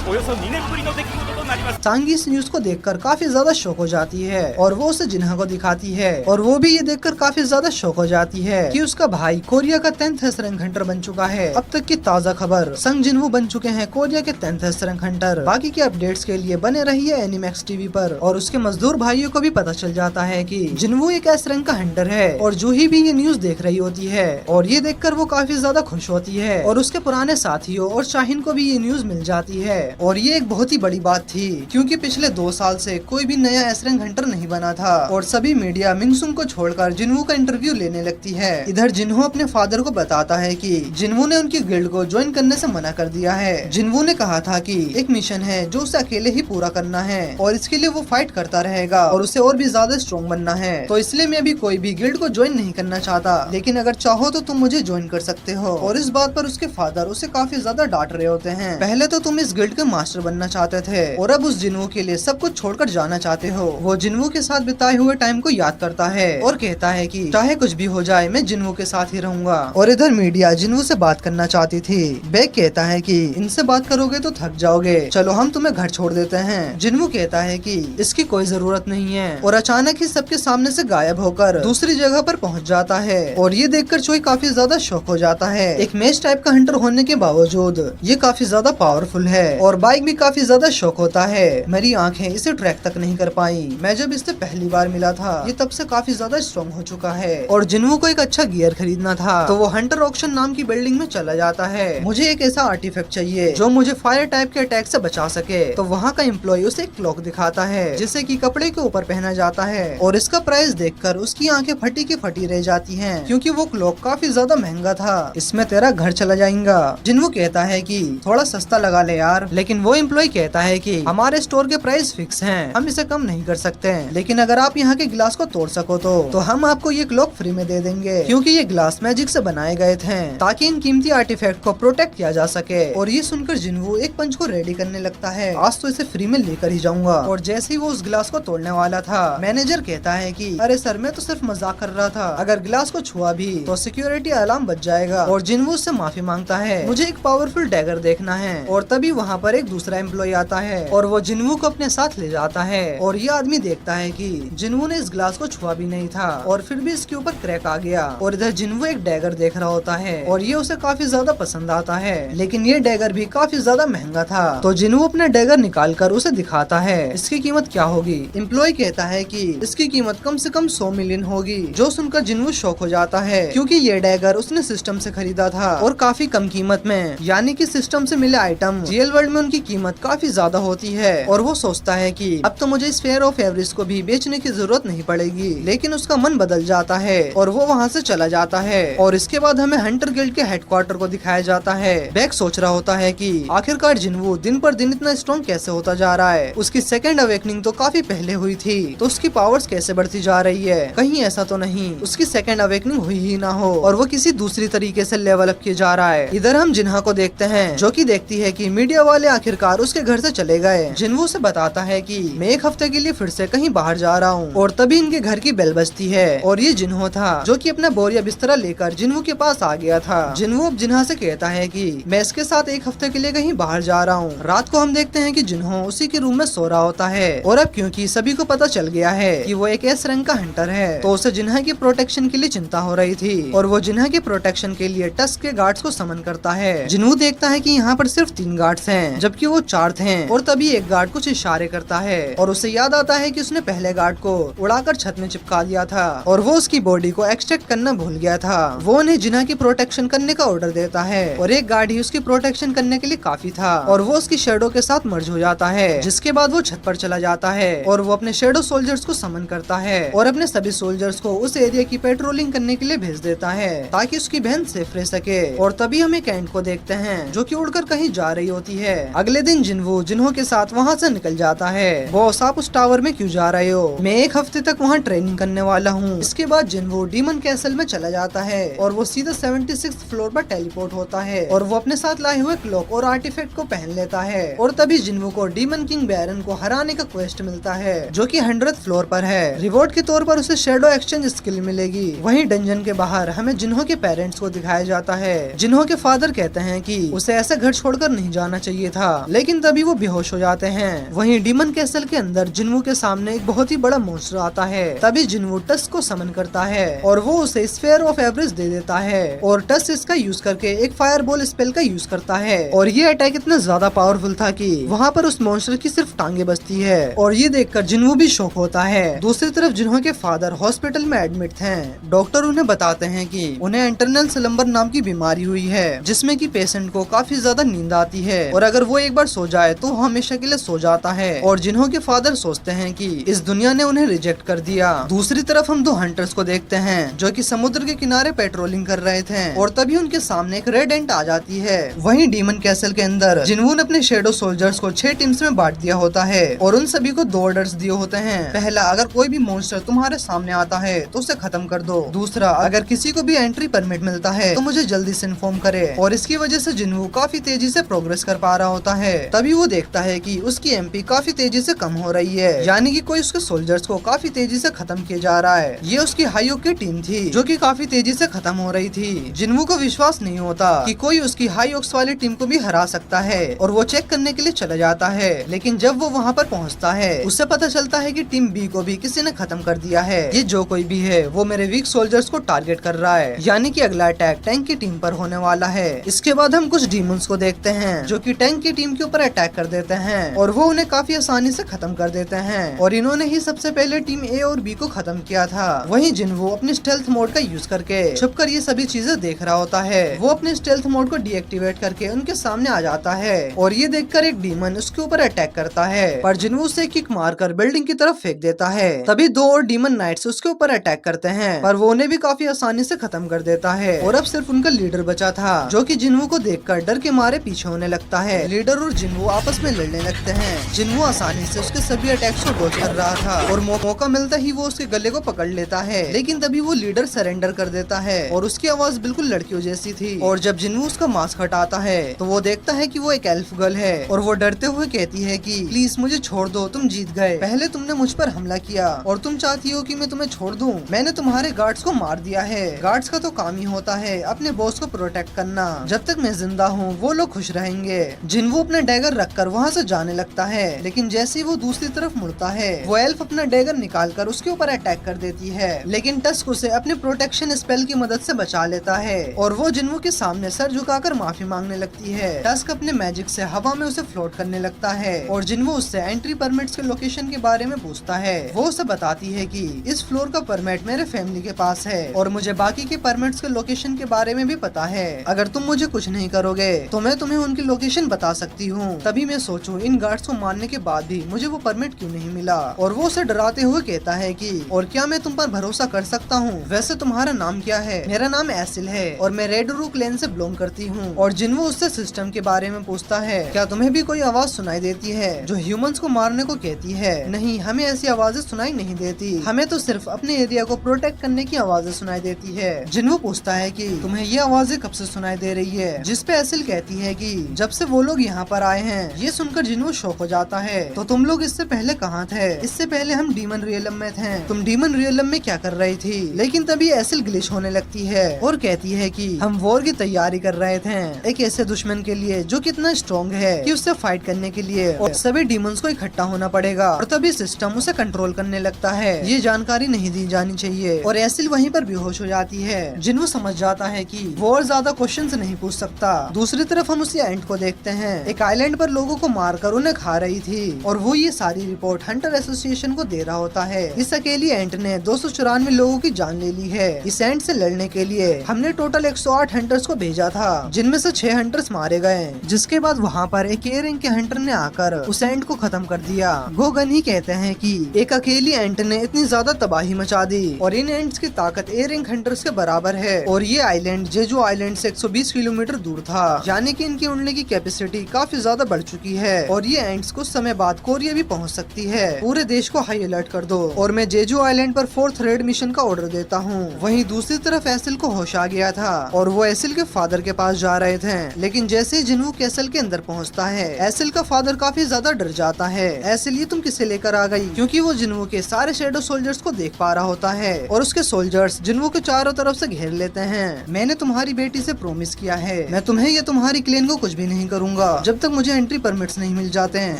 およそ2年ぶりの出来事となります。 सांगी इस न्यूज को देखकर काफी ज्यादा शॉक हो जाती है, और वो उसे जिन्हा को दिखाती है, और वो भी ये देखकर काफी ज्यादा शॉक हो जाती है कि उसका भाई कोरिया का 10th एस रैंक हंटर बन चुका है। अब तक की ताज़ा खबर, संग जिनवू बन चुके हैं कोरिया के 10th एस रैंक हंटर। बाकी के अपडेट्स के लिए बने रहिए एनिमैक्स टीवी पर। और उसके मजदूर भाइयों को भी पता चल जाता है कि जिनवू एक एस रैंक का हंटर है, और जूही भी ये न्यूज देख रही होती है, और ये देखकर वो काफी ज्यादा खुश होती है। और उसके पुराने साथियों और शाहीन को भी ये न्यूज मिल जाती है, और ये एक बहुत ही बड़ी बात थी, क्योंकि पिछले 2 साल से कोई भी नया एस रैंक हंटर नहीं बना था। और सभी मीडिया मिंगसुंग को छोड़कर जिनवू का इंटरव्यू लेने लगती है। इधर जिनवू अपने फादर को बताता है कि जिनवू ने उनकी गिल्ड को ज्वाइन करने से मना कर दिया है। जिनवू ने कहा था कि एक मिशन है जो उसे अकेले ही पूरा करना है, और इसके लिए वो फाइट करता रहेगा, और उसे और भी ज्यादा स्ट्रॉन्ग बनना है। तो इसलिए मैं अभी कोई भी गिल्ड को ज्वाइन नहीं करना चाहता, लेकिन अगर चाहो तो तुम मुझे ज्वाइन कर सकते हो। और इस बात पर उसके फादर उसे काफी ज्यादा डांट रहे होते हैं। पहले तो तुम इस गिल्ड के मास्टर बनना चाहते थे, और अब उस जिनवू के लिए सब कुछ छोड़कर जाना चाहते हो। वो जिनवू के साथ बिताए हुए टाइम को याद करता है और कहता है कि चाहे कुछ भी हो जाए, मैं जिनवू के साथ ही रहूंगा। और इधर मीडिया जिनवू से बात करना चाहती थी। बेक कहता है कि इनसे बात करोगे तो थक जाओगे, चलो हम तुम्हें घर छोड़ देते हैं। जिनवू कहता है कि इसकी कोई जरूरत नहीं है, और अचानक ही सबके सामने से गायब होकर दूसरी जगह पर पहुंच जाता है। और ये देखकर चोई काफी ज्यादा शॉक हो जाता है। एक मेज टाइप का हंटर होने के बावजूद ये काफी ज्यादा पावरफुल है। और बाइक भी काफी ज्यादा शॉक होता है। मेरी आंखें इसे ट्रैक तक नहीं कर पाई, मैं जब इससे पहली बार मिला था ये तब से काफी ज्यादा स्ट्रॉन्ग हो चुका है। और जिनवू को एक अच्छा गियर खरीदना था, तो वो हंटर ऑक्शन नाम की बिल्डिंग में चला जाता है। मुझे एक ऐसा आर्टिफैक्ट चाहिए जो मुझे फायर टाइप के अटैक से बचा सके। तो वहाँ का एम्प्लॉय उसे एक क्लॉक दिखाता है, जिसे कि कपड़े के ऊपर पहना जाता है। और इसका प्राइस देखकर उसकी आंखें फटी की फटी रह जाती हैं, क्योंकि वो क्लॉक काफी ज्यादा महंगा था। इसमें तेरा घर चला जाएगा। जिनवू कहता है कि थोड़ा सस्ता लगा ले यार, लेकिन वो एम्प्लॉय कहता है कि हमारे स्टोर के प्राइस फिक्स हैं, हम इसे कम नहीं कर सकते, लेकिन अगर आप यहाँ के गिलास को तोड़ सको तो हम आपको ये क्लॉक फ्री में दे देंगे, क्योंकि ये ग्लास मैजिक से बनाए गए थे ताकि इन कीमती आर्टिफैक्ट को प्रोटेक्ट किया जा सके। और ये सुनकर जिनवू एक पंच को रेडी करने लगता है, आज तो इसे फ्री में लेकर ही जाऊंगा। और जैसे ही वो उस गिलास को तोड़ने वाला था, मैनेजर कहता है कि अरे सर, मैं तो सिर्फ मजाक कर रहा था, अगर गिलास को छुआ भी तो सिक्योरिटी अलार्म बच जाएगा। और जिनवू उससे माफी मांगता है, मुझे एक पावरफुल डैगर देखना है। और तभी वहाँ पर एक दूसरा एम्प्लॉय आता है, और वो जिनवू को अपने साथ ले जाता है। और ये आदमी देखता है कि जिनवू ने इस ग्लास को छुआ भी नहीं था, और फिर भी इसके ऊपर क्रैक आ गया। और इधर जिनवू एक डैगर देख रहा होता है, और ये उसे काफी ज्यादा पसंद आता है, लेकिन ये डैगर भी काफी ज्यादा महंगा था। तो जिनवू अपना डैगर निकाल कर उसे दिखाता है, इसकी कीमत क्या होगी। एम्प्लॉय कहता है कि इसकी कीमत कम से कम 100 मिलियन होगी, जो सुनकर जिनवू शॉक हो जाता है, क्योंकि ये डैगर उसने सिस्टम से खरीदा था, और काफी कम कीमत में, यानी कि सिस्टम से मिले आइटम रियल वर्ल्ड में उनकी कीमत काफी ज्यादा होती होती है और वो सोचता है कि अब तो मुझे इस फेयर ऑफ एवरेज को भी बेचने की जरूरत नहीं पड़ेगी, लेकिन उसका मन बदल जाता है और वो वहाँ से चला जाता है। और इसके बाद हमें हंटर गिल्ड के हेडक्वार्टर को दिखाया जाता है। बैक सोच रहा होता है कि आखिरकार जिन्वू दिन पर दिन इतना स्ट्रॉन्ग कैसे होता जा रहा है। उसकी सेकंड अवेकनिंग तो काफी पहले हुई थी, तो उसकी पावर्स कैसे बढ़ती जा रही है। कहीं ऐसा तो नहीं उसकी सेकंड अवेकनिंग हुई ही ना हो और वो किसी दूसरी तरीके से लेवल अप किए जा रहा है। इधर हम जिन्हा को देखते हैं जो कि देखती है कि मीडिया वाले आखिरकार उसके घर से चले गए। जिन्वू से बताता है कि मैं एक हफ्ते के लिए फिर से कहीं बाहर जा रहा हूँ और तभी इनके घर की बेल बजती है और ये जिन्हो था जो कि अपना बोरिया बिस्तरा लेकर जिन्वू के पास आ गया था। जिन्वू अब जिन्हा से कहता है कि मैं इसके साथ एक हफ्ते के लिए कहीं बाहर जा रहा हूँ। रात को हम देखते हैं कि जिन्हो उसी के रूम में सो रहा होता है और अब क्योंकि सभी को पता चल गया है कि वो एक एस रैंक का हंटर है, तो उसे जिन्हा की प्रोटेक्शन के लिए चिंता हो रही थी और वो जिन्हा के प्रोटेक्शन के लिए टस्क के गार्ड्स को समन करता है। जिन्हू देखता है कि यहाँ पर सिर्फ 3 गार्ड्स हैं जबकि वो 4 थे और तभी एक गार्ड कुछ इशारे करता है और उसे याद आता है कि उसने पहले गार्ड को उड़ाकर छत में चिपका दिया था और वो उसकी बॉडी को एक्सट्रैक्ट करना भूल गया था। वो उन्हें जिन्हा की प्रोटेक्शन करने का ऑर्डर देता है और एक गार्ड ही उसकी प्रोटेक्शन करने के लिए काफी था और वो उसकी शेडो के साथ मर्ज हो जाता है, जिसके बाद वो छत पर चला जाता है और वो अपने शेडो सोल्जर्स को समन करता है और अपने सभी सोल्जर्स को उस एरिया की पेट्रोलिंग करने के लिए भेज देता है ताकि उसकी बहन सेफ रह सके। और तभी हम एक एंड को देखते हैं जो कि उड़कर कहीं जा रही होती है। अगले दिन जिन्वू जिन्हो के साथ वहाँ से निकल जाता है। बॉस आप उस टावर में क्यों जा रहे हो? मैं एक हफ्ते तक वहाँ ट्रेनिंग करने वाला हूँ। इसके बाद जिन्वू डीमन कैसल में चला जाता है और वो सीधा 76th फ्लोर पर टेलीपोर्ट होता है और वो अपने साथ लाए हुए क्लॉक और आर्टिफैक्ट को पहन लेता है और तभी जिन्वू को डीमन किंग बैरन को हराने का क्वेस्ट मिलता है जो कि 100th फ्लोर पर है। रिवॉर्ड के तौर पर उसे शेडो एक्सचेंज स्किल मिलेगी। वहीं डंजन के बाहर हमें जिन्हो के पेरेंट्स को दिखाया जाता है। जिन्हो के फादर कहते हैं कि उसे ऐसा घर छोड़कर नहीं जाना चाहिए था, लेकिन तभी वो बेहोश हो जाते हैं। वहीं डीमन कैसल के अंदर जिन्वू के सामने एक बहुत ही बड़ा मॉन्स्टर आता है। तभी जिन्वू टस को समन करता है और वो उसे स्फीयर ऑफ एवरेज दे देता है और टस इसका यूज करके एक फायर बॉल स्पेल का यूज करता है और ये अटैक इतना ज्यादा पावरफुल था कि वहाँ पर उस मॉन्स्टर की सिर्फ टांगे बचती है और ये देखकर जिन्वू भी शॉक होता है। दूसरी तरफ जिन्हो के फादर हॉस्पिटल में एडमिट थे। डॉक्टर उन्हें बताते हैं कि उन्हें इंटरनल स्लम्बर नाम की बीमारी हुई है जिसमें कि पेशेंट को काफी ज्यादा नींद आती है और अगर वो एक बार सो जाए तो हमेशा के लिए सो जाता है और जिन्हो के फादर सोचते हैं कि इस दुनिया ने उन्हें रिजेक्ट कर दिया। दूसरी तरफ हम 2 हंटर्स को देखते हैं जो कि समुद्र के किनारे पेट्रोलिंग कर रहे थे और तभी उनके सामने एक रेड एंट आ जाती है। वहीं डीमन कैसल के अंदर जिन्वू ने अपने शेडो सोल्जर्स को 6 टीम्स में बांट दिया होता है और उन सभी को 2 ऑर्डर्स दिए होते हैं। पहला, अगर कोई भी मॉन्स्टर तुम्हारे सामने आता है तो उसे खत्म कर दो। दूसरा, अगर किसी को भी एंट्री परमिट मिलता है तो मुझे जल्दी से इन्फॉर्म करे। और इसकी वजह से जिन्वू काफी तेजी से प्रोग्रेस कर पा रहा होता है। तभी वो देखता है कि उसकी एमपी काफी तेजी से कम हो रही है, यानी कि कोई उसके सोल्जर्स को काफी तेजी से खत्म किया जा रहा है। ये उसकी हाईओक की टीम थी जो कि काफी तेजी से खत्म हो रही थी। जिन्वू को विश्वास नहीं होता कि कोई उसकी हाईओक्स वाली टीम को भी हरा सकता है और वो चेक करने के लिए चला जाता है। लेकिन जब वो वहाँ पर पहुँचता है उससे पता चलता है कि टीम बी को भी किसी ने खत्म कर दिया है। ये जो कोई भी है वो मेरे वीक सोल्जर्स को टारगेट कर रहा है, यानी कि अगला अटैक टैंक की टीम पर होने वाला है। इसके बाद हम कुछ डीमंस को देखते हैं जो कि टैंक की टीम के ऊपर अटैक कर देते हैं और वो उन्हें काफी आसानी से खत्म कर देते हैं और इन्होंने ही सबसे पहले टीम ए और बी को खत्म किया था। वहीं जिन्वू अपने स्टेल्थ मोड का यूज करके छुपकर ये सभी चीजें देख रहा होता है। वो अपने स्टेल्थ मोड को डीएक्टिवेट करके उनके सामने आ जाता है और ये देखकर एक डीमन उसके ऊपर अटैक करता है पर जिन्वू उसे किक मारकर बिल्डिंग की तरफ फेंक देता है। तभी 2 और डीमन नाइट्स उसके ऊपर अटैक करते हैं पर वो उन्हें भी काफी आसानी से खत्म कर देता है और अब सिर्फ उनका लीडर बचा था जो कि जिन्वू को देखकर डर के मारे पीछे होने लगता है। लीडर और जिन्वू आपस में लड़ने लगते हैं। जिन्वू आसानी से उसके सभी अटैक्स को डॉज कर रहा था और मौका मिलता ही वो उसके गले को पकड़ लेता है, लेकिन तभी वो लीडर सरेंडर कर देता है और उसकी आवाज बिल्कुल लड़कियों जैसी थी। और जब जिन्वू उसका मास्क हटाता है तो वो देखता है कि वो एक एल्फ गर्ल है और वो डरते हुए कहती है कि प्लीज मुझे छोड़ दो, तुम जीत गए। पहले तुमने मुझ पर हमला किया और तुम चाहती हो कि मैं तुम्हें छोड़ दूं। मैंने तुम्हारे गार्ड्स को मार दिया है। गार्ड्स का तो काम ही होता है अपने बॉस को प्रोटेक्ट करना। जब तक मैं जिंदा हूँ वो लोग खुश रहेंगे। जिन्वू अपना डैगर रखकर वहाँ से जाने लगता है, लेकिन जैसे ही वो दूसरी तरफ मुड़ता है वो एल्फ अपना डैगर निकालकर उसके ऊपर अटैक कर देती है, लेकिन टस्क उसे अपने प्रोटेक्शन स्पेल की मदद से बचा लेता है और वो जिन्वू के सामने सर झुकाकर माफी मांगने लगती है। टस्क अपने मैजिक से हवा में उसे फ्लोट करने लगता है और जिन्वू उससे एंट्री परमिट्स के लोकेशन के बारे में पूछता है। वो उसे बताती है कि इस फ्लोर का परमिट मेरे फैमिली के पास है और मुझे बाकी के परमिट्स के लोकेशन के बारे में भी पता है। अगर तुम मुझे कुछ नहीं करोगे तो मैं तुम्हें उनकी लोकेशन बता सकती हूँ। तभी मैं सोचूं जिन्हो इन गार्ड्स को मारने के बाद भी मुझे वो परमिट क्यों नहीं मिला, और वो उसे डराते हुए कहता है कि और क्या मैं तुम पर भरोसा कर सकता हूँ? वैसे तुम्हारा नाम क्या है? मेरा नाम एसिल है और मैं रेड रू क्लैन से बिलोंग करती हूँ। और जिन्हो उससे सिस्टम के बारे में पूछता है, क्या तुम्हें भी कोई आवाज सुनाई देती है जो ह्यूमंस को मारने को कहती है? नहीं, हमें ऐसी आवाजें सुनाई नहीं देती, हमें तो सिर्फ अपने एरिया को प्रोटेक्ट करने की आवाजें सुनाई देती है। जिन्हो पूछता है कि तुम्हें ये आवाजें कब से सुनाई दे रही है? जिस पे एसिल कहती है कि जब से वो लोग यहाँ पर आए हैं। ये सुनकर जिन्हो शॉक हो जाता है, तो तुम लोग इससे पहले कहाँ थे? इससे पहले हम डीमन रियलम में थे। तुम डीमन रियलम में क्या कर रही थी? लेकिन तभी एसिल ग्लिच होने लगती है और कहती है कि हम वॉर की तैयारी कर रहे थे, एक ऐसे दुश्मन के लिए जो कितना स्ट्रॉन्ग है कि उससे फाइट करने के लिए और सभी डीमंस को इकट्ठा होना पड़ेगा, और तभी सिस्टम उसे कंट्रोल करने लगता है। ये जानकारी नहीं दी जानी चाहिए। और एसिल वहीं पर बेहोश हो जाती है। जिन्हो समझ जाता है कि वो और ज्यादा क्वेश्चंस नहीं पूछ सकता। दूसरी तरफ हम उसी एंट को देखते हैं, एक आइलैंड पर लोगों को मारकर उन्हें खा रही थी, और वो ये सारी रिपोर्ट हंटर एसोसिएशन को दे रहा होता है। इस अकेली एंट ने 294 लोगों की जान ले ली है। इस एंट से लड़ने के लिए हमने टोटल 108 हंटर्स को भेजा था, जिनमें से 6 हंटर्स मारे गए, जिसके बाद वहाँ पर एक ए रैंक के हंटर ने आकर उस एंट को खत्म कर दिया। गोगन ही कहते हैं कि एक अकेली एंट ने इतनी ज्यादा तबाही मचा दी, और इन एंट्स की ताकत ए रैंक हंटर्स के बराबर है। और ये आइलैंड जेजू आइलैंड से 120 किलोमीटर दूर था, यानी कि इनकी उड़ने की कैपेसिटी काफी ज्यादा बढ़ चुकी है, और ये एंट्स कुछ समय बाद कोरिया भी पहुंच सकती है। पूरे देश को हाई अलर्ट कर दो, और मैं जेजू आइलैंड पर 4th रेड मिशन का ऑर्डर देता हूँ। वहीं दूसरी तरफ एसिल को होश आ गया था, और वो एसिल के फादर के पास जा रहे थे। लेकिन जैसे ही जिन्हो कैसल के अंदर पहुँचता है, एसिल का फादर काफी ज्यादा डर जाता है। एसिल, ये तुम किसे लेकर आ गई? क्योंकि वो जिन्हो के सारे शेडो सोल्जर्स को देख पा रहा होता है, और उसके सोल्जर्स जिन्हो के चारों तरफ से घेर लेते हैं। मैंने तुम्हारी बेटी से प्रॉमिस किया है, मैं तुम्हें या तुम्हारी क्लेन को कुछ भी नहीं करूंगा जब तक मुझे एंट्री परमिट्स नहीं मिल जाते हैं।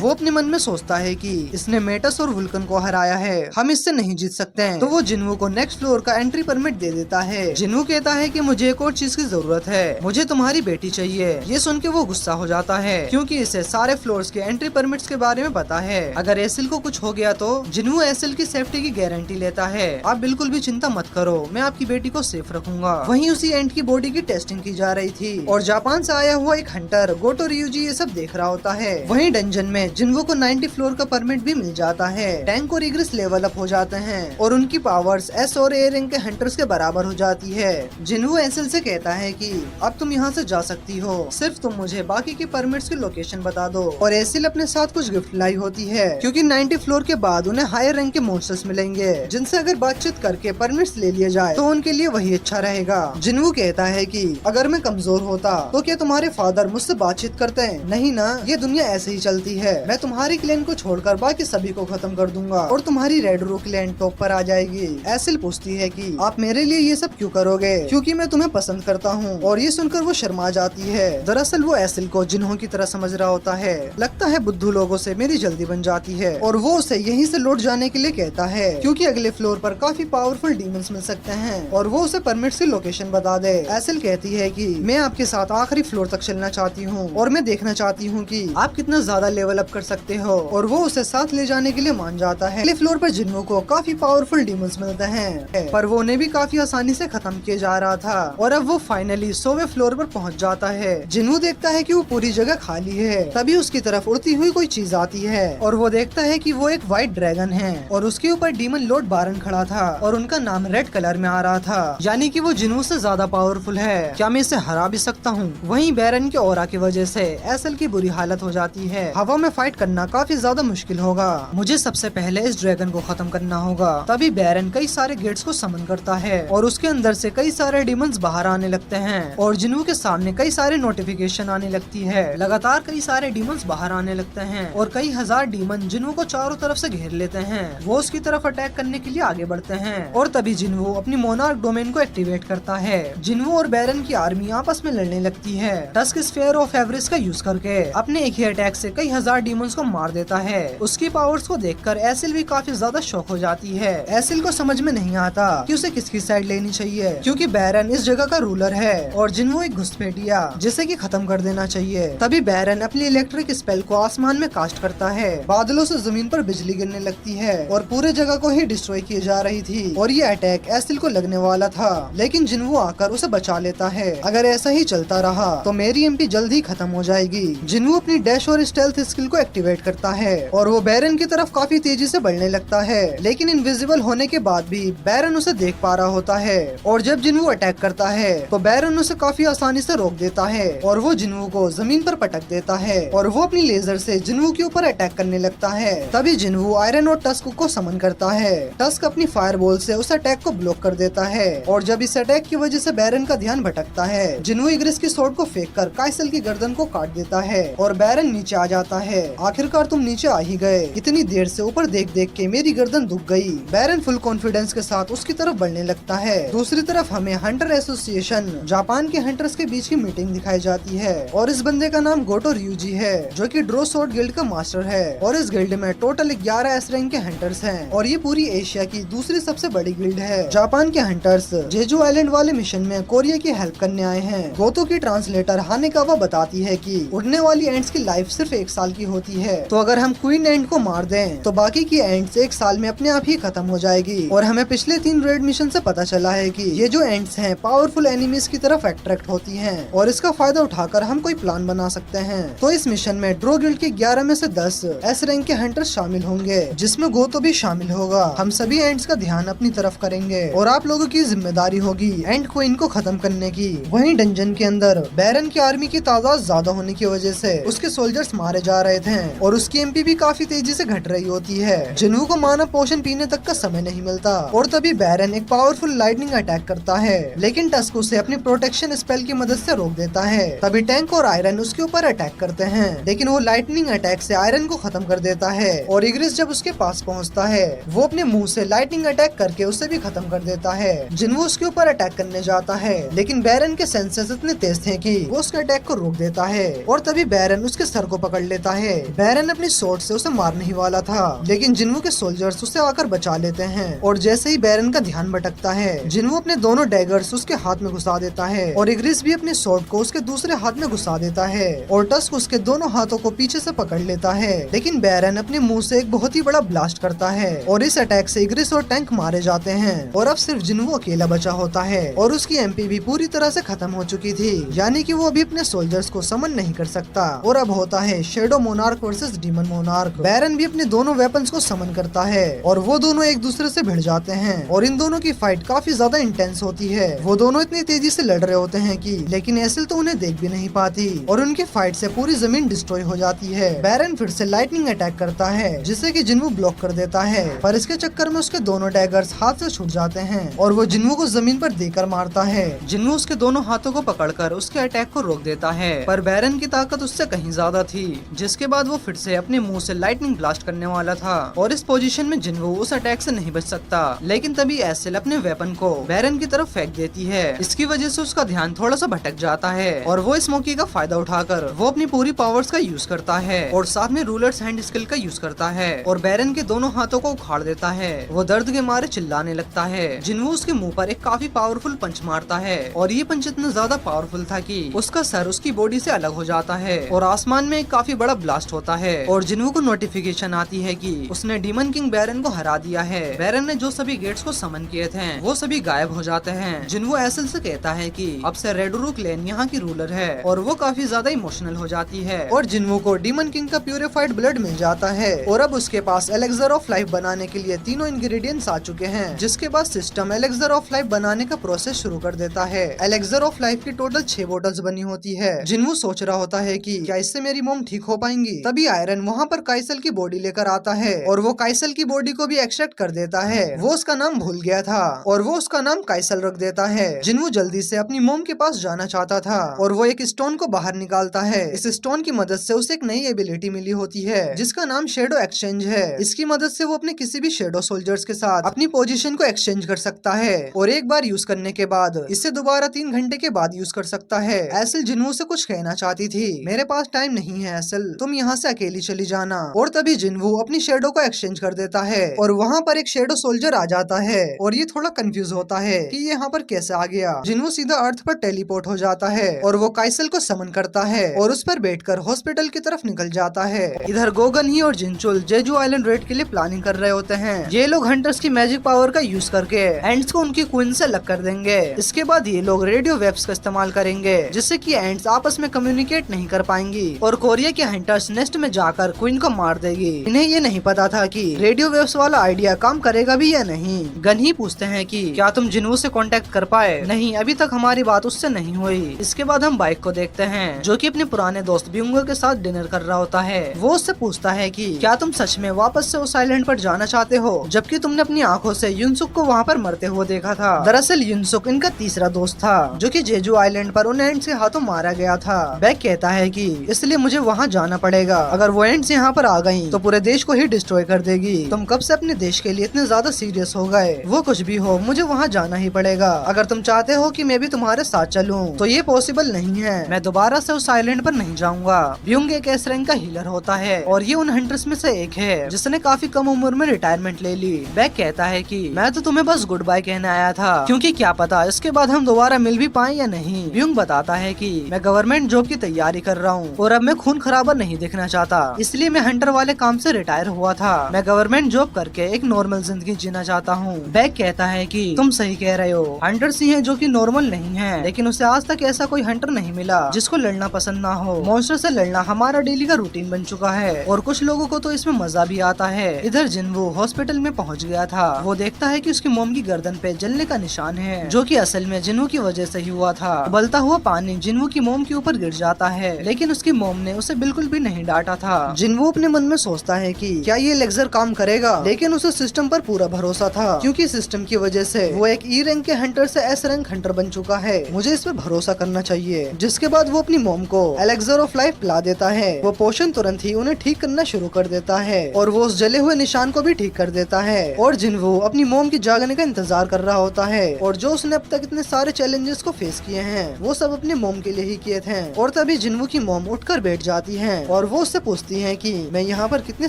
वो अपने मन में सोचता है कि इसने मेटस और वुल्कन को हराया है, हम इससे नहीं जीत सकते हैं। तो वो जिन्हो को नेक्स्ट फ्लोर का एंट्री परमिट दे देता है। जिन्हो कहता है कि मुझे एक और चीज की जरूरत है, मुझे तुम्हारी बेटी चाहिए। ये सुन के वो गुस्सा हो जाता है, क्योंकि इसे सारे फ्लोर्स के एंट्री परमिट्स के बारे में पता है। अगर एसिल को कुछ हो गया तो जिन्हो एसिल की सेफ्टी की गारंटी लेता है। आप बिल्कुल भी चिंता मत करो, मैं आपकी बेटी को सेफ रखूंगा। वहीं उसी एंट की बॉडी की टेस्टिंग की जा रही थी, और जापान से आया हुआ एक हंटर गोटो रियूजी ये सब देख रहा होता है। वहीं डंजन में जिन्हो को 90 फ्लोर का परमिट भी मिल जाता है। टैंक और इग्रिस लेवल अप हो जाते हैं, और उनकी पावर्स एस और ए रैंक के हंटर्स के बराबर हो जाती है। जिन्हो एसिल से कहता है कि अब तुम यहाँ से जा सकती हो, सिर्फ तुम मुझे बाकी के परमिट्स की लोकेशन बता दो। और एसिल अपने साथ कुछ गिफ्ट लाई होती है, क्योंकि 90 फ्लोर के बाद उन्हें हायर रैंक के मॉन्स्टर्स मिलेंगे, जिनसे अगर बातचीत करके परमिट्स ले लिए जाए तो उनके लिए वही अच्छा रहेगा। जिन्हो कहता है कि अगर मैं कमजोर होता तो क्या तुम्हारे फादर मुझसे बातचीत करते हैं? नहीं ना, ये दुनिया ऐसे ही चलती है। मैं तुम्हारी क्लैन को छोड़कर बाकी सभी को खत्म कर दूंगा, और तुम्हारी रेड रू क्लैन टॉप पर आ जाएगी। एसिल पूछती है कि आप मेरे लिए ये सब क्यों करोगे? क्योंकि मैं तुम्हें पसंद करता हूँ। और ये सुनकर वो शर्मा जाती है। दरअसल वो एसिल को जिन्हो की तरह समझ रहा होता है। लगता है बुद्धू लोगों से मेरी जल्दी बन जाती है, और वो उसे यहीं से लौट जाने के लिए कहता है, क्योंकि अगले फ्लोर पर काफी पावरफुल डीमंस मिल सकते हैं, और वो उसे परमिट्स की लोकेशन बता दे। एसिल कहती है कि मैं आपके साथ आखिरी फ्लोर तक चलना चाहती हूँ, और मैं देखना चाहती हूँ कि आप कितना ज्यादा लेवल अप कर सकते हो। और वो उसे साथ ले जाने के लिए मान जाता है। अगले फ्लोर पर जिन्हो को काफी पावरफुल डीमंस मिलते हैं, पर वो उन्हें भी काफी आसानी से खत्म किया जा रहा था। और अब वो फाइनली 100वें फ्लोर पर पहुँच जाता है। जिन्हो देखता है कि वो पूरी जगह खाली है। तभी उसकी तरफ उड़ती हुई कोई चीज आती है, और वो देखता है कि वो एक व्हाइट ड्रैगन है, और उसके ऊपर डीमन लॉर्ड बारन खड़ा था, और उनका नाम रेड कलर में आ रहा था, यानी कि वो जिन्हो से ज्यादा पावरफुल है। क्या मैं इसे हरा भी सकता हूँ? वहीं बैरन के ऑरा की वजह से एसल की बुरी हालत हो जाती है। हवा में फाइट करना काफी ज्यादा मुश्किल होगा। मुझे सबसे पहले इस ड्रैगन को खत्म करना होगा। तभी बैरन कई सारे गेट्स को समन करता है, और उसके अंदर से कई सारे डीमंस बाहर आने लगते हैं, और जिन्हो के सामने कई सारे नोटिफिकेशन आने लगती है। लगातार कई सारे डीमंस बाहर आने लगते हैं, और कई हजार डीमन जिन्हो को चारों तरफ से घेर लेते हैं। वो उसकी तरफ अटैक करने के लिए आगे बढ़ते हैं, और तभी जिन्हो अपनी मोनार्क डोमेन को एक्टिवेट करता है। जिन्हो और बैरन की आर्मी आपस में लड़ने लगती है। टस्क स्फीयर ऑफ एवरेज का यूज करके अपने एक ही अटैक से कई हजार डीमंस को मार देता है। उसकी पावर्स को देखकर एसिल भी काफी ज्यादा शॉक हो जाती है। एसिल को समझ में नहीं आता कि उसे किसकी साइड लेनी चाहिए, क्योंकि बैरन इस जगह का रूलर है, और जिन्हो एक घुसपैठिया जिसे कि खत्म कर देना चाहिए। तभी बैरन अपनी इलेक्ट्रिक स्पेल को आसमान में कास्ट करता है। बादलों से जमीन पर बिजली गिरने लगती है, और पूरे जगह को ही डिस्ट्रॉय की जा रही थी। और ये अटैक एसिल को लगने वाला था, लेकिन जिन्हो आकर उसे बचा लेता है। अगर ऐसा ही चलता रहा तो मेरी एमपी जल्द ही खत्म हो जाएगी। जिन्हो अपनी डैश और स्टेल्थ स्किल को एक्टिवेट करता है और वो बैरन की तरफ काफी तेजी से बढ़ने लगता है, लेकिन इनविजिबल होने के बाद भी बैरन उसे देख पा रहा होता है और जब जिन्वू अटैक करता है तो बैरन उसे काफी आसानी से रोक देता है और वो जिन्वू को जमीन पर पटक देता है और वो अपनी लेजर से जिन्वू के ऊपर अटैक करने लगता है। तभी जिन्वू आयरन और टस्क को समन करता है। टस्क अपनी फायरबॉल से उस अटैक को ब्लॉक कर देता है और जब इस अटैक की वजह से बैरन का ध्यान भटकता है, जिन्वू इग्रिस की स्वॉर्ड को फेंक कर काइसल की गर्दन को काट देता है और बैरन नीचे आ जाता है। आखिरकार तुम नीचे आ ही गए, इतनी देर से ऊपर देख देख के मेरी गर्दन दुख गई। बैरन फुल कॉन्फिडेंस के साथ उसकी तरफ बढ़ने लगता है। दूसरी तरफ हमें हंटर एसोसिएशन जापान के हंटर्स के बीच की मीटिंग दिखाई जाती है और इस बंदे का नाम गोटो रियूजी है जो कि ड्रो स्वॉर्ड गिल्ड का मास्टर है और इस गिल्ड में टोटल 11 एस रैंक के हंटर्स हैं और ये पूरी एशिया की दूसरी सबसे बड़ी गिल्ड है। जापान के हंटर्स जेजू आइलैंड वाले मिशन में कोरिया की हेल्प करने आए हैं। गोतो की ट्रांसलेटर हानेकावा बताती है कि उड़ने वाली एंट्स की लाइफ सिर्फ 1 साल की होती है, तो अगर हम क्वीन एंट को मार दें तो बाकी की एंट्स 1 साल में अपने आप ही खत्म हो जाएगी। और हमें पिछले 3 रेड मिशन से पता चला है कि ये जो एंट्स हैं पावरफुल एनिमीज की तरफ अट्रैक्ट होती हैं और इसका फायदा उठाकर हम कोई प्लान बना सकते हैं। तो इस मिशन में ड्रो गिल्ड के 11 में से 10 एस रैंक के हंटर्स शामिल होंगे, जिसमें गोतो भी शामिल होगा। हम सभी एंट्स का ध्यान अपनी तरफ करेंगे और आप लोगों की जिम्मेदारी होगी एंट क्वीन को खत्म करने की। वहीं डंजन के अंदर बैरन की आर्मी की तादाद ज्यादा होने की वजह से उसके सोल्जर्स मारे जा रहे थे और उसकी एमपी भी काफी तेजी से घट रही होती है। जिन्वू को मानव पोषण पीने तक का समय नहीं मिलता और तभी बैरन एक पावरफुल लाइटनिंग अटैक करता है, लेकिन टस्क उसे अपनी प्रोटेक्शन स्पेल की मदद से रोक देता है। तभी टैंक और आयरन उसके ऊपर अटैक करते हैं, लेकिन वो लाइटनिंग अटैक से आयरन को खत्म कर देता है और इग्रिस जब उसके पास पहुंचता है वो अपने मुंह से लाइटनिंग अटैक करके उसे भी खत्म कर देता है। जिन्वू उसके ऊपर अटैक करने जाता है, लेकिन बैरन के सेंसेस इतने तेज थे कि वो उसके अटैक को रोक देता है और तभी बैरन उसके सर को पकड़ लेता है। बैरन अपनी स्वॉर्ड से उसे मारने ही वाला था, लेकिन जिन्वू के सोल्जर्स उसे आकर बचा लेते हैं और जैसे ही बैरन का ध्यान भटकता है, जिन्वू अपने दोनों डैगर्स उसके हाथ में घुसा देता है और इग्रिस भी अपने स्वॉर्ड को उसके दूसरे हाथ में घुसा देता है और टस्क उसके दोनों हाथों को पीछे से पकड़ लेता है। लेकिन बैरन अपने मुंह से एक बहुत ही बड़ा ब्लास्ट करता है और इस अटैक से इग्रिस और टैंक मारे जाते हैं और अब सिर्फ जिन्वू अकेला बचा होता है और उसकी एमपी भी पूरी तरह से खत्म हो चुकी थी, यानी कि वो अभी अपने सोल्जर्स को समन नहीं कर सकता। और अब होता है shadow monarch versus demon monarch. Baron भी अपने दोनों वेपन्स को समन करता है और वो दोनों एक दूसरे से भिड़ जाते हैं और इन दोनों की फाइट काफी ज्यादा इंटेंस होती है। वो दोनों इतनी तेजी से लड़ रहे होते हैं कि लेकिन एसिल तो उन्हें देख भी नहीं पाती और उनकी फाइट से पूरी जमीन डिस्ट्रॉय हो जाती है। बैरन फिर से लाइटनिंग अटैक करता है जिससे कि जिन्वू ब्लॉक कर देता है, पर इसके चक्कर में उसके दोनों डैगर्स हाथ से छूट जाते हैं और वो जिन्वू को जमीन पर देकर मारता है। जिन्वू उसके दोनों हाथों को पकड़कर उसके अटैक को रोक देता है, पर बैरन की ताकत उससे कहीं ज्यादा थी, जिसके बाद वो फिर से अपने मुंह से लाइटनिंग ब्लास्ट करने वाला था और इस पोजीशन में जिन्वू उस अटैक से नहीं बच सकता। लेकिन तभी एसिल अपने वेपन को बैरन की तरफ फेंक देती है। इसकी वजह से उसका ध्यान थोड़ा सा भटक जाता है और वो इस मौके का फायदा उठाकर वो अपनी पूरी पावर्स का यूज करता है और साथ में रूलर्स हैंड स्किल का यूज करता है और बैरन के दोनों हाथों को उखाड़ देता है। वो दर्द के मारे चिल्लाने लगता है। जिन्वू उसके मुंह पर एक काफी पावरफुल पंच मारता है और ये पंच इतना ज्यादा पावरफुल था कि उसका सर उसकी बॉडी से अलग हो जाता है और आसमान में एक काफी बड़ा ब्लास्ट होता है और जिन्वू को नोटिफिकेशन आती है कि उसने डीमन किंग बैरन को हरा दिया है। बैरन ने जो सभी गेट्स को समन किए थे वो सभी गायब हो जाते हैं। जिन्वू एसिल से कहता है कि अब से रेडोरू क्लैन यहाँ की रूलर है और वो काफी ज्यादा इमोशनल हो जाती है और जिन्वू को डीमन किंग का प्यूरिफाइड ब्लड मिल जाता है और अब उसके पास एलेक्सर ऑफ लाइफ बनाने के लिए तीनों इंग्रेडिएंट्स आ चुके हैं, जिसके बाद सिस्टम एलेक्सर ऑफ लाइफ बनाने का प्रोसेस शुरू कर देता है। एलेक्सर ऑफ लाइफ की टोटल 6 बोटल्स बनी होती है। जिन्वू सोच रहा होता है कि क्या इससे मेरी मोम ठीक हो पाएंगी। तभी आयरन वहाँ पर काइसल की बॉडी लेकर आता है और वो काइसल की बॉडी को भी एक्सट्रैक्ट कर देता है। वो उसका नाम भूल गया था और वो उसका नाम काइसल रख देता है। जिन्वू जल्दी से अपनी मोम के पास जाना चाहता था और वो एक स्टोन को बाहर निकालता है। इस स्टोन की मदद से उसे एक नई एबिलिटी मिली होती है जिसका नाम शेडो एक्सचेंज है। इसकी मदद से वो अपने किसी भी शेडो सोल्जर्स के साथ अपनी पोजीशन को एक्सचेंज कर सकता है और एक बार यूज करने के बाद इसे दोबारा 3 घंटे के बाद यूज कर सकता है। एसिल जिन्वू से कुछ कहना चाहती थी। मेरे पास टाइम नहीं है एसिल, तुम यहाँ से अकेली चली जाना। और तभी जिन्वू अपनी शेडो को एक्सचेंज कर देता है और वहाँ पर एक शेडो सोल्जर आ जाता है और ये थोड़ा कंफ्यूज होता है कि ये यहाँ पर कैसे आ गया। जिन्वू सीधा अर्थ पर टेलीपोर्ट हो जाता है और वो काइसल को समन करता है और उस पर बैठकर हॉस्पिटल की तरफ निकल जाता है। इधर गोगन ही और जिनचुल जेजू आइलैंड रेड के लिए प्लानिंग कर रहे होते हैं। ये लोग हंटर्स की मैजिक पावर का यूज करके एंड्स को उनकी क्वीन से अलग कर देंगे। इसके बाद ये लोग रेडियो वेव्स का इस्तेमाल करेंगे जिससे कि एंड्स आपस में कम्युनिकेट नहीं कर पाएंगी और और ये कि हंटर्स नेस्ट में जाकर क्वीन को मार देगी। इन्हें ये नहीं पता था कि रेडियो वेव्स वाला आइडिया काम करेगा भी या नहीं। गन ही पूछते हैं कि क्या तुम जिन्वू से कांटेक्ट कर पाए? नहीं, अभी तक हमारी बात उससे नहीं हुई। इसके बाद हम बाइक को देखते हैं जो कि अपने पुराने दोस्त ब्यूंगो के साथ डिनर कर रहा होता है। वो उससे पूछता है कि क्या तुम सच में वापस से उस आइलैंड पर जाना चाहते हो, जबकि तुमने अपनी आंखों से युनसुक को वहाँ पर मरते हुए देखा था। दरअसल युनसुक इनका तीसरा दोस्त था जो कि जेजू आइलैंड पर उन एंड्स के हाथों मारा गया था। बैक कहता है कि इसलिए मुझे वहाँ जाना पड़ेगा। अगर वो एंड्स यहाँ पर आ गयी तो पूरे देश को ही डिस्ट्रॉय कर देगी। तुम कब से अपने देश के लिए इतने ज्यादा सीरियस हो गए? वो कुछ भी हो, मुझे वहाँ जाना ही पड़ेगा। अगर तुम चाहते हो कि मैं भी तुम्हारे साथ चलूं तो ये पॉसिबल नहीं है। मैं दोबारा से उस आइलैंड पर नहीं जाऊंगा। ब्यूंग एक एस रैंक का हीलर होता है और ये उन हंटर्स में से एक है जिसने काफी कम उम्र में रिटायरमेंट ले ली। बैक कहता है कि मैं तो तुम्हें बस गुड बाय कहने आया था, क्योंकि क्या पता इसके बाद हम दोबारा मिल भी पाए या नहीं। ब्यूंग बताता है कि मैं गवर्नमेंट जॉब की तैयारी कर रहा हूँ और अब मैं खून खराबा नहीं देखना चाहता, इसलिए मैं हंटर वाले काम से रिटायर हुआ था। मैं गवर्नमेंट जॉब करके एक नॉर्मल जिंदगी जीना चाहता हूँ। बैक कहता है कि तुम सही कह रहे हो, हंटर्स ही हैं जो कि नॉर्मल नहीं है, लेकिन उसे आज तक ऐसा कोई हंटर नहीं मिला जिसको लड़ना पसंद ना हो। मॉन्स्टर से लड़ना हमारा डेली का रूटीन बन चुका है और कुछ लोगों को तो इसमें मजा भी आता है। इधर जिन्वू हॉस्पिटल में पहुंच गया था। वो देखता है कि उसकी मोम की गर्दन पे जलने का निशान है जो कि असल में जिन्वू की वजह से ही हुआ था। उबलता हुआ पानी जिन्वू की मोम के ऊपर गिर जाता है, लेकिन उसकी मोम ने उसे बिल्कुल भी नहीं डांटा था। जिन्वू अपने मन में सोचता है कि क्या ये लेक्सर काम करेगा, लेकिन उसे सिस्टम पर पूरा भरोसा था, क्योंकि सिस्टम की वजह से वो एक ई रैंक के हंटर से एस रैंक हंटर बन चुका है। मुझे इस पे भरोसा करना चाहिए। जिसके बाद वो अपनी मोम को एलेक्सर ऑफ लाइफ पिला देता है। वो पोशन तुरंत ही उन्हें ठीक करना शुरू कर देता है और वो उस जले हुए निशान को भी ठीक कर देता है। और जिन्वू अपनी मोम की जागने का इंतजार कर रहा होता है और जो उसने अब तक इतने सारे चैलेंजेस को फेस किए हैं वो सब अपने मोम के लिए ही किए थे। और तभी जिन्वू की मोम उठकर बैठ जाती है और वो उससे पूछती है कि मैं यहाँ पर कितने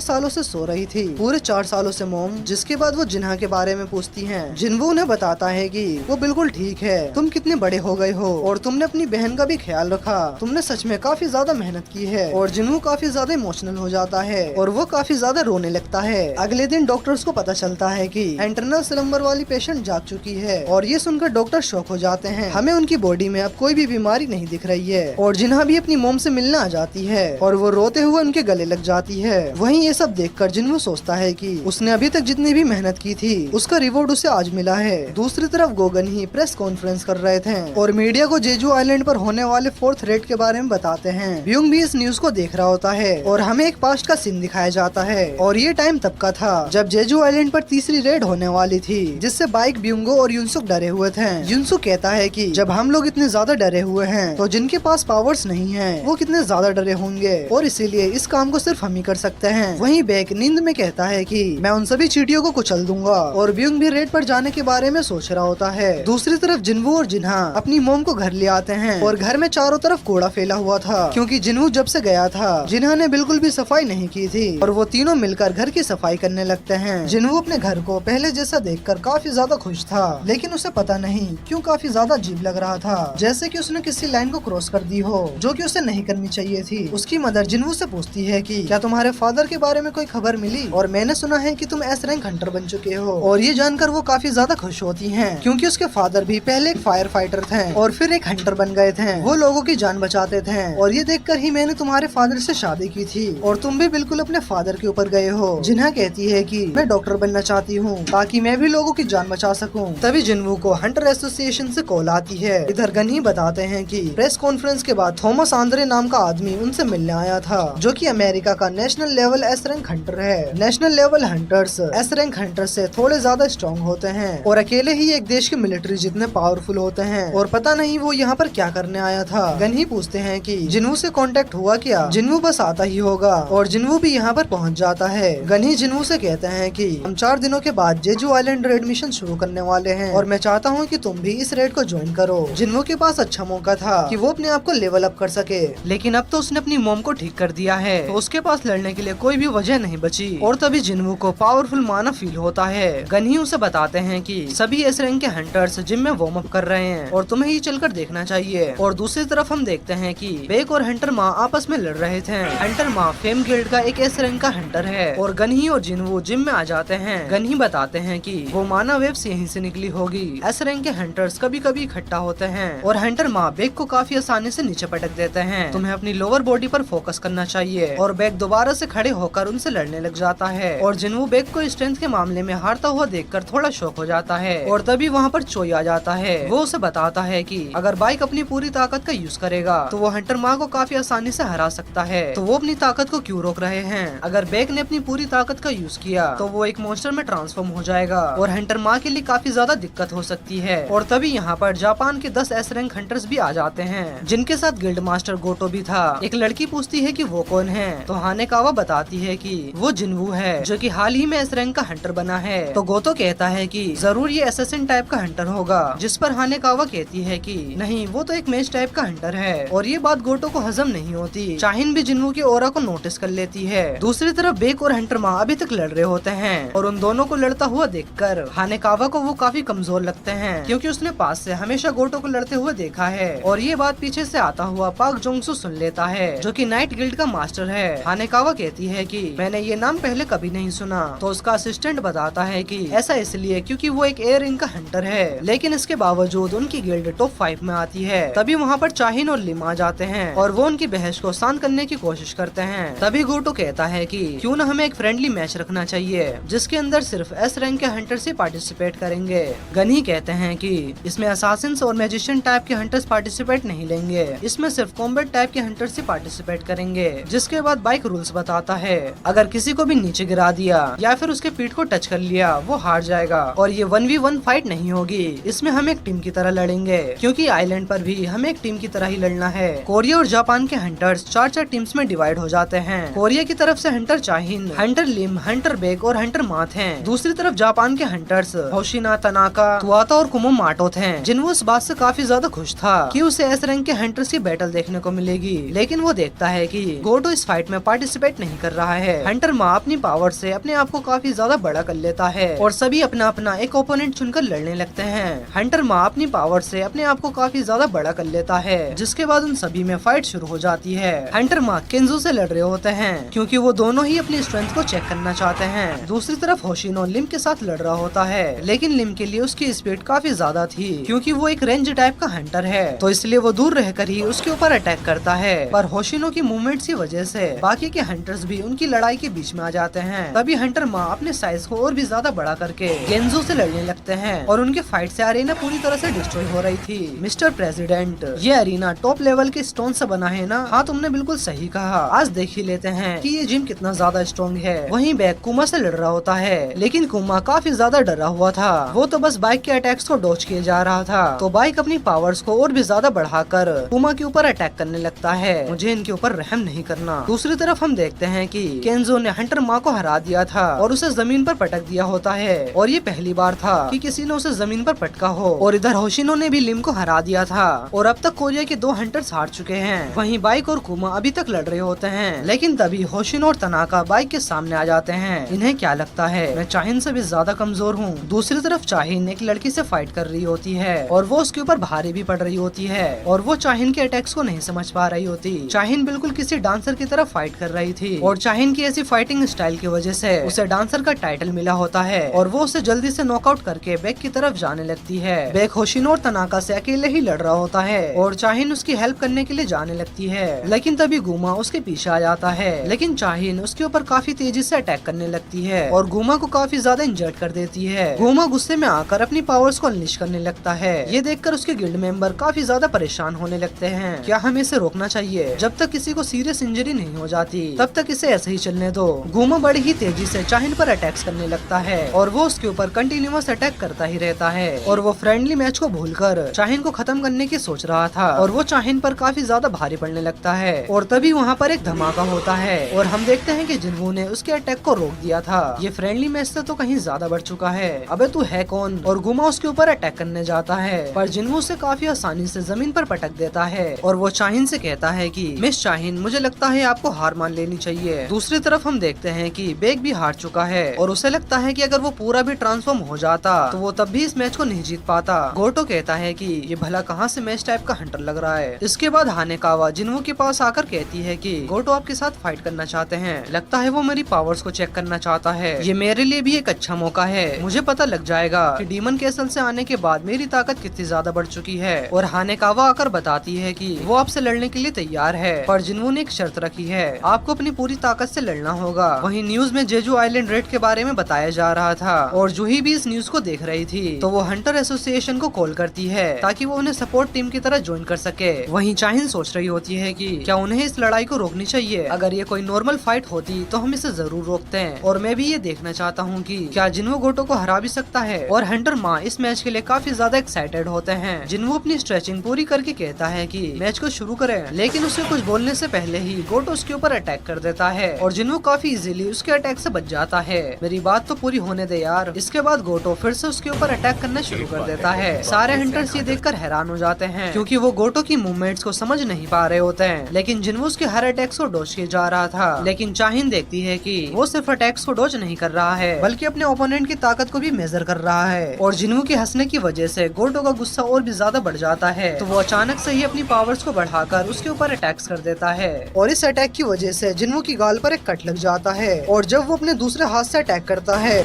सालों से सो रही थी? पूरे 4 सालों से मोम। जिसके बाद वो जिन्हा के बारे में पूछती है। जिन्वू उन्हें बताता है कि वो बिल्कुल ठीक है, तुम कितने बड़े हो गए हो और तुमने अपनी बहन का भी ख्याल रखा। तुमने सच में काफी ज्यादा मेहनत की है। और जिन्हू काफी ज्यादा इमोशनल हो जाता है और वो काफी ज्यादा रोने लगता है। अगले दिन डॉक्टर्स को पता चलता है कि इंटरनल स्लम्बर वाली पेशेंट जाग चुकी है और ये सुनकर डॉक्टर शॉक हो जाते हैं। हमें उनकी बॉडी में अब कोई भी बीमारी नहीं दिख रही है। और जिन्हा भी अपनी मोम से मिलने आ जाती है और वो रोते हुए उनके गले लग जाती है। वहीं ये सब देखकर जिन्हू सोचता है कि उसने अभी तक जितनी भी मेहनत की थी उसका रिवॉर्ड उसे आज मिला है। दूसरी तरफ गोगन ही प्रेस कॉन्फ्रेंस कर रहे थे और मीडिया को जेजू आइलैंड पर होने वाले 4th रेड के बारे में बताते हैं। ब्यूंग भी इस न्यूज को देख रहा होता है और हमें एक पास्ट का सीन दिखाया जाता है और ये टाइम तब का था जब जेजू आइलैंड पर तीसरी रेड होने वाली थी, जिससे बाइक, ब्यूंगो और युनसुक डरे हुए थे। युनसुक कहता है कि जब हम लोग इतने ज्यादा डरे हुए हैं तो जिनके पास पावर्स नहीं है वो कितने ज्यादा डरे होंगे और इसीलिए इस काम को सिर्फ हम ही कर सकते हैं। वहीं बैक नींद में कहता है कि मैं उन सभी चींटियों को कुचल दूंगा और ब्यूंग भी रेड पर जाने के बारे में सोच रहा होता है। दूसरी तरफ जिन्वू और जिन्हा अपनी मोम को घर ले आते हैं और घर में चारों तरफ कूड़ा फैला हुआ था, क्योंकि जिन्वू जब से गया था जिन्हा ने बिल्कुल भी सफाई नहीं की थी और वो तीनों मिलकर घर की सफाई करने लगते हैं। जिन्वू अपने घर को पहले जैसा देखकर काफी ज्यादा खुश था, लेकिन उसे पता नहीं क्यों काफी ज्यादा अजीब लग रहा था, जैसे कि उसने किसी लाइन को क्रॉस कर दी हो जो कि उसे नहीं करनी चाहिए थी। उसकी मदर जिन्वू से पूछती है कि क्या तुम्हारे फादर के बारे में कोई खबर मिली? और मैंने सुना है कि तुम एस रैंक हंटर बन चुके हो। और ये जानकर वो काफी ज्यादा खुश होती हैं, क्योंकि उसके फादर भी पहले एक फायर फाइटर थे और फिर एक हंटर बन गए थे। वो लोगों की जान बचाते थे और ये देखकर ही मैंने तुम्हारे फादर से शादी की थी और तुम भी बिल्कुल अपने फादर के ऊपर गए हो। जिन्हा कहती है कि मैं डॉक्टर बनना चाहती हूँ ताकि मैं भी लोगों की जान बचा सकूं। तभी जिन्वू को हंटर एसोसिएशन से कॉल आती है। इधर गन ही बताते हैं कि प्रेस कॉन्फ्रेंस के बाद थॉमस आंद्रे नाम का आदमी उनसे मिलने आया था, जो कि अमेरिका का national level S rank hunter है। National level hunters S rank hunter से थोड़े ज्यादा स्ट्रॉन्ग होते हैं और अकेले ही एक देश की मिलिट्री जितने पावरफुल होते हैं। और पता नहीं वो यहाँ पर क्या करने आया था। गन ही पूछते हैं कि जिन्वू से कांटेक्ट हुआ क्या? जिन्वू बस आता ही होगा और जिन्वू भी यहाँ पर पहुँच जाता है। गन ही जिन्वू से कहते हैं कि हम 4 दिनों के बाद जेजू आइलैंड रेड मिशन शुरू करने वाले हैं और मैं चाहता हूँ कि तुम भी इस रेड को ज्वाइन करो। जिन्वू के पास अच्छा मौका था कि वो अपने आप को लेवल अप कर सके, लेकिन अब तो उसने अपनी मोम को ठीक कर दिया है तो उसके पास लड़ने के लिए कोई भी वजह नहीं बची। और तभी जिन्वू को पावरफुल माना फील होता है। गन ही उसे बताते हैं कि सभी एस रैंक के हंटर्स जिम में वार्म अप कर रहे हैं और तुम्हें ही चलकर देखना चाहिए। और दूसरी तरफ हम देखते हैं कि बेक और हंटर माँ आपस में लड़ रहे थे। हंटर माँ फेम गिल्ड का एक एस रैंक का हंटर है और गन ही और जिन्वू जिम में आ जाते हैं। गन ही बताते हैं कि वो माना वेव्स यहीं से निकली होगी। एस रैंक के हंटर्स कभी कभी इकट्ठा होते हैं और हंटर माँ बेक को काफी आसानी से नीचे पटक देते हैं। तुम्हें अपनी लोअर बॉडी पर फोकस करना चाहिए और बेक दोबारा से खड़े होकर उनसे लड़ने लग जाता है और जिन्वू बेक को स्ट्रेंथ के मामले में हारता हुआ देखकर थोड़ा शॉक हो जाता है और तभी वहाँ पर चोई आ जाता है। वो उसे बताता है कि अगर बाइक अपनी पूरी ताकत का यूज करेगा तो वो हंटर माँ को काफी आसानी से हरा सकता है, तो वो अपनी ताकत को क्यों रोक रहे हैं। अगर बेक ने अपनी पूरी ताकत का यूज किया तो वो एक मॉन्स्टर में ट्रांसफॉर्म हो जाएगा और हंटर माँ के लिए काफी ज्यादा दिक्कत हो सकती है। और तभी यहाँ पर जापान के 10 एस रैंक हंटर्स भी आ जाते हैं जिनके साथ गिल्ड मास्टर गोटो भी था। एक लड़की पूछती है कि वो कौन है, तो हानेकावा बताती है कि वो जिन्वू है जो कि हाल ही में एस रैंक का हंटर बना है। तो गोतो कहता है कि जरूर ये एसेसिन टाइप का हंटर होगा, जिस पर हानेकावा कहती है कि नहीं वो तो एक मेज टाइप का हंटर है। और ये बात गोटो को हजम नहीं होती। चाहिन भी जिन्वू की ओरा को नोटिस कर लेती है। दूसरी तरफ बेक और हंटर माँ अभी तक लड़ रहे होते हैं और उन दोनों को लड़ता हुआ देखकर हानेकावा को वो काफी कमजोर लगते हैं क्योंकि उसने पास से हमेशा गोटो को लड़ते हुए देखा है। और ये बात पीछे से आता हुआ पाक जोंगसू सुन लेता है जो कि नाइट गिल्ड का मास्टर है। हानेकावा कहती है कि मैंने ये नाम पहले कभी नहीं सुना। तो उसका असिस्टेंट बताता है कि ऐसा इसलिए क्योंकि वो एक एयर रिंग का हंटर है, लेकिन इसके बावजूद उनकी गिल्ड टॉप 5 में आती है। तभी वहाँ पर चाहिन और लिम आ जाते हैं और वो उनकी बहस को शांत करने की कोशिश करते हैं। तभी गोटो कहता है कि क्यों न हमें एक फ्रेंडली मैच रखना चाहिए जिसके अंदर सिर्फ एस रैंक के हंटर्स ही पार्टिसिपेट करेंगे। गनी कहते हैं कि इसमें असासिन्स और मैजिशियन टाइप के हंटर्स पार्टिसिपेट नहीं लेंगे, इसमें सिर्फ कॉम्बैट टाइप के हंटर्स ही पार्टिसिपेट करेंगे। जिसके बाद बाइक रूल्स बताता है अगर किसी को भी नीचे गिरा दिया या फिर उसके पीठ को टच कर लिया वो हार जाएगा और ये 1v1 फाइट नहीं होगी, इसमें हम एक टीम की तरह लड़ेंगे क्योंकि आइलैंड पर भी हमें एक टीम की तरह ही लड़ना है। कोरिया और जापान के हंटर्स 4-4 टीम्स में डिवाइड हो जाते हैं। कोरिया की तरफ से हंटर चाहिन, हंटर लिम, हंटर बेक और हंटर माथ हैं। दूसरी तरफ जापान के हंटर्स होशिना, तनाका, तुआता और कुमो माटोथ हैं। जिन्वू इस बात से काफी ज्यादा खुश था कि उसे एस रैंक के हंटर्स की बैटल देखने को मिलेगी, लेकिन वो देखता है कि गोटो इस फाइट में पार्टिसिपेट नहीं कर रहा है। हंटर माँ अपनी पावर से अपने आप को काफी ज्यादा बड़ा कर लेता है और सभी अपना अपना एक ओपोनेंट चुनकर लड़ने लगते हैं। हंटर माँ अपनी पावर से अपने आप को काफी ज्यादा बड़ा कर लेता है, जिसके बाद उन सभी में फाइट शुरू हो जाती है। हंटर माँ केंजो से लड़ रहे होते हैं क्योंकि वो दोनों ही अपनी स्ट्रेंथ को चेक करना चाहते हैं। दूसरी तरफ होशिनो लिम के साथ लड़ रहा होता है, लेकिन लिम के लिए उसकी स्पीड काफी ज्यादा थी क्योंकि वो एक रेंज टाइप का हंटर है, तो इसलिए वो दूर रहकर ही उसके ऊपर अटैक करता है। पर होशिनो की मूवमेंट्स की वजह से बाकी के हंटर्स भी उनकी लड़ाई के बीच में आ जाते हैं। तभी हंटर माँ अपने साइज को और भी ज्यादा बड़ा करके गेंजो से लड़ने लगते हैं और उनके फाइट से अरीना पूरी तरह से डिस्ट्रॉय हो रही थी। मिस्टर प्रेसिडेंट, ये अरीना टॉप लेवल के स्टोन से बना है ना? हाँ, तुमने बिल्कुल सही कहा। आज देख ही लेते हैं कि ये जिम कितना ज्यादा स्ट्रॉन्ग है। वहीं बैक कुमा से लड़ रहा होता है, लेकिन कुमा काफी ज्यादा डरा हुआ था। वो तो बस बाइक के अटैक्स को डॉज किए जा रहा था, तो बाइक अपनी पावर्स को और भी ज्यादा बढ़ाकर कुमा के ऊपर अटैक करने लगता है। मुझे इनके ऊपर रहम नहीं करना। दूसरी तरफ हम देखते हैं कि केंजो ने हंटर माँ को हरा दिया था और उसे जमीन पर पटक दिया होता है, और ये पहली बार था कि किसी ने उसे जमीन पर पटका हो। और इधर होशिनो ने भी लिम को हरा दिया था और अब तक कोरिया के 2 हंटर्स हार चुके हैं। वहीं बाइक और कुमा अभी तक लड़ रहे होते हैं, लेकिन तभी होशिनो और तनाका बाइक के सामने आ जाते हैं। इन्हें क्या लगता है मैं चाहिन से भी ज्यादा कमजोर हूँ। दूसरी तरफ चाहिन एक लड़की से फाइट कर रही होती है और वो उसके ऊपर भारी भी पड़ रही होती है और वो चाहिन के अटैक्स को नहीं समझ पा रही होती। चाहिन बिल्कुल किसी डांसर की तरफ फाइट कर रही थी और चाहिन की ऐसी फाइटिंग स्टाइल की वजह से उसे डांसर का टाइटल मिला होता है और वो उसे जल्दी से नॉकआउट करके बेक की तरफ जाने लगती है। बेक होशिनो और तनाका से अकेले ही लड़ रहा होता है और चाहिन उसकी हेल्प करने के लिए जाने लगती है, लेकिन तभी गुमा उसके पीछे आ जाता है। लेकिन चाहिन उसके ऊपर काफी तेजी से अटैक करने लगती है और गुमा को काफी ज्यादा इंजर्ड कर देती है। गुमा गुस्से में आकर अपनी पावर्स को अनलिश करने लगता है। ये देखकर उसके गिल्ड मेंबर काफी ज्यादा परेशान होने लगते हैं। क्या हमें इसे रोकना चाहिए? जब तक किसी को सीरियस इंजरी नहीं हो जाती तब तक इसे ऐसे ही चलने दो। गुमा बड़ी ही तेजी से चाहिन पर अटैक्स करने लगता है और वो उसके ऊपर कंटिन्यूअस अटैक करता ही रहता है और वो फ्रेंडली मैच को भूलकर चाहिन को खत्म करने की सोच रहा था और वो चाहिन पर काफी ज्यादा भारी पड़ने लगता है। और तभी वहाँ पर एक धमाका होता है और हम देखते हैं कि जिन्वू ने उसके अटैक को रोक दिया था। ये फ्रेंडली मैच से तो कहीं ज्यादा बढ़ चुका है। अबे तू है कौन? और गुमा उसके ऊपर अटैक करने जाता है पर जिन्वू से काफी आसानी से जमीन पर पटक देता है और वो चाहिन से कहता है कि मिस चाहिन, मुझे लगता है आपको हार मान लेनी चाहिए। दूसरी तरफ हम देखते हैं कि बेक भी हार चुका है और उसे लगता है कि अगर वो पूरा भी ट्रांसफॉर्म हो जाता तो वो तब भी इस मैच को नहीं जीत पाता। गोटो कहता है कि ये भला कहाँ से मैच टाइप का हंटर लग रहा है। इसके बाद हानेकावा जिन्वू के पास आकर कहती है कि गोटो आपके साथ फाइट करना चाहते हैं, लगता है वो मेरी पावर्स को चेक करना चाहता है। ये मेरे लिए भी एक अच्छा मौका है, मुझे पता लग जाएगा कि डीमन कैसल से आने के बाद मेरी ताकत कितनी ज्यादा बढ़ चुकी है। और हानेकावा आकर बताती है कि वो आपसे लड़ने के लिए तैयार है, पर जिन्वो ने एक शर्त रखी है, आपको अपनी पूरी ताकत से लड़ना होगा। वहीं न्यूज में जेजू आइलैंड रेड के बारे में बताया जा रहा था और जूही भी इस न्यूज को देख रही थी, तो वो हंटर एसोसिएशन को कॉल करती है ताकि वो उन्हें सपोर्ट टीम की तरह ज्वाइन कर सके। वहीं चाहिन सोच रही होती है कि क्या उन्हें इस लड़ाई को रोकनी चाहिए। अगर ये कोई नॉर्मल फाइट होती तो हम इसे जरूर रोकते हैं, और मैं भी ये देखना चाहता हूँ कि क्या जिन्वो गोटो को हरा भी सकता है। और हंटर माँ इस मैच के लिए काफी ज्यादा एक्साइटेड होते हैं। जिन्वो अपनी स्ट्रेचिंग पूरी करके कहता है कि मैच को शुरू करें, लेकिन उसे कुछ बोलने से पहले ही गोटो उसके ऊपर अटैक कर देता है और जिन्वो काफी इजीली उसके अटैक से बच जाता है। मेरी बात तो पूरी होने दे यार। इसके बाद गोटो फिर से उसके ऊपर अटैक करना शुरू कर देता है। सारे हंटर्स ये देखकर हैरान हो जाते हैं क्योंकि वो गोटो की मूवमेंट्स को समझ नहीं पा रहे होते हैं, लेकिन जिन्वो उसके हर अटैक्स को डॉज किए जा रहा था। लेकिन चाहिन देखती है कि वो सिर्फ अटैक्स को डॉज नहीं कर रहा है बल्कि अपने ओपोनेंट की ताकत को भी मेजर कर रहा है। और जिन्वो के हंसने की वजह से गोटो का गुस्सा और भी ज्यादा बढ़ जाता है, तो वो अचानक से ही अपनी पावर्स को बढ़ाकर उसके ऊपर अटैक्स कर देता है। और इस अटैक की वजह से जिन्वो की गाल पर एक कट लग जाता है, और जब वो अपने दूसरे हाथ से अटैक करता है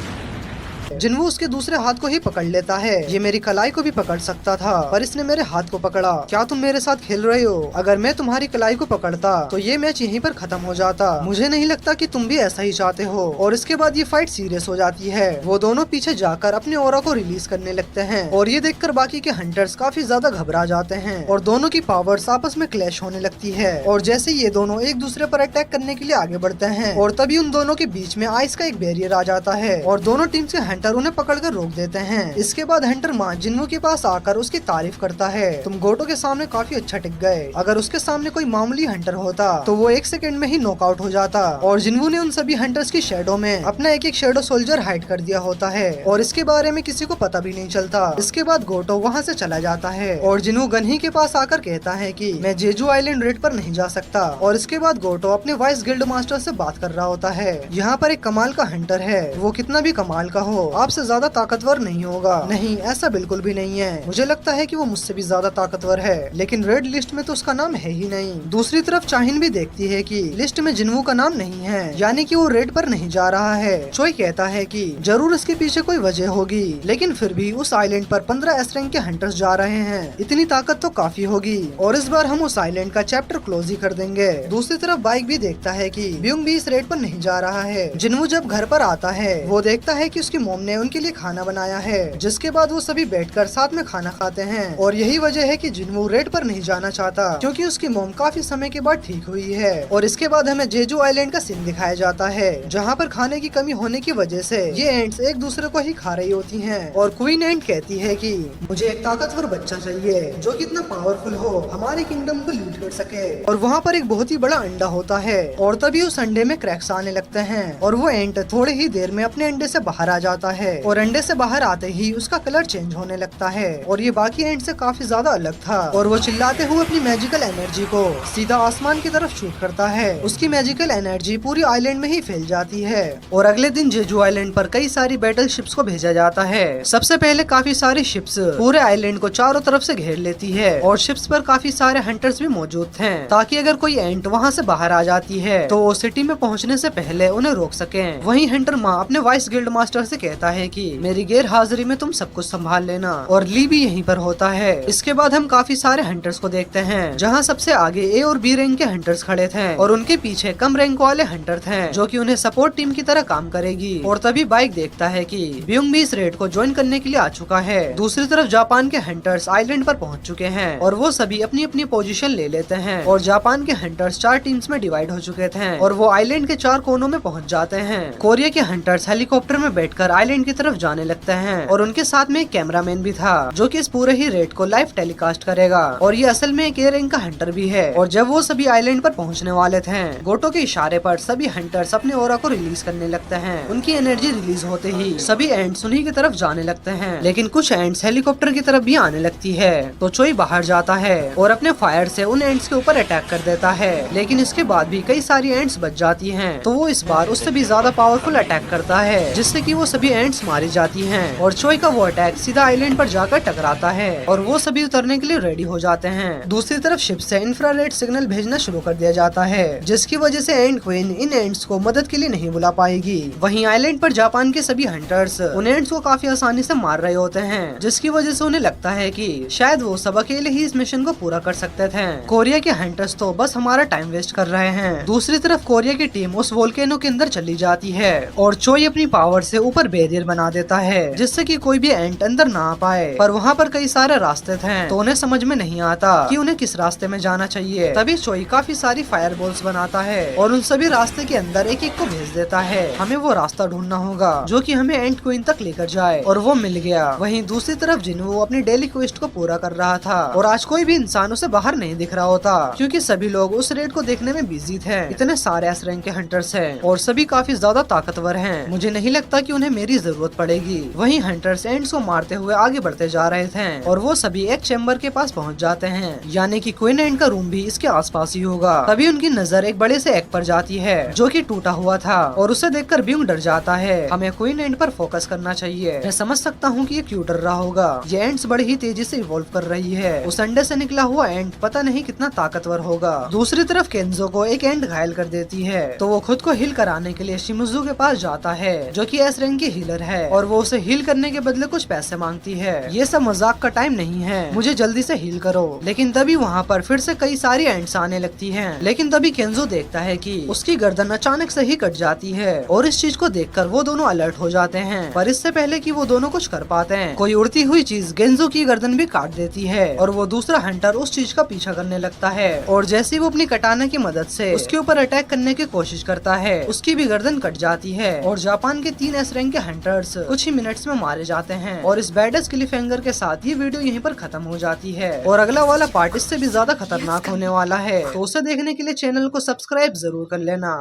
जिन्वो उसके दूसरे हाथ को ही पकड़ लेता है। ये मेरी कलाई को भी पकड़ सकता था, पर इसने मेरे हाथ को पकड़ा। क्या तुम मेरे साथ खेल रहे हो? अगर मैं तुम्हारी कलाई को पकड़ता तो ये मैच यहीं पर खत्म हो जाता। मुझे नहीं लगता कि तुम भी ऐसा ही चाहते हो। और इसके बाद ये फाइट सीरियस हो जाती है। वो दोनों पीछे जाकर अपने ऑरा को रिलीज करने लगते हैं, और ये देखकर बाकी के हंटर्स काफी ज्यादा घबरा जाते हैं और दोनों की पावर्स आपस में क्लैश होने लगती है। और जैसे ये दोनों एक दूसरे पर अटैक करने के लिए आगे बढ़ते हैं, और तभी उन दोनों के बीच में आइस का एक बैरियर आ जाता है और दोनों टीम के हंटर उन्हें पकड़कर रोक देते हैं। इसके बाद हंटर मां जिन्वो के पास आकर उसकी तारीफ करता है, तुम गोटो के सामने काफी अच्छा टिक गए। अगर उसके सामने कोई मामूली हंटर होता तो वो 1 सेकंड में ही नॉकआउट हो जाता। और जिन्वो ने उन सभी हंटर्स की शेडो में अपना एक एक शेडो सोल्जर हाइड कर दिया होता है, और इसके बारे में किसी को पता भी नहीं चलता। इसके बाद गोटो वहाँ से चला जाता है और जिन्वो गन्ही के पास आकर कहता है कि मैं जेजू आइलैंड रेड पर नहीं जा सकता। और इसके बाद गोटो अपने वाइस गिल्ड मास्टर से बात कर रहा होता है। यहाँ पर एक कमाल का हंटर है, वो कितना भी कमाल का हो आपसे ज्यादा ताकतवर नहीं होगा। नहीं, ऐसा बिल्कुल भी नहीं है। मुझे लगता है कि वो मुझसे भी ज्यादा ताकतवर है, लेकिन रेड लिस्ट में तो उसका नाम है ही नहीं। दूसरी तरफ चाहिन भी देखती है कि लिस्ट में जिन्वो का नाम नहीं है, यानी कि वो रेड पर नहीं जा रहा है। चोई कहता है कि जरूर इसके पीछे कोई वजह होगी, लेकिन फिर भी उस आइलैंड पर 15 एस रैंक के हंटर्स जा रहे हैं, इतनी ताकत तो काफी होगी, और इस बार हम उस आइलैंड का चैप्टर क्लोज ही कर देंगे। दूसरी तरफ बाइक भी देखता है कि ब्यूंग भी इस रेड पर नहीं जा रहा है। जिन्वो जब घर पर आता है वो देखता है कि उसकी मोम ने उनके लिए खाना बनाया है, जिसके बाद वो सभी बैठकर साथ में खाना खाते हैं। और यही वजह है कि जिन्वो रेड पर नहीं जाना चाहता, क्योंकि उसकी मोम काफी समय के बाद ठीक हुई है। और इसके बाद हमें जेजू आइलैंड का सीन दिखाया जाता है, जहाँ पर खाने की कमी होने की वजह से ये एंट्स एक दूसरे को ही खा रही होती हैं। और क्वीन एंट कहती है कि मुझे एक ताकतवर बच्चा चाहिए जो कि इतना पावरफुल हो हमारे किंगडम को लीड कर सके। और वहाँ पर एक बहुत ही बड़ा अंडा होता है, और तभी उस अंडे में क्रैक्स आने लगते हैं, और वो एंट थोड़े ही देर में अपने अंडे से बाहर आ जाता है, और अंडे से बाहर आते ही उसका कलर चेंज होने लगता है, और ये बाकी एंट से काफी ज्यादा अलग था। और वो चिल्लाते हुए अपनी मैजिकल एनर्जी को सीधा आसमान की तरफ शूट करता है। उसकी मैजिकल एनर्जी पूरी आइलैंड में ही फैल जाती है। और अगले दिन जेजू आइलैंड पर कई सारी बैटल शिप्स को भेजा जाता है। सबसे पहले काफी सारी शिप्स पूरे आइलैंड को चारों तरफ से घेर लेती है, और शिप्स पर काफी सारे हंटर्स भी मौजूद थे, ताकि अगर कोई एंट वहाँ से बाहर आ जाती है तो वो सिटी में पहुँचने से पहले उन्हें रोक सके। वहीं हंटर माँ अपने वाइस गिल्ड मास्टर से कहता है कि मेरी गैर हाजिरी में तुम सब कुछ संभाल लेना, और ली भी यहीं पर होता है। इसके बाद हम काफी सारे हंटर्स को देखते हैं, जहाँ सबसे आगे ए और बी रैंक के हंटर्स खड़े थे, और उनके पीछे कम रैंक वाले हंटर थे जो कि उन्हें सपोर्ट टीम की तरह काम करेगी। और तभी बाइक देखता है कि ब्यूंग भी इस रेड को ज्वाइन करने के लिए आ चुका है। दूसरी तरफ जापान के हंटर्स आइलैंड पर पहुंच चुके हैं, और वो सभी अपनी अपनी पोजीशन ले लेते हैं, और जापान के हंटर्स 4 टीम्स में डिवाइड हो चुके थे, और वो आइलैंड के 4 कोनों में पहुंच जाते हैं। कोरिया के हंटर्स हेलीकॉप्टर में बैठकर आइलैंड की तरफ जाने लगते हैं, और उनके साथ में एक कैमरामैन भी था जो कि इस पूरे ही रेड को लाइव टेलीकास्ट करेगा। और ये असल में एक ए रैंक का हंटर भी है। और जब वो सभी आइलैंड पर पहुंचने वाले थे, गोटो के इशारे पर सभी हंटर्स अपने ऑरा को रिलीज करने लगते हैं। उनकी एनर्जी रिलीज होते ही सभी एंट्स उन्हीं की तरफ जाने लगते हैं, लेकिन कुछ एंट्स हेलीकॉप्टर की तरफ भी आने लगती है। तो चोई बाहर जाता है और अपने फायर से उन एंट्स के ऊपर अटैक कर देता है, लेकिन इसके बाद भी कई सारी एंट्स बच जाती हैं। तो वो इस बार उससे भी ज्यादा पावरफुल अटैक करता है, जिससे कि वो सभी एंट्स मारी जाती हैं और चोई का वो अटैक सीधा आइलैंड पर जाकर टकराता है और वो सभी उतरने के लिए रेडी हो जाते हैं। दूसरी तरफ शिप से इंफ्रारेड सिग्नल भेजना शुरू कर दिया जाता है, जिसकी वजह से एंड क्वीन इन एंट्स को मदद के लिए नहीं बुला पाएगी। वहीं आइलैंड पर जापान के सभी हंटर्स उन एंट्स को काफी आसानी से मार रहे होते हैं, जिसकी वजह से उन्हें लगता है कि शायद वो सब अकेले ही इस मिशन को पूरा कर सकते थे। कोरिया के हंटर्स तो बस हमारा टाइम वेस्ट कर रहे हैं। दूसरी तरफ कोरिया की टीम उस वोल्केनो के अंदर चली जाती है और चोई अपनी पावर से ऊपर बैरियर बना देता है, जिससे कि कोई भी एंट अंदर ना आ पाए। पर वहाँ पर कई सारे रास्ते थे तो उन्हें समझ में नहीं आता कि उन्हें किस रास्ते में जाना चाहिए। तभी चोई काफी सारी फायर बॉल्स बनाता है और उन सभी रास्ते के अंदर एक एक को भेज देता है। हमें वो रास्ता ढूंढना होगा जो कि हमें एंट क्वीन तक लेकर जाए, और वो मिल गया। वहीं दूसरी तरफ जिन्वो अपनी डेली क्वेस्ट को पूरा कर रहा था और आज कोई भी इंसान उसे बाहर नहीं दिख रहा होता, क्योंकि सभी लोग उस रेड को देखने में बिजी थे। इतने सारे एस रैंक के हंटर्स हैं और सभी काफी ज्यादा ताकतवर हैं। मुझे नहीं लगता कि उन्हें मेरी जरूरत पड़ेगी। वहीं हंटर्स एंड्स को मारते हुए आगे बढ़ते जा रहे थे और वो सभी एक चैम्बर के पास पहुंच जाते हैं, यानी कि क्वीन एंड का रूम भी इसके आसपास ही होगा। तभी उनकी नजर एक बड़े से एग पर जाती है जो कि टूटा हुआ था और उसे देखकर ब्यूंग डर जाता है। हमें क्वीन एंड पर फोकस करना चाहिए। मैं समझ सकता हूँ कि ये क्यों डर रहा होगा। ये एंड्स बड़ी ही तेजी से इवॉल्व कर रही है। उस अंडे से निकला हुआ एंड पता नहीं कितना ताकतवर होगा। दूसरी तरफ केंजो को एक एंड घायल कर देती है तो वो खुद को हील कराने के लिए शिमुजू के पास जाता है, जो कि एस रैंक की हीलर है, और वो उसे हील करने के बदले कुछ पैसे मांगती है। ये सब मजाक का टाइम नहीं है, मुझे जल्दी से हील करो। लेकिन तभी वहाँ पर फिर से कई सारी एंड्स आने लगती हैं। लेकिन तभी केंजो देखता है कि उसकी गर्दन अचानक से ही कट जाती है और इस चीज को देखकर वो दोनों अलर्ट हो जाते हैं। पर इससे पहले कि वो दोनों कुछ कर पाते हैं, कोई उड़ती हुई चीज गेंजो की गर्दन भी काट देती है और वो दूसरा हंटर उस चीज का पीछा करने लगता है। और जैसे वो अपनी कटाना की मदद से उसके ऊपर अटैक करने की कोशिश करता है, उसकी भी गर्दन कट जाती है और जापान के 3 एस रैंक के हंटर्स कुछ ही मिनट्स में मारे जाते हैं। और इस बैडेस्ट क्लिफहैंगर के साथ ये वीडियो यहीं पर खत्म हो जाती है और अगला वाला पार्ट इससे भी ज्यादा खतरनाक होने वाला है, तो उसे देखने के लिए चैनल को सब्सक्राइब जरूर कर लेना।